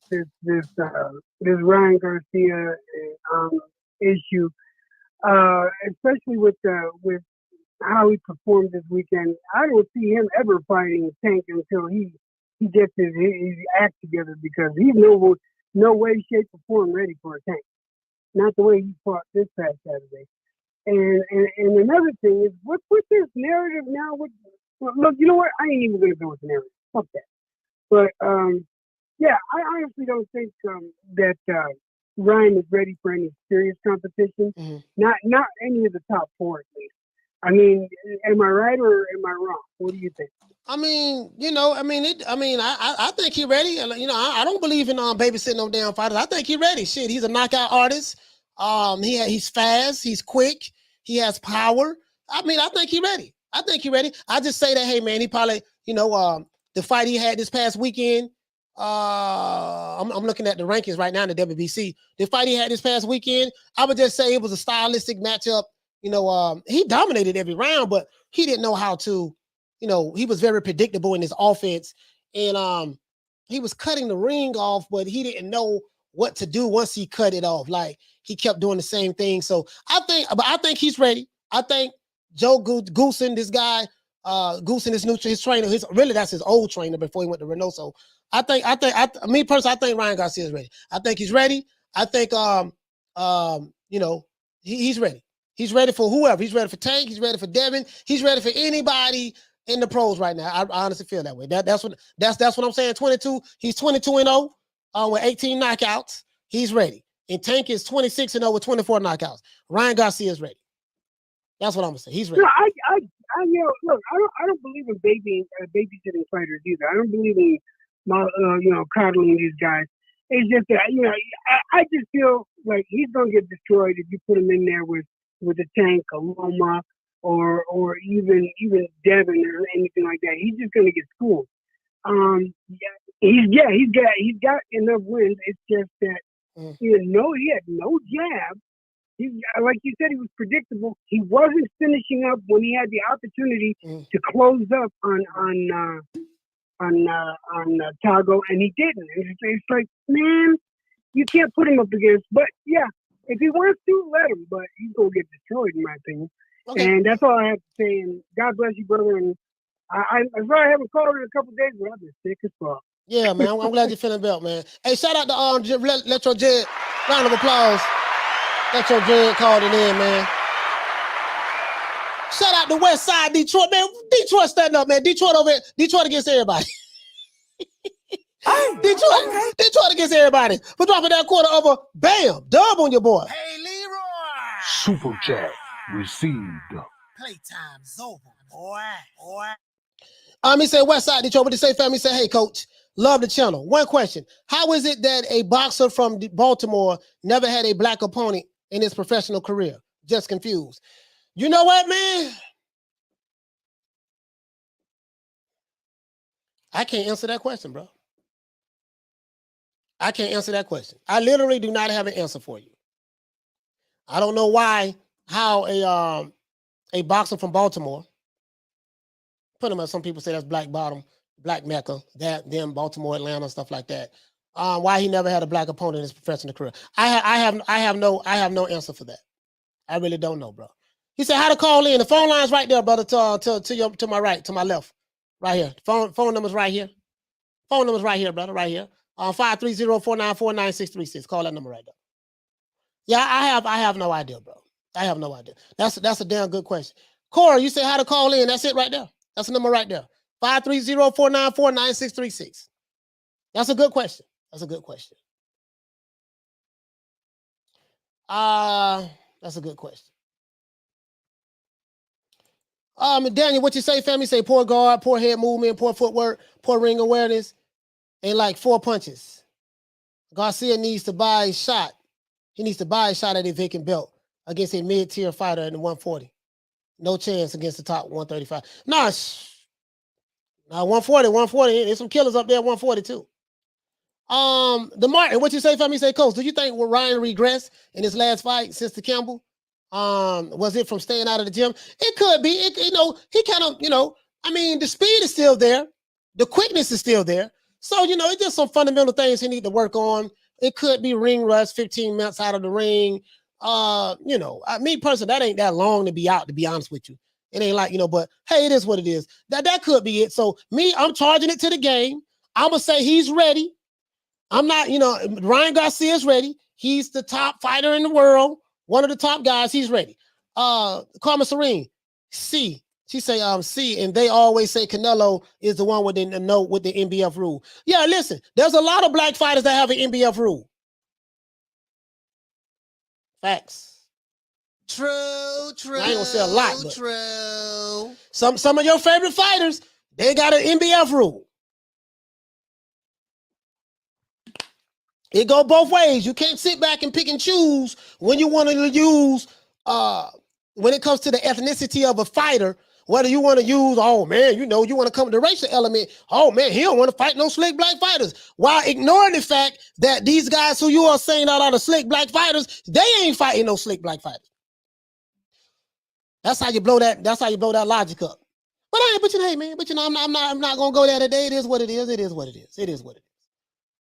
Ryan Garcia issue, especially with how he performed this weekend. I don't see him ever fighting Tank until he gets his act together, because he's no way, shape, or form ready for a Tank. Not the way he fought this past Saturday. And another thing is, what's this narrative now? Look, you know what? I ain't even gonna go with the narrative. Fuck that. But yeah, I honestly don't think that Ryan is ready for any serious competition. Mm-hmm. Not any of the top four at least. I mean, am I right or am I wrong? What do you think? I mean, I think he's ready. I don't believe in babysitting no damn fighters. I think he's ready. Shit, he's a knockout artist. He's fast. He's quick. He has power. I mean, I think he's ready. I just say that, hey man, he probably, the fight he had this past weekend. I'm looking at the rankings right now in the WBC. The fight he had this past weekend, I would just say it was a stylistic matchup. He dominated every round, but he didn't know how to. He was very predictable in his offense, and he was cutting the ring off, but he didn't know what to do once he cut it off. Like he kept doing the same thing. So I think he's ready. I think Joe Goosen, this guy, Goosen, his trainer, that's his old trainer before he went to Reynoso. I think Ryan Garcia is ready. I think he's ready. I think he's ready. He's ready for whoever. He's ready for Tank. He's ready for Devin. He's ready for anybody in the pros right now. I honestly feel that way. That's what I'm saying. 22. He's 22-0 with 18 knockouts. He's ready. And Tank is 26-0 with 24 knockouts. Ryan Garcia is ready. That's what I'm gonna say. He's ready. No, look, I don't believe in babysitting fighters either. I don't believe in coddling these guys. It's just that I just feel like he's gonna get destroyed if you put him in there with a Tank, a Loma, or even Devin or anything like that. He's just gonna get schooled. He's got enough wins. It's just that he had no jab. Like you said, he was predictable. He wasn't finishing up when he had the opportunity to close up on Tagoe, and he didn't. It's like, man, you can't put him up against. But yeah, if he wants to, let him. But he's gonna get destroyed, in my opinion. Okay. And that's all I have to say. And God bless you, brother. And I'm sorry I haven't called in a couple of days, but I've been sick as fuck. Yeah, man. I'm glad you're feeling better, man. Hey, shout out to Letro Jed. Round of applause. Letro Jed called it in, man. Shout out to West Side Detroit, man. Detroit standing up, man. Detroit against everybody. Detroit against everybody. For dropping that quarter over, bam, dub on your boy. Hey, Leroy. Super chat received. Playtime's over, boy. He said, West Side Detroit. What did he say, family? He said, hey, coach, love the channel. One question. How is it that a boxer from Baltimore never had a black opponent in his professional career? Just confused. You know what, man? I can't answer that question, bro. I can't answer that question. I literally do not have an answer for you. I don't know how a boxer from Baltimore, some people say that's Black Bottom, Black Mecca, them, Baltimore, Atlanta, stuff like that. Why he never had a black opponent in his professional career. I have no answer for that. I really don't know, bro. He said how to call in. The phone line's right there, brother, to my right, to my left. Right here. Phone number's right here. Phone number's right here, brother, right here. 530-494-9636. Call that number right there. Yeah, I have no idea, bro. I have no idea. That's a damn good question. Cora, you say how to call in. That's it right there. That's the number right there. 530-494-9636. That's a good question. That's a good question. That's a good question. Daniel, what you say, family? Say poor guard, poor head movement, poor footwork, poor ring awareness, and like 4 punches. Garcia needs to buy a shot. He needs to buy a shot at a vacant belt against a mid-tier fighter in the 140. No chance against the top 135. Nah, 140. There's some killers up there at 140 too. The Martin, what you say, family? Say, coach, do you think Ryan regressed in his last fight since the Campbell? Was it from staying out of the gym? It could be. He kind of, the speed is still there. The quickness is still there. So, it's just some fundamental things he need to work on. It could be ring rust, 15 minutes out of the ring. Me personally, that ain't that long to be out, to be honest with you. It ain't like, but hey, it is what it is. That could be it. So I'm charging it to the game. I'm going to say he's ready. I'm not, Ryan Garcia is ready. He's the top fighter in the world. One of the top guys. He's ready. Carmen Serene, C. She say C, and they always say Canelo is the one with the note with the NBF rule. Yeah, listen, there's a lot of black fighters that have an NBF rule. Facts. True. I ain't gonna say a lot, but True. some of your favorite fighters, they got an NBF rule. It go both ways. You can't sit back and pick and choose when you want to use when it comes to the ethnicity of a fighter, whether you want to use, oh man, you want to come to the racial element. Oh man, he don't want to fight no slick black fighters. While ignoring the fact that these guys who you are saying are the slick black fighters, they ain't fighting no slick black fighters. That's how you blow that. That's how you blow that logic up. But hey, man. But I'm not gonna go there today. It is what it is. It is what it is. It is what it is.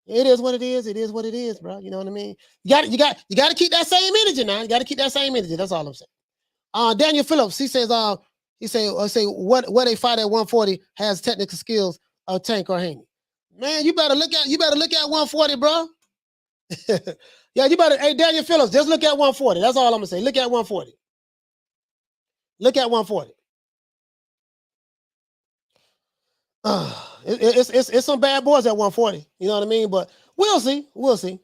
It is what it is. It is what it is, bro. You know what I mean? You got to keep that same energy now. You got to keep that same energy. That's all I'm saying. Daniel Phillips, he says, say what a fighter at 140 has technical skills of Tank or Haney. Man, you better look at 140, bro. Yeah, you better. Hey, Daniel Phillips, just look at 140. That's all I'm gonna say. Look at 140. Look at 140. It's some bad boys at 140. You know what I mean? But we'll see. We'll see.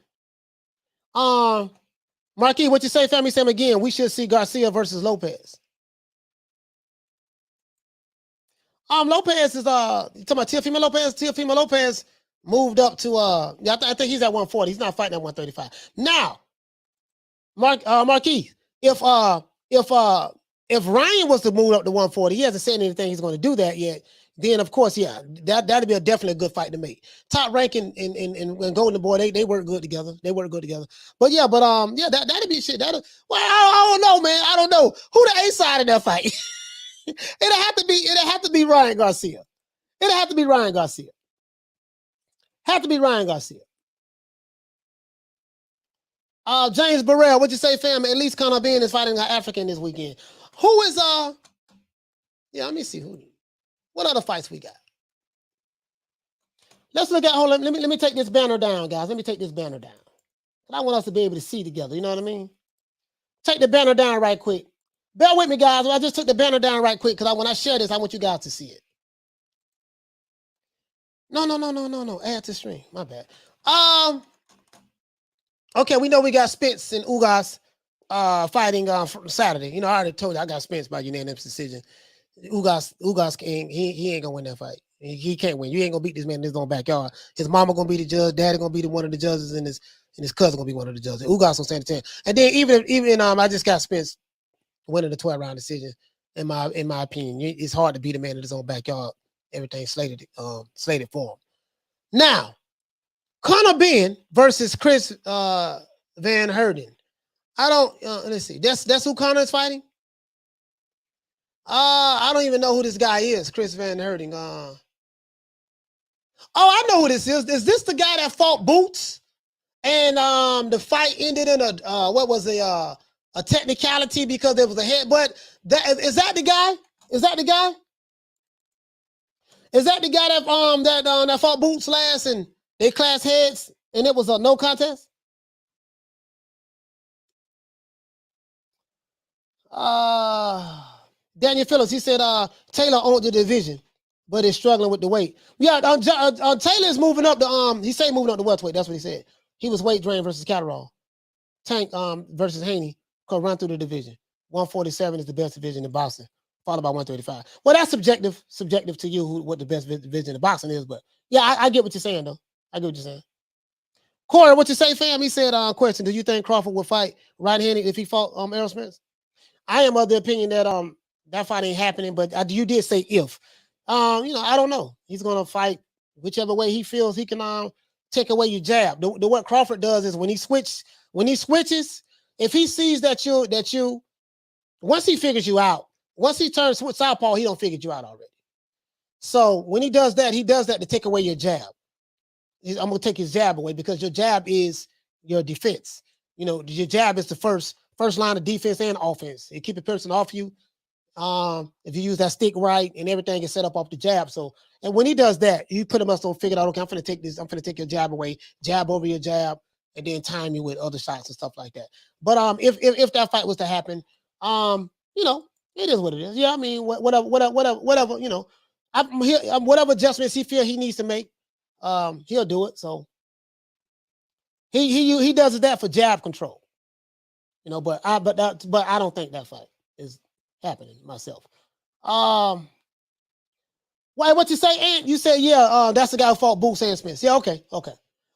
Marquis, what you say, family? Sam again. We should see Garcia versus Lopez. Lopez is you talking about Teofimo Lopez? Teofimo Lopez moved up to I think he's at 140. He's not fighting at 135. Now, Marquis, if Ryan was to move up to 140, he hasn't said anything he's going to do that yet. Then of course, yeah, that'd be definitely a good fight to make. Top Rank and Golden Boy, they work good together. They work good together. But yeah, that'd be shit. I don't know, man. I don't know who the A side of that fight. It'd have to be Ryan Garcia. It'd have to be Ryan Garcia. Have to be Ryan Garcia. James Burrell, what you say, fam? At least Conor Ben is fighting an African this weekend. Who is yeah, let me see who. What other fights we got? Let's look at, hold on, let me take this banner down, guys. Let me take this banner down. I want us to be able to see together, you know what I mean? Take the banner down right quick. Bear with me, guys. I just took the banner down right quick because when I share this, I want you guys to see it. No. Add to stream. My bad. Okay, we know we got Spence and Ugas fighting Saturday. You know, I already told you I got Spence by unanimous decision. Ugas he ain't gonna win that fight. He can't win. You ain't gonna beat this man in his own backyard. His mama gonna be the judge, daddy gonna be one of the judges, and his cousin gonna be one of the judges. Ugas gonna stand the 10. And then even I just got Spence winning the 12-round decision. In my opinion, it's hard to beat a man in his own backyard. Everything slated for him. Now, Conor Ben versus Chris Van Herden. I don't let's see. That's who Conor is fighting. I don't even know who this guy is, Chris Van Herden. Oh, I know who this is. Is this the guy that fought Boots? And the fight ended in a technicality because there was a headbutt. Is that the guy? Is that the guy? Is that the guy that fought Boots last and they clashed heads and it was a no contest? Daniel Phillips, he said Taylor owned the division, but is struggling with the weight. Yeah, Taylor is moving up the he said moving up the welterweight. That's what he said. He was weight drain versus Catterall. Tank versus Haney could run through the division. 147 is the best division in boxing, followed by 135. Well, that's subjective to you what the best division in boxing is, but yeah, I get what you're saying though. I get what you're saying. Corey, what you say, fam? He said, question, do you think Crawford would fight right-handed if he fought Errol Spence? I am of the opinion that that fight ain't happening, but you did say if. I don't know. He's gonna fight whichever way he feels he can take away your jab. What Crawford does is when he switches, if he sees that you once he figures you out, once he turns southpaw, he don't figure you out already. So when he does that to take away your jab. I'm gonna take his jab away because your jab is your defense. You know, your jab is the first line of defense and offense. It keep a person off you. If you use that stick right and everything is set up off the jab. So, and when he does that, you put him up so figured out, okay, I'm going to take your jab away, jab over your jab, and then time you with other shots and stuff like that. But if that fight was to happen, you know, it is what it is. Yeah, I mean, whatever, you know, whatever adjustments he feel he needs to make, he'll do it. So he does that for jab control, you know. But I don't think that fight is happening myself. Why? What you say, Ant? You say, yeah, that's the guy who fought Boots and Smith. Yeah, okay.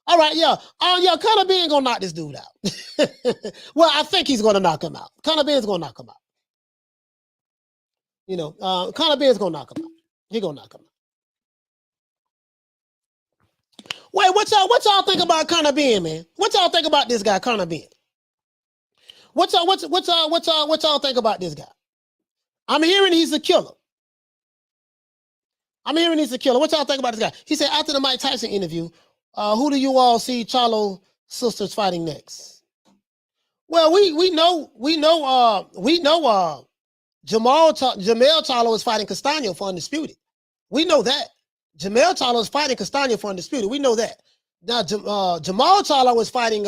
All right, yeah. Yeah, Conor Ben gonna knock this dude out. Well, I think he's gonna knock him out. Conor Ben's gonna knock him out. You know, Conor Ben's gonna knock him out. He gonna knock him out. Wait, what y'all think about Conor Ben, man? What y'all think about this guy, Conor Ben? What y'all think about this guy? I'm hearing he's a killer. What y'all think about this guy? He said after the Mike Tyson interview, who do you all see Charlo sisters fighting next? Well, we know Jamel Charlo is fighting Castaño for undisputed. We know that. Jamel Charlo is fighting Castaño for undisputed. We know that. Now Jamal Charlo is fighting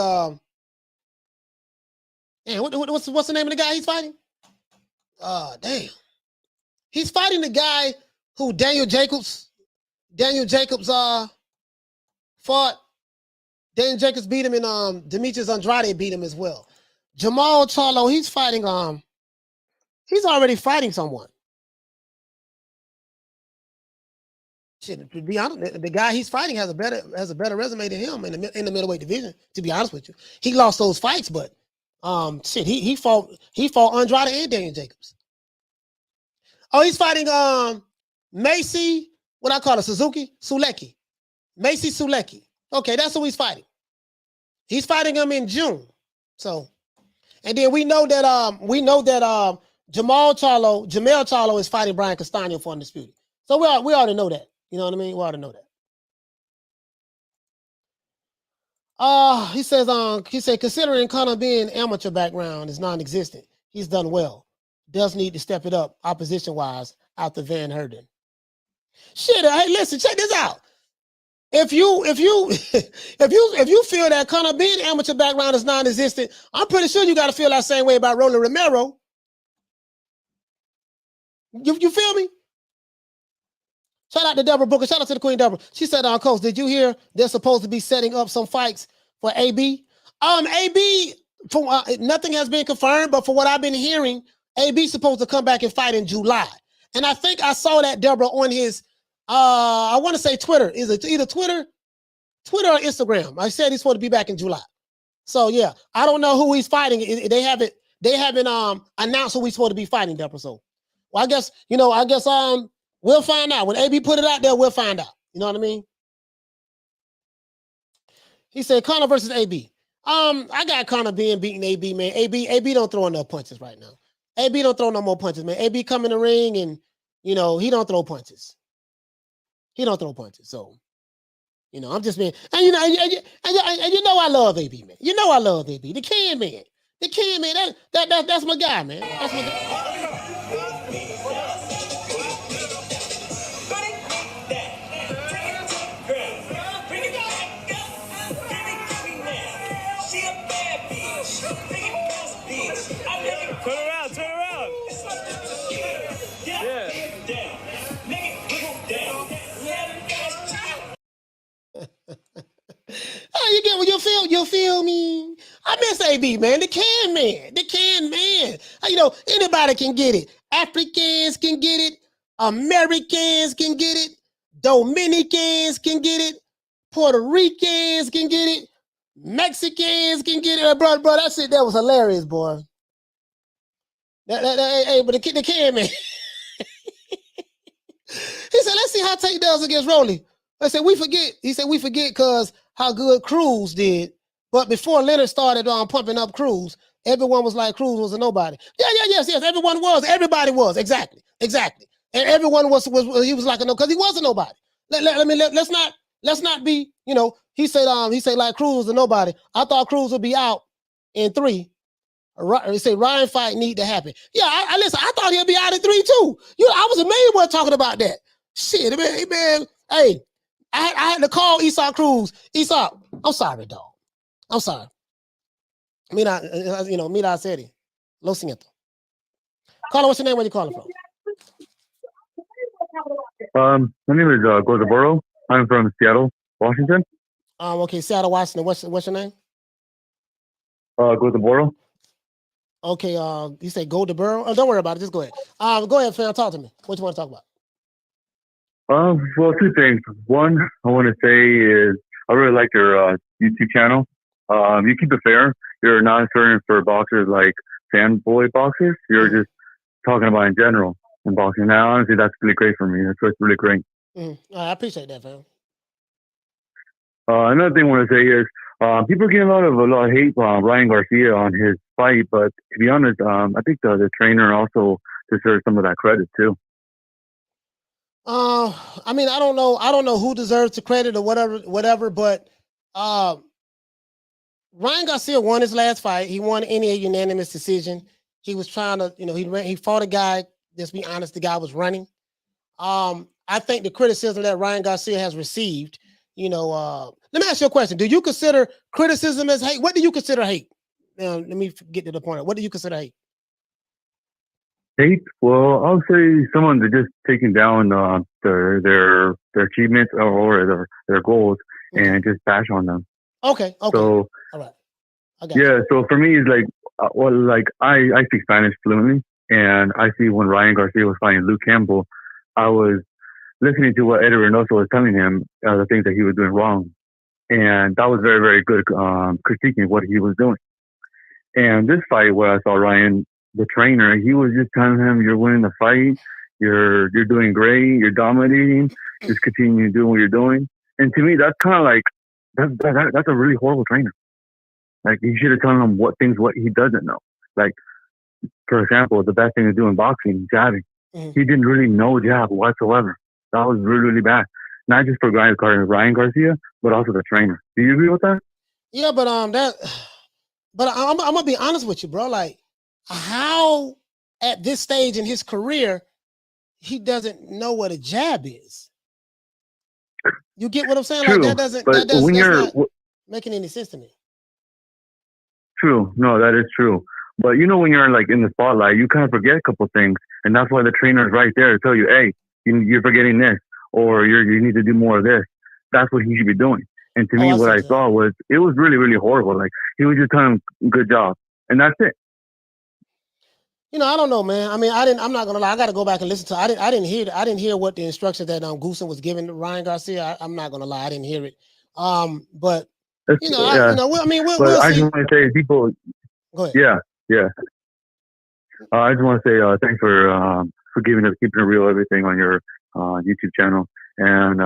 what's the name of the guy he's fighting? Damn. He's fighting the guy who Daniel Jacobs fought. Daniel Jacobs beat him, and Demetrius Andrade beat him as well. Jamal Charlo, he's fighting he's already fighting someone. Shit, to be honest, the guy he's fighting has a better resume than him in the middleweight division, to be honest with you. He lost those fights, but he fought Andrade and Daniel Jacobs. Oh, he's fighting Macy, what I call it, Sulecki. Macy Sulecki. Okay, that's who he's fighting. He's fighting him in June. So, and then we know that Jamel Charlo is fighting Brian Castaño for undisputed. So we already know that. You know what I mean? We already know that. He said considering Conor Ben's amateur background is non-existent, he's done well. Does need to step it up opposition wise after Van Herden. Shit, hey, listen, check this out. If you feel that Conor Ben's amateur background is non-existent, I'm pretty sure you got to feel that same way about Rolly Romero. You feel me? Shout out to Deborah Booker. Shout out to the Queen Deborah. She said, Coach, did you hear they're supposed to be setting up some fights for AB? AB, nothing has been confirmed, but for what I've been hearing, AB's supposed to come back and fight in July. And I think I saw that, Deborah, on his, I want to say Twitter. Is it either Twitter or Instagram? I said he's supposed to be back in July. So, yeah, I don't know who he's fighting. They haven't announced who he's supposed to be fighting, Deborah. So, well, I guess we'll find out. When AB put it out there, we'll find out. You know what I mean? He said Conor versus AB. I got Conor beating AB, man. AB don't throw enough punches right now. AB don't throw no more punches, man. AB come in the ring and, he don't throw punches. So, I'm just being, and you know I love AB, man. You know I love AB. The can man. That's my guy, man. That's my guy. Turn around. Yeah. Oh, you feel me? I miss AB, man. The can man. Anybody can get it. Africans can get it. Americans can get it. Dominicans can get it. Puerto Ricans can get it. Mexicans can get it. Bro, that shit, that was hilarious, boy. But the can man. He said, let's see how Tate does against Rolly. I said, we forget. He said, we forget because how good Cruz did. But before Leonard started pumping up Cruz, everyone was like Cruz was a nobody. Yes. Everyone was. Everybody was. Exactly. And everyone was he was like a no, because he was a nobody. Let's not be, he said like Cruz was a nobody. I thought Cruz would be out in 3. He said Ryan fight need to happen. Yeah, I listen. I thought he'd be out in 3 too. I was amazed when talking about that. Shit, man. Hey, I had to call Isak Cruz. Isak, I'm sorry, dog. I'm sorry. Mira, serio. Lo siento. Caller, what's your name? Where you calling from? My name is Gozaboro. I'm from Seattle, Washington. Okay, Seattle, Washington. What's your name? Gozaboro. Okay, you say go to Burrow? Oh, don't worry about it. Just go ahead. Go ahead, fam. Talk to me. What you want to talk about? Well, two things. One, I want to say is I really like your YouTube channel. You keep it fair. You're not certain for boxers like fanboy boxers. You're just talking about in general in boxing. Now, honestly, that's really great for me. That's really great. I appreciate that, fam. Another thing I want to say is people are getting a lot of hate on Ryan Garcia on his fight, but to be honest, I think the trainer also deserves some of that credit too. I mean, I don't know who deserves the credit or whatever, but Ryan Garcia won his last fight. He won in a unanimous decision. He was trying to, he fought a guy. Let's be honest, the guy was running. I think the criticism that Ryan Garcia has received, let me ask you a question. Do you consider criticism as hate? What do you consider hate? Let me get to the point. What do you consider hate? Hate? Well, I'll say someone that just taking down their achievements or their goals and just bash on them. Okay. So, all right. So for me, it's like, I speak Spanish fluently, and I see when Ryan Garcia was fighting Luke Campbell, I was listening to what Eddie Reynoso was telling him, the things that he was doing wrong. And that was very, very good critiquing what he was doing. And this fight where I saw Ryan, the trainer, he was just telling him, you're winning the fight, you're doing great, you're dominating, just continue doing what you're doing. And to me, that's kind of like, that's a really horrible trainer. Like, you should have told him what he doesn't know. Like, for example, the best thing to do in boxing, jabbing. He didn't really know jab whatsoever. That was really, really bad. Not just for Ryan Garcia, but also the trainer. Do you agree with that? Yeah, but I'm gonna be honest with you, bro. Like, how at this stage in his career he doesn't know what a jab is? You get what I'm saying? True, like that's not making any sense to me. True. No, that is true. But when you're like in the spotlight, you kind of forget a couple things, and that's why the trainer is right there to tell you, hey, you're forgetting this, or you need to do more of this. That's what he should be doing. And to me, what I saw was it was really, really horrible. Like, he was just telling him, good job, and that's it. I don't know, man. I mean, I'm not gonna lie. I got to go back and listen to. I didn't hear what the instructions that Goosen was giving to Ryan Garcia. I'm not gonna lie. I didn't hear it. But we'll see. I just want to say, people. Go ahead. Yeah. I just want to say thanks for keeping it real, everything on your YouTube channel. And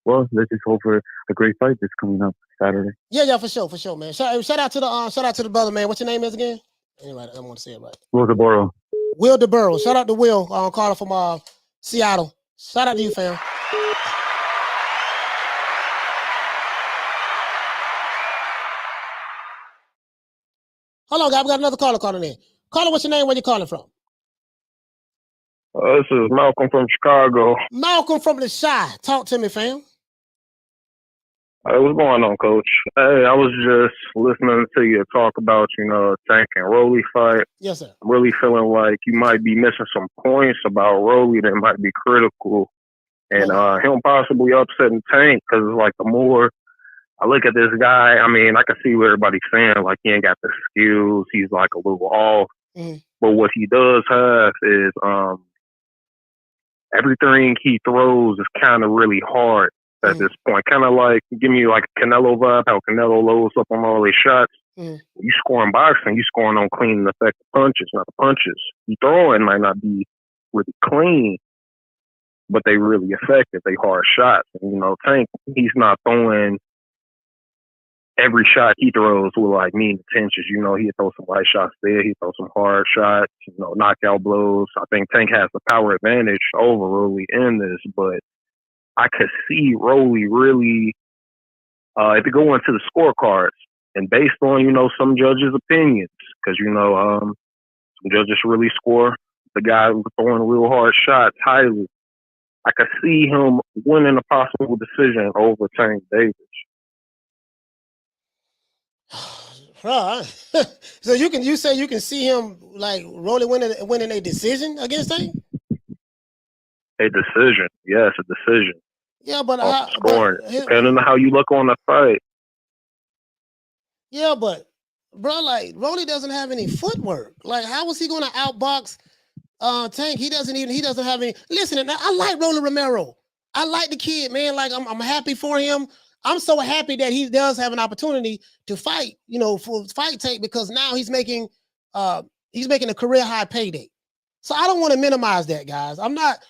let's just hope for a great fight that's coming up Saturday. Yeah, for sure, man. Shout out to the brother, man. What's your name is again? Anyway, I don't want to say it right. Will DeBurrow. Will DeBurrow. Shout out to Will, caller from Seattle. Shout out to you, fam. Hold on, guys. We got another caller calling in. Caller, what's your name? Where you calling from? This is Malcolm from Chicago. Malcolm from the Chi. Talk to me, fam. Hey, what's going on, Coach? Hey, I was just listening to you talk about, Tank and Rolly fight. Yes, sir. I'm really feeling like you might be missing some points about Rolly that might be critical. And him possibly upsetting Tank, because it's like the more I look at this guy, I mean, I can see what everybody's saying. Like, he ain't got the skills. He's like a little off. But what he does have is everything he throws is kind of really hard at this point. Kind of like, give me like a Canelo vibe, how Canelo loads up on all his shots. You scoring boxing, you scoring on clean and effective punches, not the punches. You throwing might not be really clean, but they really effective. They hard shots. And, Tank, he's not throwing every shot he throws with like mean intentions. He'll throw some light shots there, he throw some hard shots, knockout blows. I think Tank has the power advantage over Rolly in this, but I could see Rolly really, if you go into the scorecards and based on, some judges' opinions, because, some judges really score the guy who's throwing real hard shots highly. I could see him winning a possible decision over Tank Davis. So you say you can see him like Rolly winning a decision against Tank? A decision, yes, a decision. Yeah, but scoring, depending on how you look on the fight. Yeah, but bro, like Rolly doesn't have any footwork. Like, how was he going to outbox Tank? He doesn't have any. Listen, I like Rolly Romero. I like the kid, man. Like, I'm happy for him. I'm so happy that he does have an opportunity to fight, for fight Tank, because now he's making a career high payday. So I don't want to minimize that, guys. I'm not.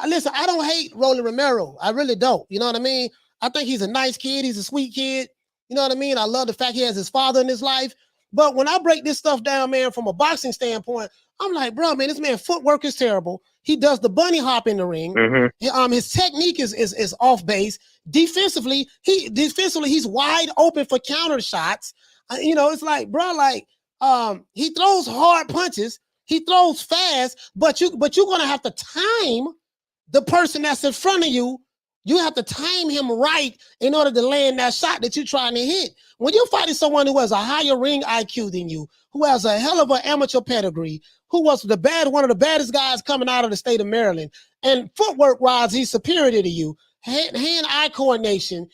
Listen, I don't hate Rolly Romero. I really don't. You know what I mean? I think he's a nice kid. He's a sweet kid. You know what I mean? I love the fact he has his father in his life. But when I break this stuff down, man, from a boxing standpoint, I'm like, bro, man, this man footwork is terrible. He does the bunny hop in the ring. Mm-hmm. His technique is off base. Defensively, he's wide open for counter shots. It's like, bro, he throws hard punches. He throws fast, but you're gonna have to time the person that's in front of you. You have to time him right in order to land that shot that you're trying to hit. When you're fighting someone who has a higher ring IQ than you, who has a hell of an amateur pedigree, who was one of the baddest guys coming out of the state of Maryland, and footwork-wise, he's superior to you. Hand-eye coordination,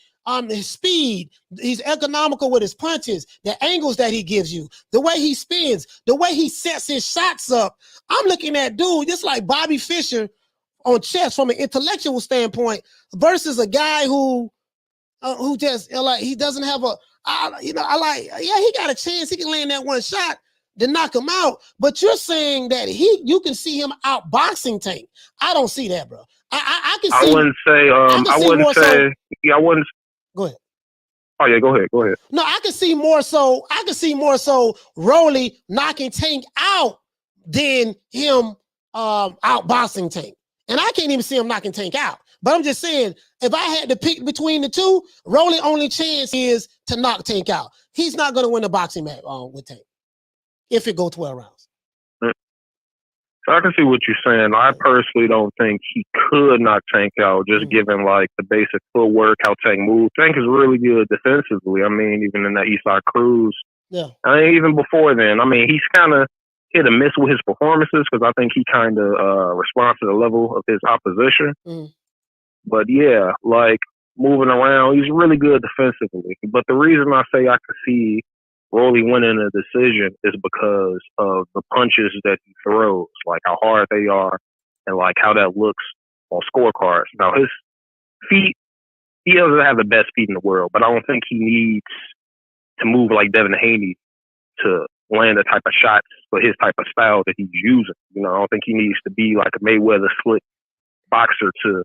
his speed, he's economical with his punches, the angles that he gives you, the way he spins, the way he sets his shots up. I'm looking at dude just like Bobby Fischer on chess from an intellectual standpoint versus a guy who just he doesn't have he got a chance. He can land that one shot to knock him out. But you're saying that you can see him outboxing Tank. I don't see that, bro. I can see. I wouldn't. Go ahead. Oh yeah, go ahead. No, I can see more so Rolly knocking Tank out than him outboxing Tank. And I can't even see him knocking Tank out. But I'm just saying, if I had to pick between the two, Rolly only chance is to knock Tank out. He's not going to win a boxing match with Tank if it go 12 rounds. So I can see what you're saying. I personally don't think he could knock Tank out, just given like the basic footwork, how Tank moves. Tank is really good defensively. I mean, even in that Eastside Cruise. Yeah. I mean, even before then. I mean, he's kind of hit and miss with his performances because I think he kind of responds to the level of his opposition. But yeah, like moving around, he's really good defensively. But the reason I say I could see Rolly winning a decision is because of the punches that he throws, like how hard they are and like how that looks on scorecards. Now his feet, he doesn't have the best feet in the world, but I don't think he needs to move like Devin Haney to land the type of shots for his type of style that he's using. I don't think he needs to be like a Mayweather slick boxer to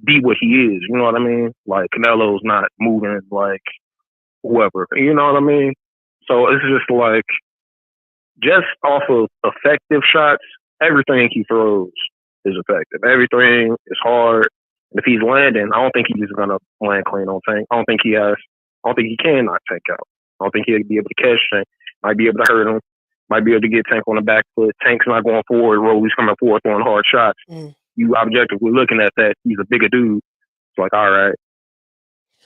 be what he is. You know what I mean? Like Canelo's not moving like whoever. You know what I mean? So it's just like, just off of effective shots, everything he throws is effective. Everything is hard. And if he's landing, I don't think he's going to land clean on Tank. I don't think he can knock Tank out. I don't think he'll be able to catch Tank. Might be able to hurt him. Might be able to get Tank on the back foot. Tank's not going forward. Rolly's coming forward throwing hard shots. You objectively looking at that, he's a bigger dude. It's like, all right.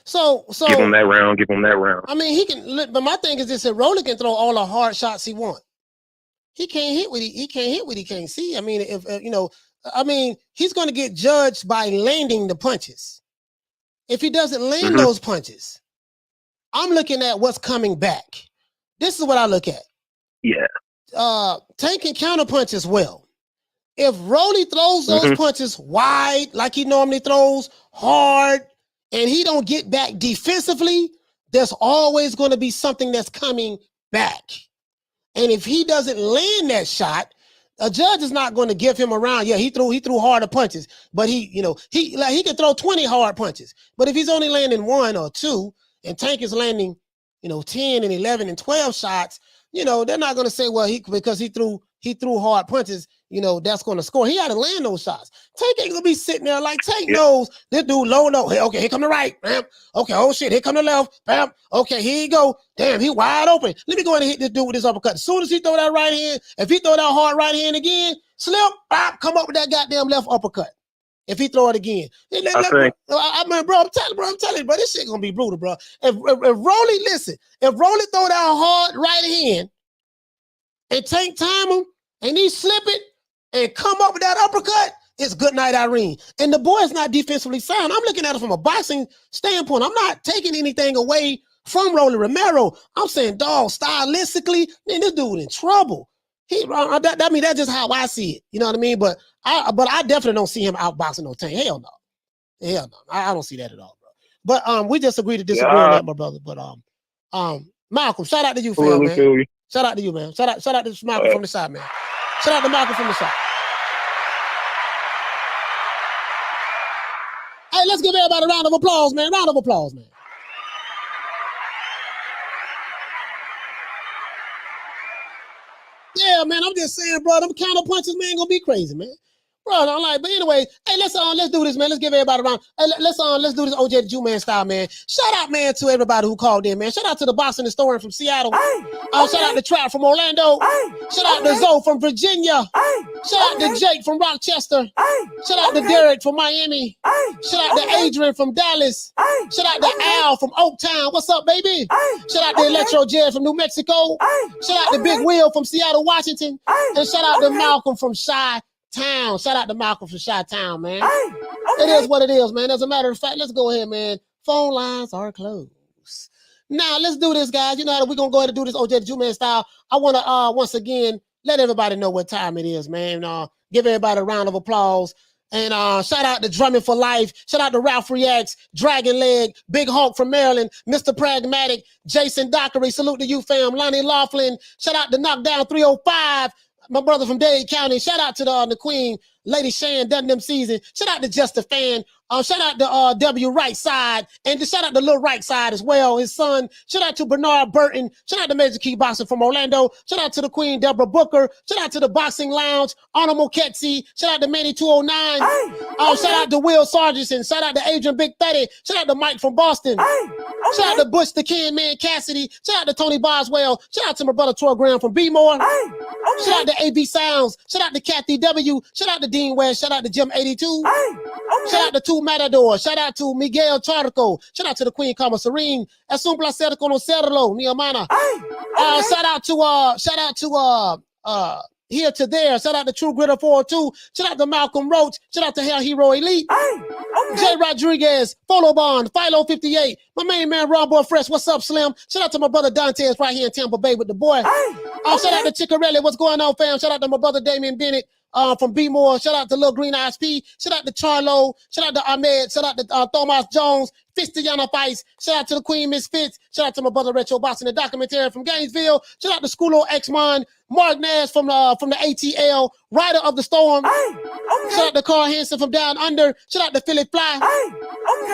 So give him that round. I mean, he can. But my thing is this: that Rolly can throw all the hard shots he wants. He can't hit what he can't see. I mean, he's going to get judged by landing the punches. If he doesn't land those punches, I'm looking at what's coming back. This is what I look at. Yeah. Tank can counter punch as well. If Rolly throws those punches wide, like he normally throws, hard, and he don't get back defensively, there's always going to be something that's coming back. And if he doesn't land that shot, a judge is not going to give him a round. Yeah, he threw harder punches, but he can throw 20 hard punches. But if he's only landing 1 or 2, and Tank is landing, 10 and 11 and 12 shots, they're not going to say, well, because he threw hard punches, that's going to score. He had to land those shots. Tank ain't going to be sitting there like Tank knows this dude low. Hey, okay, here come the right. Bam. Okay, oh shit, here come the left. Bam. Okay, here you go. Damn, he wide open. Let me go ahead and hit this dude with this uppercut. As soon as he throw that right hand, if he throw that hard right hand again, slip, bop, come up with that goddamn left uppercut. If he throw it again. I mean, bro, I'm telling you, bro, this shit gonna be brutal, bro. If Rolly throw that hard right hand and Tank time him and he slip it and come up with that uppercut, it's good night, Irene. And the boy is not defensively sound. I'm looking at it from a boxing standpoint. I'm not taking anything away from Rolly Romero. I'm saying, dog, stylistically, man, this dude in trouble. I mean, that's just how I see it. You know what I mean? But I definitely don't see him outboxing no Tank. Hell no. I don't see that at all, bro. But we just agree to disagree on that, my brother. But Malcolm, shout out to you, fam, man. Shout out to you, man. Shout out to Malcolm from the side, man. Shout out to Malcolm from the side. Hey, let's give everybody a round of applause, man. Round of applause, man. Yeah, man, I'm just saying, bro, them counter punches, man, gonna be crazy, man. Bro, I'm like, but anyway, hey, let's do this, man. Let's give everybody a round. Hey, let's do this OJ the Jew Man style, man. Shout out, man, to everybody who called in, man. Shout out to the boxing historian from Seattle. Shout out to Trap from Orlando. Shout out to Zoe from Virginia. Shout out to Jake from Rochester. Shout out to Derek from Miami. Shout out to Adrian from Dallas. Shout out to Al from Oaktown. What's up, baby? Shout out to Electro Jed from New Mexico. Shout out to Big Will from Seattle, Washington. And shout out to Malcolm from Chi-Town. Shout out to Malcolm from Chi-Town, man. It is what it is, man. As a matter of fact, let's go ahead, man. Phone lines are closed. Now, let's do this, guys. You know how we're going to go ahead and do this OJ the Jew Man style. I want to, once again, let everybody know what time it is, man. Give everybody a round of applause. And shout out to Drumming for Life. Shout out to Ralph Reacts, Dragon Leg, Big Hulk from Maryland, Mr. Pragmatic, Jason Dockery. Salute to you, fam. Lonnie Laughlin. Shout out to Knockdown 305. My brother from Dade County. Shout out to the Queen, Lady Shan, done them season. Shout out to Just a Fan. Shout out to W Right Side. And shout out to Lil Right Side as well, his son. Shout out to Bernard Burton. Shout out to Major Key Boxing from Orlando. Shout out to the Queen, Deborah Booker. Shout out to the Boxing Lounge, Arnold Moketsi. Shout out to Manny 209. Shout out to Will Sargison. Shout out to Adrian Big 30. Shout out to Mike from Boston. Shout out to Bush the Kid Man Cassidy. Shout out to Tony Boswell. Shout out to my brother Troy Graham from B-More. Shout out to AB Sounds. Shout out to Kathy W. Shout out to Dean West. Shout out to Jim 82. Shout out to Two Matador. Shout out to Miguel Charco. Shout out to the Queen Kama Serene. Es un placer conocerlo, mi hermana. Shout out to Here to There. Shout out to True Gritter 402. Shout out to Malcolm Roach. Shout out to Hell Hero Elite. Jay Rodriguez, Follow Bond, Philo 58. My main man, Ron Boy Fresh. What's up, Slim? Shout out to my brother Dantes right here in Tampa Bay with the boy. Shout out to Chickarelli. What's going on, fam? Shout out to my brother Damian Bennett. From B-More. Shout out to Lil Green ISP. Shout out to Charlo. Shout out to Ahmed. Shout out to Thomas Jones. Fistiana Fights. Shout out to the Queen Miss Fitz. Shout out to my brother Retro Boxing, the documentary from Gainesville. Shout out to Schoolo X-Mon. Mark Nash from the ATL. Rider of the Storm. Shout out to Carl Hansen from Down Under. Shout out to Philly Fly.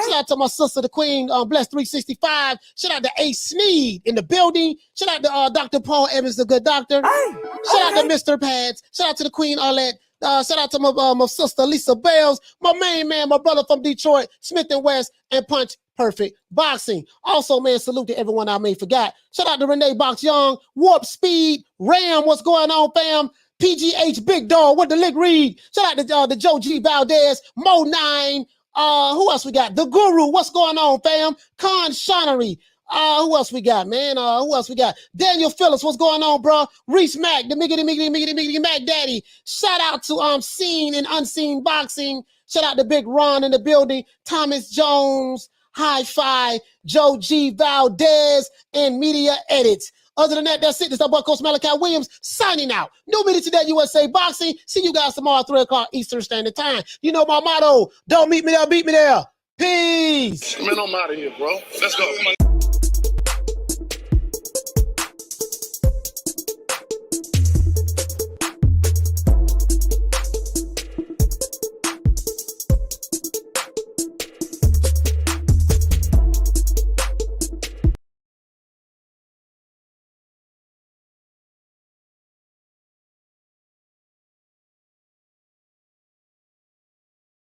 Shout out to my sister, the Queen, Blessed 365. Shout out to Ace Sneed in the building. Shout out to Dr. Paul Evans, the good doctor. Shout out to Mr. Pads. Shout out to the Queen Arlette. Shout out to my sister, Lisa Bales. My main man, my brother from Detroit, Smith & West, and Punch Perfect Boxing. Also, man, salute to everyone I may forgot. Shout out to Renee Box Young, Warp Speed, Ram, what's going on, fam? PGH Big Dog, what the lick read? Shout out to Joe G. Valdez, Mo 9. Who else we got? The Guru, what's going on, fam? Con Shonery. Who else we got, man? Who else we got? Daniel Phillips, what's going on, bro? Reese Mack, the Miggity Mac Daddy. Shout out to Seen and Unseen Boxing. Shout out to Big Ron in the building. Thomas Jones, Hi-Fi, Joe G. Valdez, and Media Edits. Other than that, that's it. This is our boy, Coach Malachi Williams, signing out. New meeting today, USA Boxing. See you guys tomorrow at 3 o'clock Eastern Standard Time. You know my motto, don't meet me there, beat me there. Peace. Man, I'm out of here, bro. Let's go.